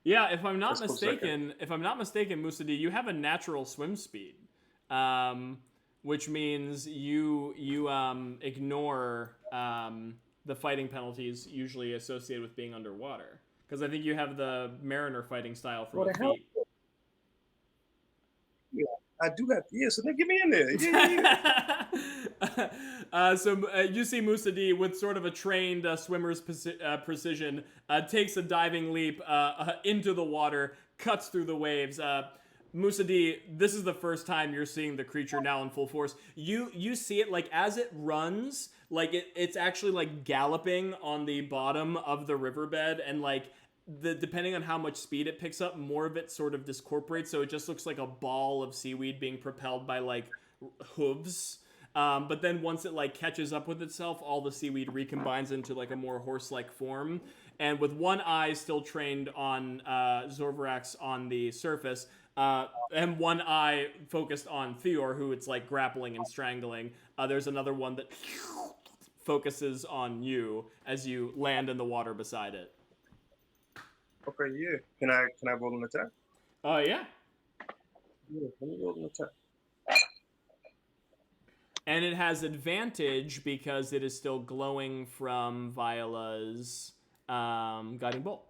Yeah, if I'm not Let's go second. mistaken, Musadi, you have a natural swim speed, which means you ignore the fighting penalties usually associated with being underwater. Because I think you have the mariner fighting style from What a the hell? feat. Yeah, I do have. Yeah, so then get me in there. Yeah. You see Musadi with sort of a trained swimmer's precision takes a diving leap into the water, cuts through the waves. Musadi, this is the first time you're seeing the creature now in full force. You see it like as it runs, like it's actually like galloping on the bottom of the riverbed, and like depending on how much speed it picks up, more of it sort of discorporates, so it just looks like a ball of seaweed being propelled by like hooves. But then once it like catches up with itself, all the seaweed recombines into like a more horse-like form. And with one eye still trained on Zorvarax on the surface, and one eye focused on Theor, who it's like grappling and strangling, there's another one that focuses on you as you land in the water beside it. Okay, yeah. Can I roll an attack? Yeah. Yeah, let me roll an attack. And it has advantage because it is still glowing from Viola's guiding bolt.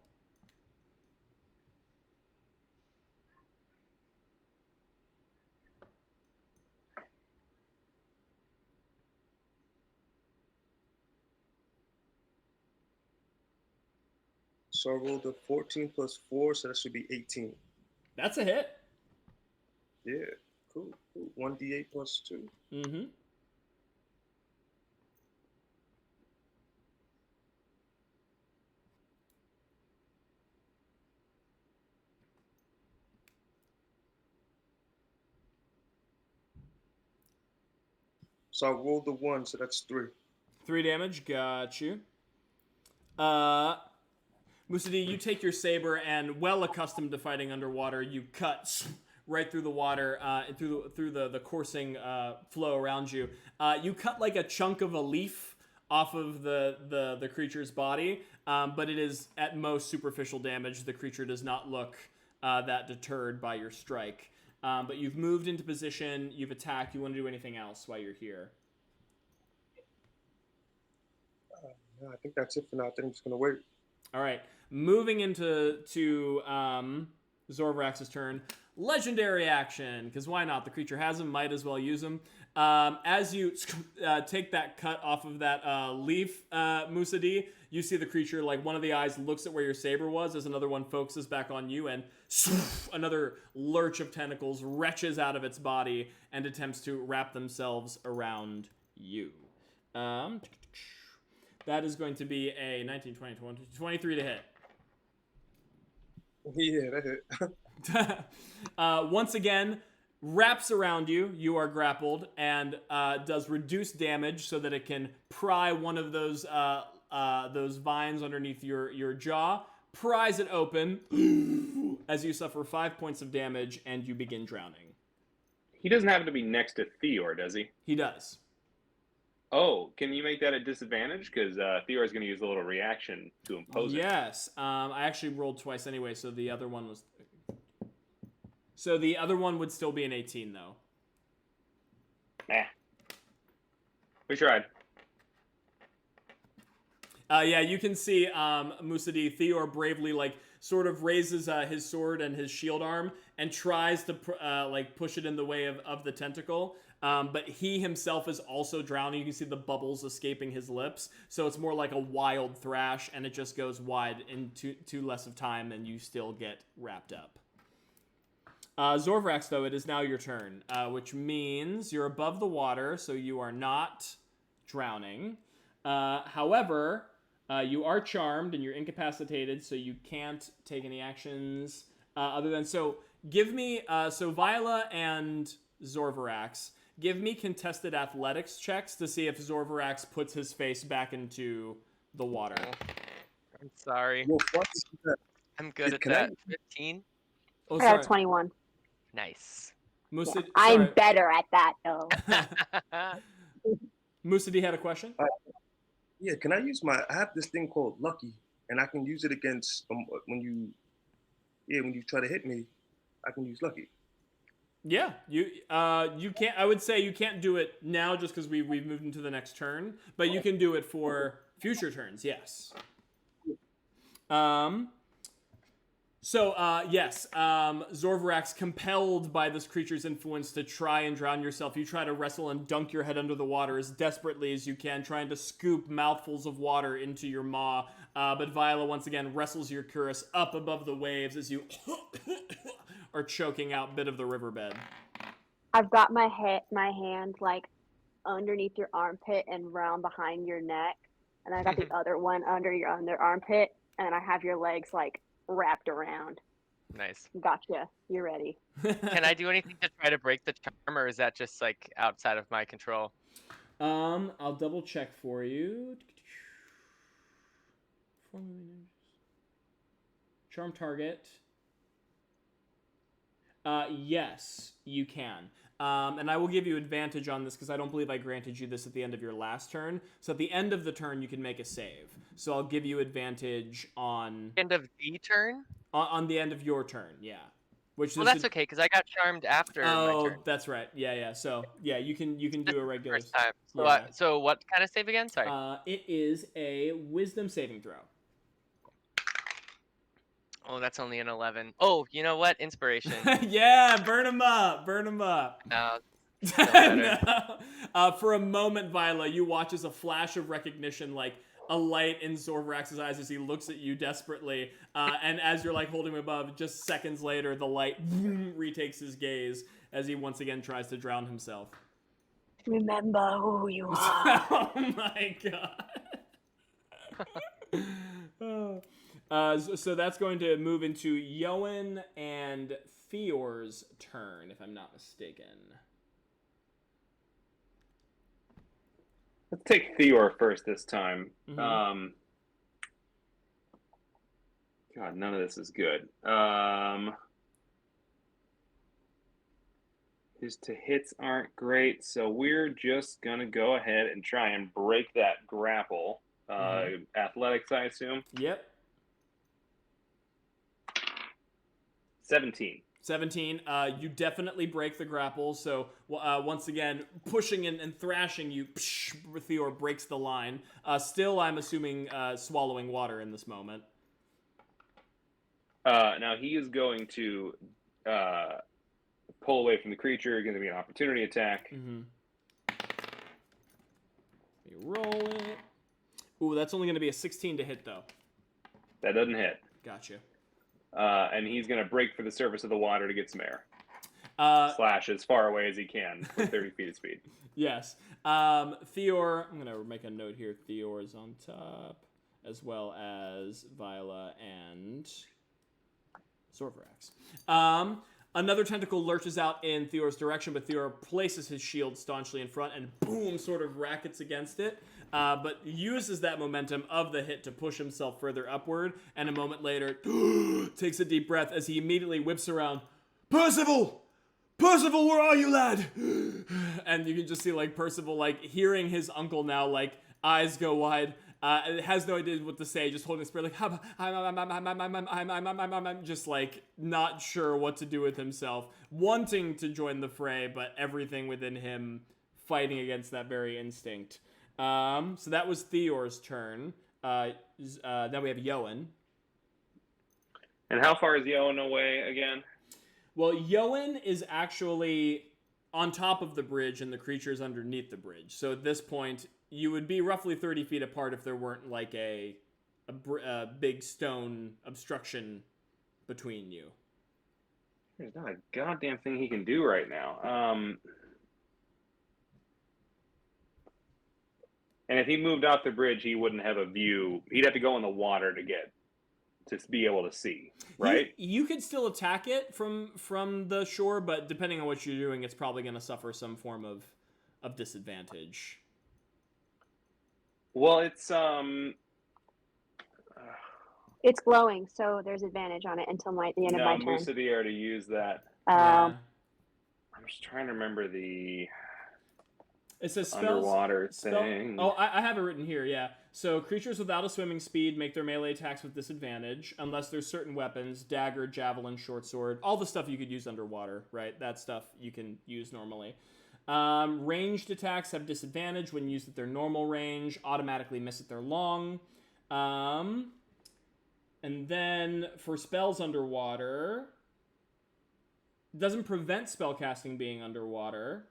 So I rolled a 14 plus 4, so that should be 18. That's a hit. Yeah, cool. 1d8 plus 2. Mm-hmm. So I rolled the 1, so that's 3. 3 damage, got you. Musadi, you take your saber and, well accustomed to fighting underwater, you cut right through the water, through the coursing flow around you. You cut like a chunk of a leaf off of the creature's body, but it is at most superficial damage. The creature does not look that deterred by your strike. But you've moved into position, you've attacked. You want to do anything else while you're here? Yeah, I think that's it for now. I think I'm just gonna wait. All right, moving into Zorvarax's turn. Legendary action, because why not? The creature has him, might as well use him. As you take that cut off of that leaf, Musadi, you see the creature, like one of the eyes looks at where your saber was as another one focuses back on you, and another lurch of tentacles wrenches out of its body and attempts to wrap themselves around you. That is going to be a 19, 20, 20, 23 to hit. Yeah, that hit. Once again, wraps around you. You are grappled and does reduced damage so that it can pry one of those vines underneath your jaw. Pries it open as you suffer 5 points of damage and you begin drowning. He doesn't happen to be next to Theor, does he? He does. Oh, can you make that a disadvantage? Because Theor is going to use a little reaction to impose it. Yes. I actually rolled twice anyway, so the other one was... So the other one would still be an 18, though. Nah. We tried. Yeah, you can see Musadi, Theor bravely, sort of raises his sword and his shield arm and tries to, push it in the way of the tentacle. But he himself is also drowning. You can see the bubbles escaping his lips. So it's more like a wild thrash, and it just goes wide in too less of time, and you still get wrapped up. Zorvrax, though, it is now your turn, which means you're above the water, so you are not drowning. However, you are charmed, and you're incapacitated, so you can't take any actions other than... So give me... so Viola and Zorvrax, give me contested athletics checks to see if Zorvrax puts his face back into the water. I'm sorry. Well, what is that? I'm good at Can that. 15. Oh, I got a 21. Nice. Musa, Yeah, I'm better at that, though. Musadi had a question? Yeah, can I use I have this thing called Lucky, and I can use it against when you try to hit me, I can use Lucky. Yeah, you can't. I would say you can't do it now just because we've moved into the next turn, but you can do it for future turns. Yes. Yes, Zorvrax, compelled by this creature's influence to try and drown yourself, you try to wrestle and dunk your head under the water as desperately as you can, trying to scoop mouthfuls of water into your maw. But Viola once again wrestles your cuirass up above the waves as you are choking out bit of the riverbed. I've got my hand underneath your armpit and round behind your neck, and I got the other one under your armpit, and I have your legs wrapped around. Nice. Gotcha. You're ready. Can I do anything to try to break the charm, or is that just outside of my control? I'll double check for you. Charm target. Yes, you can. And I will give you advantage on this because I don't believe I granted you this at the end of your last turn. So at the end of the turn, you can make a save. So I'll give you advantage on... End of the turn? On the end of your turn, yeah. Well, that's okay, because I got charmed after my turn. Oh, that's right. Yeah. So, yeah, you can do a regular... First time. So, yeah. So what kind of save again? Sorry. It is a wisdom saving throw. Oh, that's only an 11. Oh, you know what? Inspiration. Yeah, burn him up. No. No. For a moment, Viola, you watch as a flash of recognition, a light in Zorvrax's eyes as he looks at you desperately. And as you're holding him above, just seconds later, the light retakes his gaze as he once again tries to drown himself. Remember who you are. Oh my god. So that's going to move into Yoan and Theor's turn, if I'm not mistaken. Let's take Theor first this time. Mm-hmm. God, none of this is good. His to hits aren't great, so we're just gonna go ahead and try and break that grapple. Athletics, I assume. Yep. 17. 17. You definitely break the grapple. So once again, pushing and thrashing you, Theor breaks the line. Still, I'm assuming swallowing water in this moment. Now he is going to pull away from the creature. Going to be an opportunity attack. Mm-hmm. Let me roll it. Ooh, that's only going to be a 16 to hit, though. That doesn't hit. Gotcha. And he's going to break for the surface of the water to get some air. Slash as far away as he can with 30 feet of speed. Yes. Theor, I'm going to make a note here. Theor is on top, as well as Viola and Sorverax. Another tentacle lurches out in Theor's direction, but Theor places his shield staunchly in front and boom, sort of rackets against it, but uses that momentum of the hit to push himself further upward, and a moment later, takes a deep breath as he immediately whips around. Percival! Percival, where are you, lad? And you can just see, like, Percival, like, hearing his uncle now, like, eyes go wide, has no idea what to say, just holding his spear, like, I'm just, like, not sure what to do with himself, wanting to join the fray, but everything within him fighting against that very instinct. So that was Theor's turn. Then we have Yoan. And how far is Yoan away again? Well, Yoan is actually on top of the bridge and the creature's underneath the bridge. So at this point, you would be roughly 30 feet apart if there weren't like a big stone obstruction between you. There's not a goddamn thing he can do right now. And if he moved off the bridge, he wouldn't have a view. He'd have to go in the water to be able to see, right? You could still attack it from the shore, but depending on what you're doing, it's probably going to suffer some form of disadvantage. Well, it's It's glowing, so there's advantage on it until the end of my turn. Musadi already used that. Yeah. I'm just trying to remember the It says underwater thing. Oh, I have it written here, yeah. So creatures without a swimming speed make their melee attacks with disadvantage, unless there's certain weapons, dagger, javelin, short sword, all the stuff you could use underwater, right? That stuff you can use normally. Ranged attacks have disadvantage when used at their normal range, automatically miss at their long. And then for spells underwater, doesn't prevent spellcasting being underwater.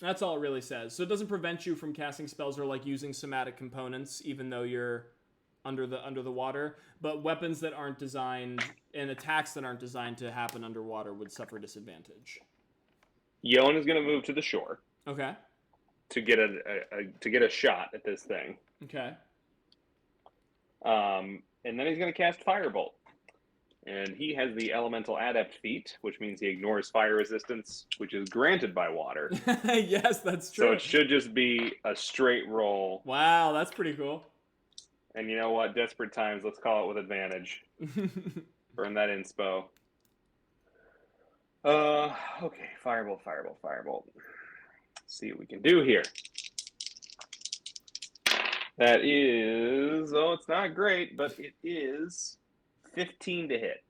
That's all it really says. So it doesn't prevent you from casting spells or like using somatic components, even though you're under the water. But weapons that aren't designed and attacks that aren't designed to happen underwater would suffer disadvantage. Yoan is going to move to the shore. Okay. To get a shot at this thing. Okay. And then he's going to cast Firebolt. And he has the Elemental Adept feat, which means he ignores fire resistance, which is granted by water. Yes, that's true. So it should just be a straight roll. Wow, that's pretty cool. And you know what? Desperate times, let's call it with advantage. Burn that inspo. Okay, Firebolt. Let's see what we can do here. That is, it's not great, but it is 15 to hit.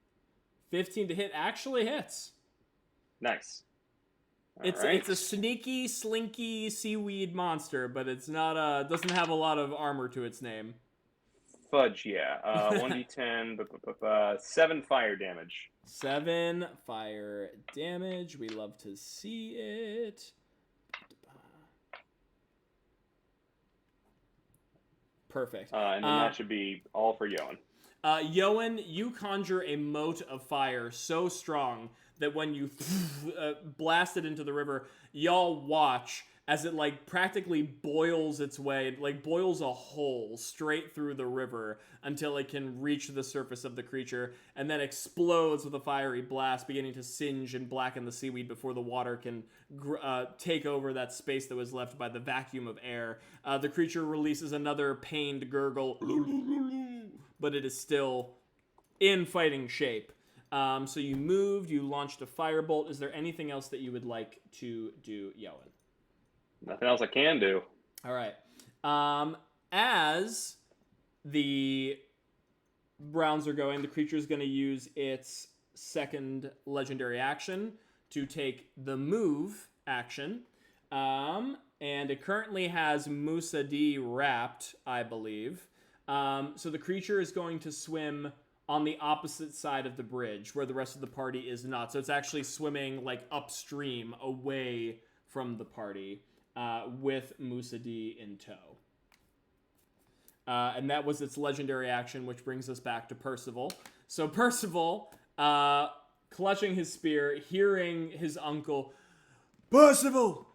15 to hit actually hits. Nice. It's a sneaky, slinky seaweed monster, but it's not doesn't have a lot of armor to its name. Fudge, yeah. 1d10, 7 fire damage. 7 fire damage. We love to see it. Perfect. And then that should be all for Yoan. Yoan, you conjure a mote of fire so strong that when you blast it into the river, y'all watch as it like practically boils its way, like boils a hole straight through the river until it can reach the surface of the creature, and then explodes with a fiery blast, beginning to singe and blacken the seaweed before the water can take over that space that was left by the vacuum of air. The creature releases another pained gurgle, but it is still in fighting shape. So you moved, you launched a firebolt. Is there anything else that you would like to do, Yoan? Nothing else I can do. All right. As the rounds are going, the creature is going to use its second legendary action to take the move action. And it currently has Musadi wrapped, I believe. So the creature is going to swim on the opposite side of the bridge where the rest of the party is not. So it's actually swimming like upstream away from the party, with Musa D in tow. And that was its legendary action, which brings us back to Percival. So Percival, clutching his spear, hearing his uncle, Percival,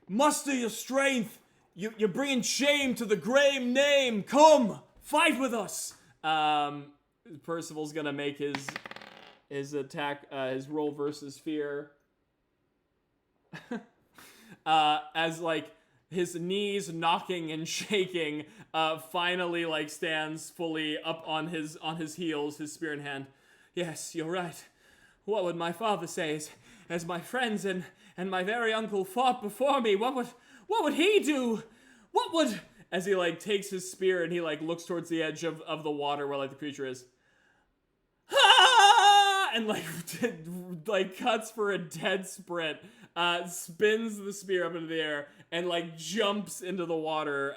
muster your strength. You're bringing shame to the Graham name. Come, fight with us. Percival's gonna make his attack, his roll versus fear. As like his knees knocking and shaking, finally like stands fully up on his heels, his spear in hand. Yes, you're right. What would my father say as my friends and my very uncle fought before me? What would he do? What would, as he like takes his spear and he like looks towards the edge of the water where like the creature is. Ah! And like cuts for a dead sprint, spins the spear up into the air and like jumps into the water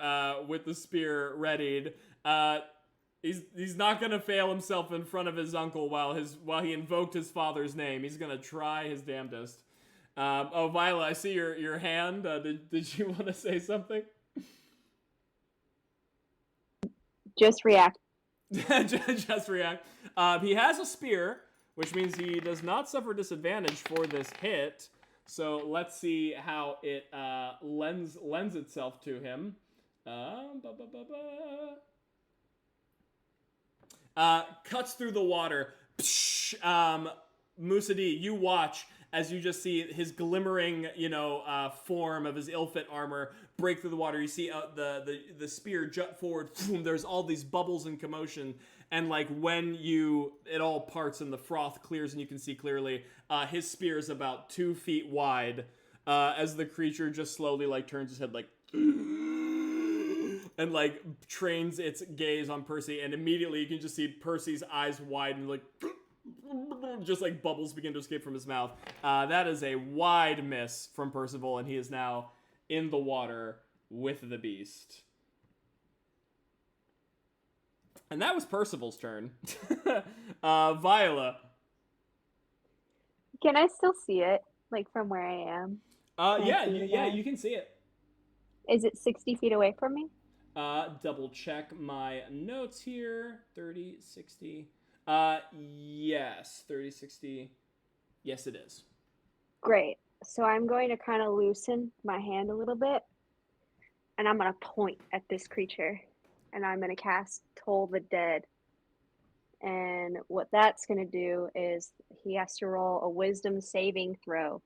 with the spear readied. He's not gonna fail himself in front of his uncle while he invoked his father's name. He's gonna try his damnedest. Viola, I see your hand. Did you want to say something? Just react. Just react. He has a spear, which means he does not suffer disadvantage for this hit. So let's see how it lends itself to him. Cuts through the water. Musa D, you watch as you just see his glimmering, form of his ill-fit armor break through the water. You see the spear jut forward. There's all these bubbles and commotion. And like when it all parts and the froth clears and you can see clearly, his spear is about 2 feet wide as the creature just slowly like turns his head like and like trains its gaze on Percy, and immediately you can just see Percy's eyes widen, like just like bubbles begin to escape from his mouth. That is a wide miss from Percival, and he is now in the water with the beast. And that was Percival's turn. Viola. Can I still see it, like from where I am? You can see it. Is it 60 feet away from me? Double check my notes here. 30, 60. Yes, 30, 60. Yes, it is. Great. So I'm going to kind of loosen my hand a little bit, and I'm going to point at this creature, and I'm going to cast Toll the Dead. And what that's going to do is he has to roll a wisdom saving throw.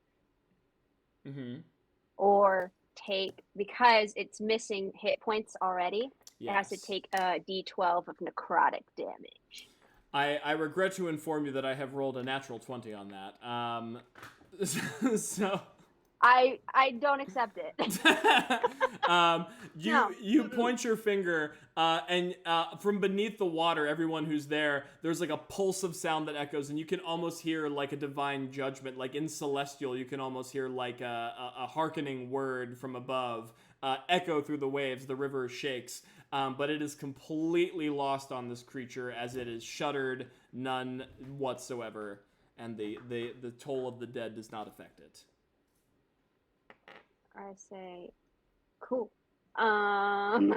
Mm-hmm. Or because it's missing hit points already, Yes. it has to take a d12 of necrotic damage. I regret to inform you that I have rolled a natural 20 on that. So I don't accept it. You point your finger, and from beneath the water, everyone who's there's like a pulse of sound that echoes, and you can almost hear like a divine judgment, like in Celestial, you can almost hear like a hearkening word from above echo through the waves. The river shakes, but it is completely lost on this creature as it is shuddered, none whatsoever, and the toll of the dead does not affect it. I say, cool. And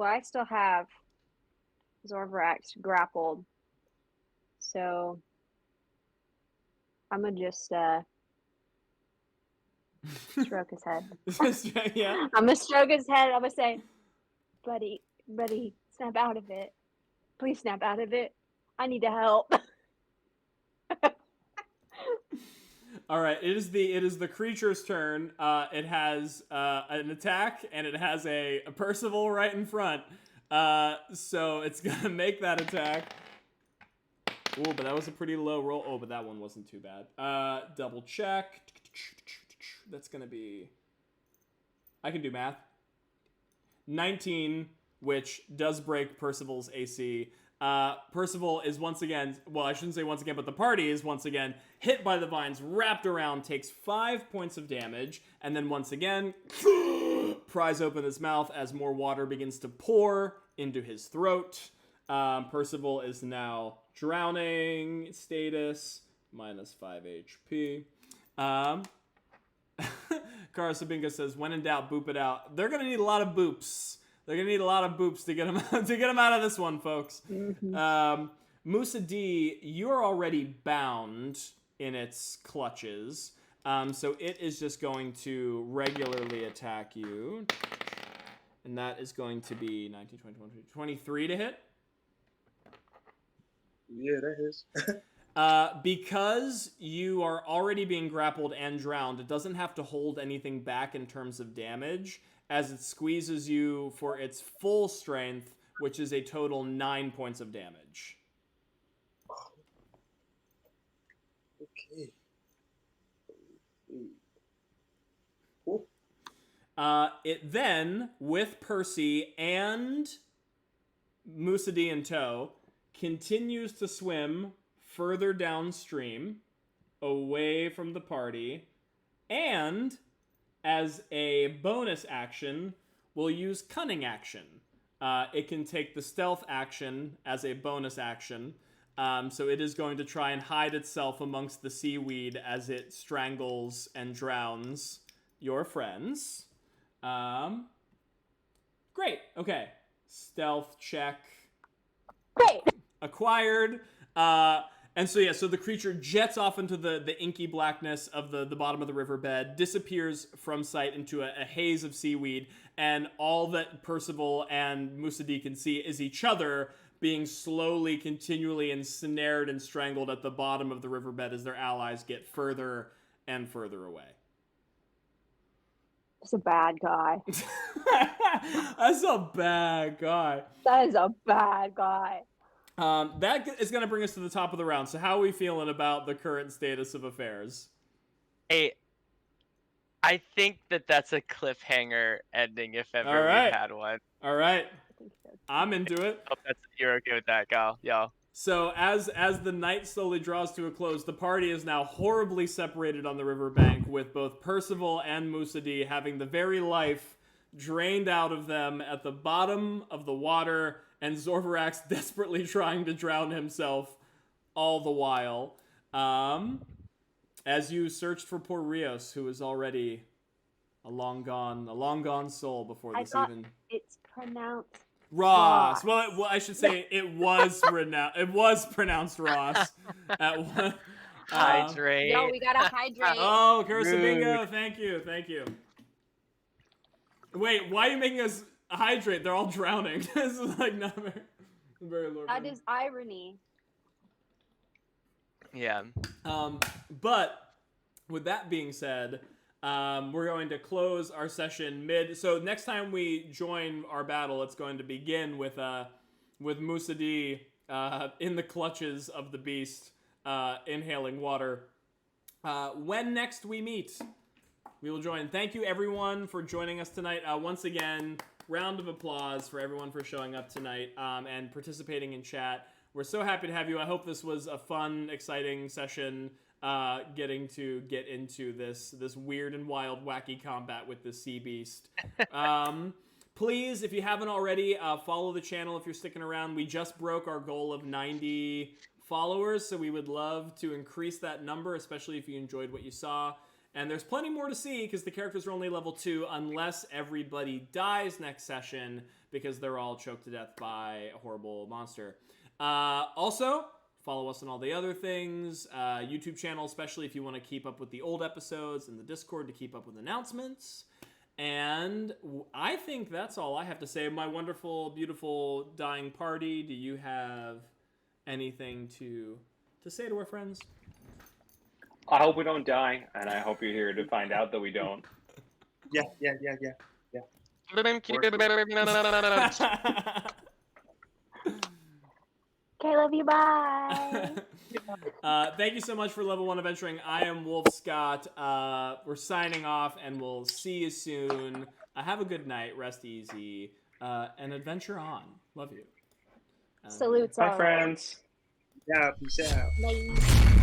I still have Zorvrax grappled, so I'm gonna just stroke his head. Yeah. I'm gonna stroke his head. I'm gonna say, buddy, snap out of it. Please snap out of it. I need to help. All right, it is the creature's turn. It has an attack, and it has a Percival right in front. So it's gonna make that attack. Oh, but that was a pretty low roll. Oh, but that one wasn't too bad. Double check. That's gonna be. I can do math. 19, which does break Percival's AC. Percival is once again, well, I shouldn't say once again, but the party is once again hit by the vines, wrapped around, takes 5 points of damage, and then once again, pries open his mouth as more water begins to pour into his throat. Percival is now drowning status. minus 5 HP. Kara Sabinga says, when in doubt, boop it out. They're gonna need a lot of boops. They're gonna need a lot of boops to get them out of this one, folks. Musa D, you're already bound in its clutches, so it is just going to regularly attack you, and that is going to be 19, 20, 21, 23 to hit. Yeah, that is. Because you are already being grappled and drowned, it doesn't have to hold anything back in terms of damage, as it squeezes you for its full strength, which is a total 9 points of damage. Okay. Cool. It then, with Percy and Musadi in tow, continues to swim further downstream, away from the party, and as a bonus action, will use Cunning Action. It can take the Stealth action as a bonus action, so it is going to try and hide itself amongst the seaweed as it strangles and drowns your friends. Great, okay. Stealth check. Great. Acquired. And so, yeah, so the creature jets off into the inky blackness of the bottom of the riverbed, disappears from sight into a haze of seaweed, and all that Percival and Musadi can see is each other being slowly, continually ensnared and strangled at the bottom of the riverbed as their allies get further and further away. That's a bad guy. That's a bad guy. That is a bad guy. That is going to bring us to the top of the round. So how are we feeling about the current status of affairs? Hey, I think that's a cliffhanger ending if ever we had one. All right. I'm into it. Hope you're okay with that, Gal. Yo. So as the night slowly draws to a close, the party is now horribly separated on the riverbank, with both Percival and Musadi having the very life drained out of them at the bottom of the water, and Zorvarax desperately trying to drown himself all the while. As you searched for poor Rios, who is already a long gone soul before this even. It's pronounced Ross. Well, I should say it was pronounced Ross. At one. Hydrate. Yo, we gotta hydrate. Oh, Cursa Bingo. Thank you. Wait, why are you making us hydrate? They're all drowning. This is like not very Lord. That is irony. Yeah. But with that being said, we're going to close our session mid. So next time we join our battle, it's going to begin with Musadi in the clutches of the beast, inhaling water. When next we meet, we will join. Thank you everyone for joining us tonight. Once again, round of applause for everyone for showing up tonight and participating in chat. We're so happy to have you. I hope this was a fun, exciting session. Getting to get into this weird and wild, wacky combat with the sea beast. Please, if you haven't already, follow the channel if you're sticking around. We just broke our goal of 90 followers, so we would love to increase that number, especially if you enjoyed what you saw. And there's plenty more to see, because the characters are only level 2, unless everybody dies next session, because they're all choked to death by a horrible monster. Also, follow us on all the other things, YouTube channel, especially if you want to keep up with the old episodes, and the Discord to keep up with announcements. And I think that's all I have to say. My wonderful, beautiful, dying party, do you have anything to say to our friends? I hope we don't die, and I hope you're here to find out that we don't. Yeah. Okay, love you, bye. Thank you so much for Level 1 Adventuring. I am Wolf Scott. We're signing off, and we'll see you soon. Have a good night. Rest easy. And adventure on. Love you. Salutes Bye, all. friends. Yeah, peace out. Bye.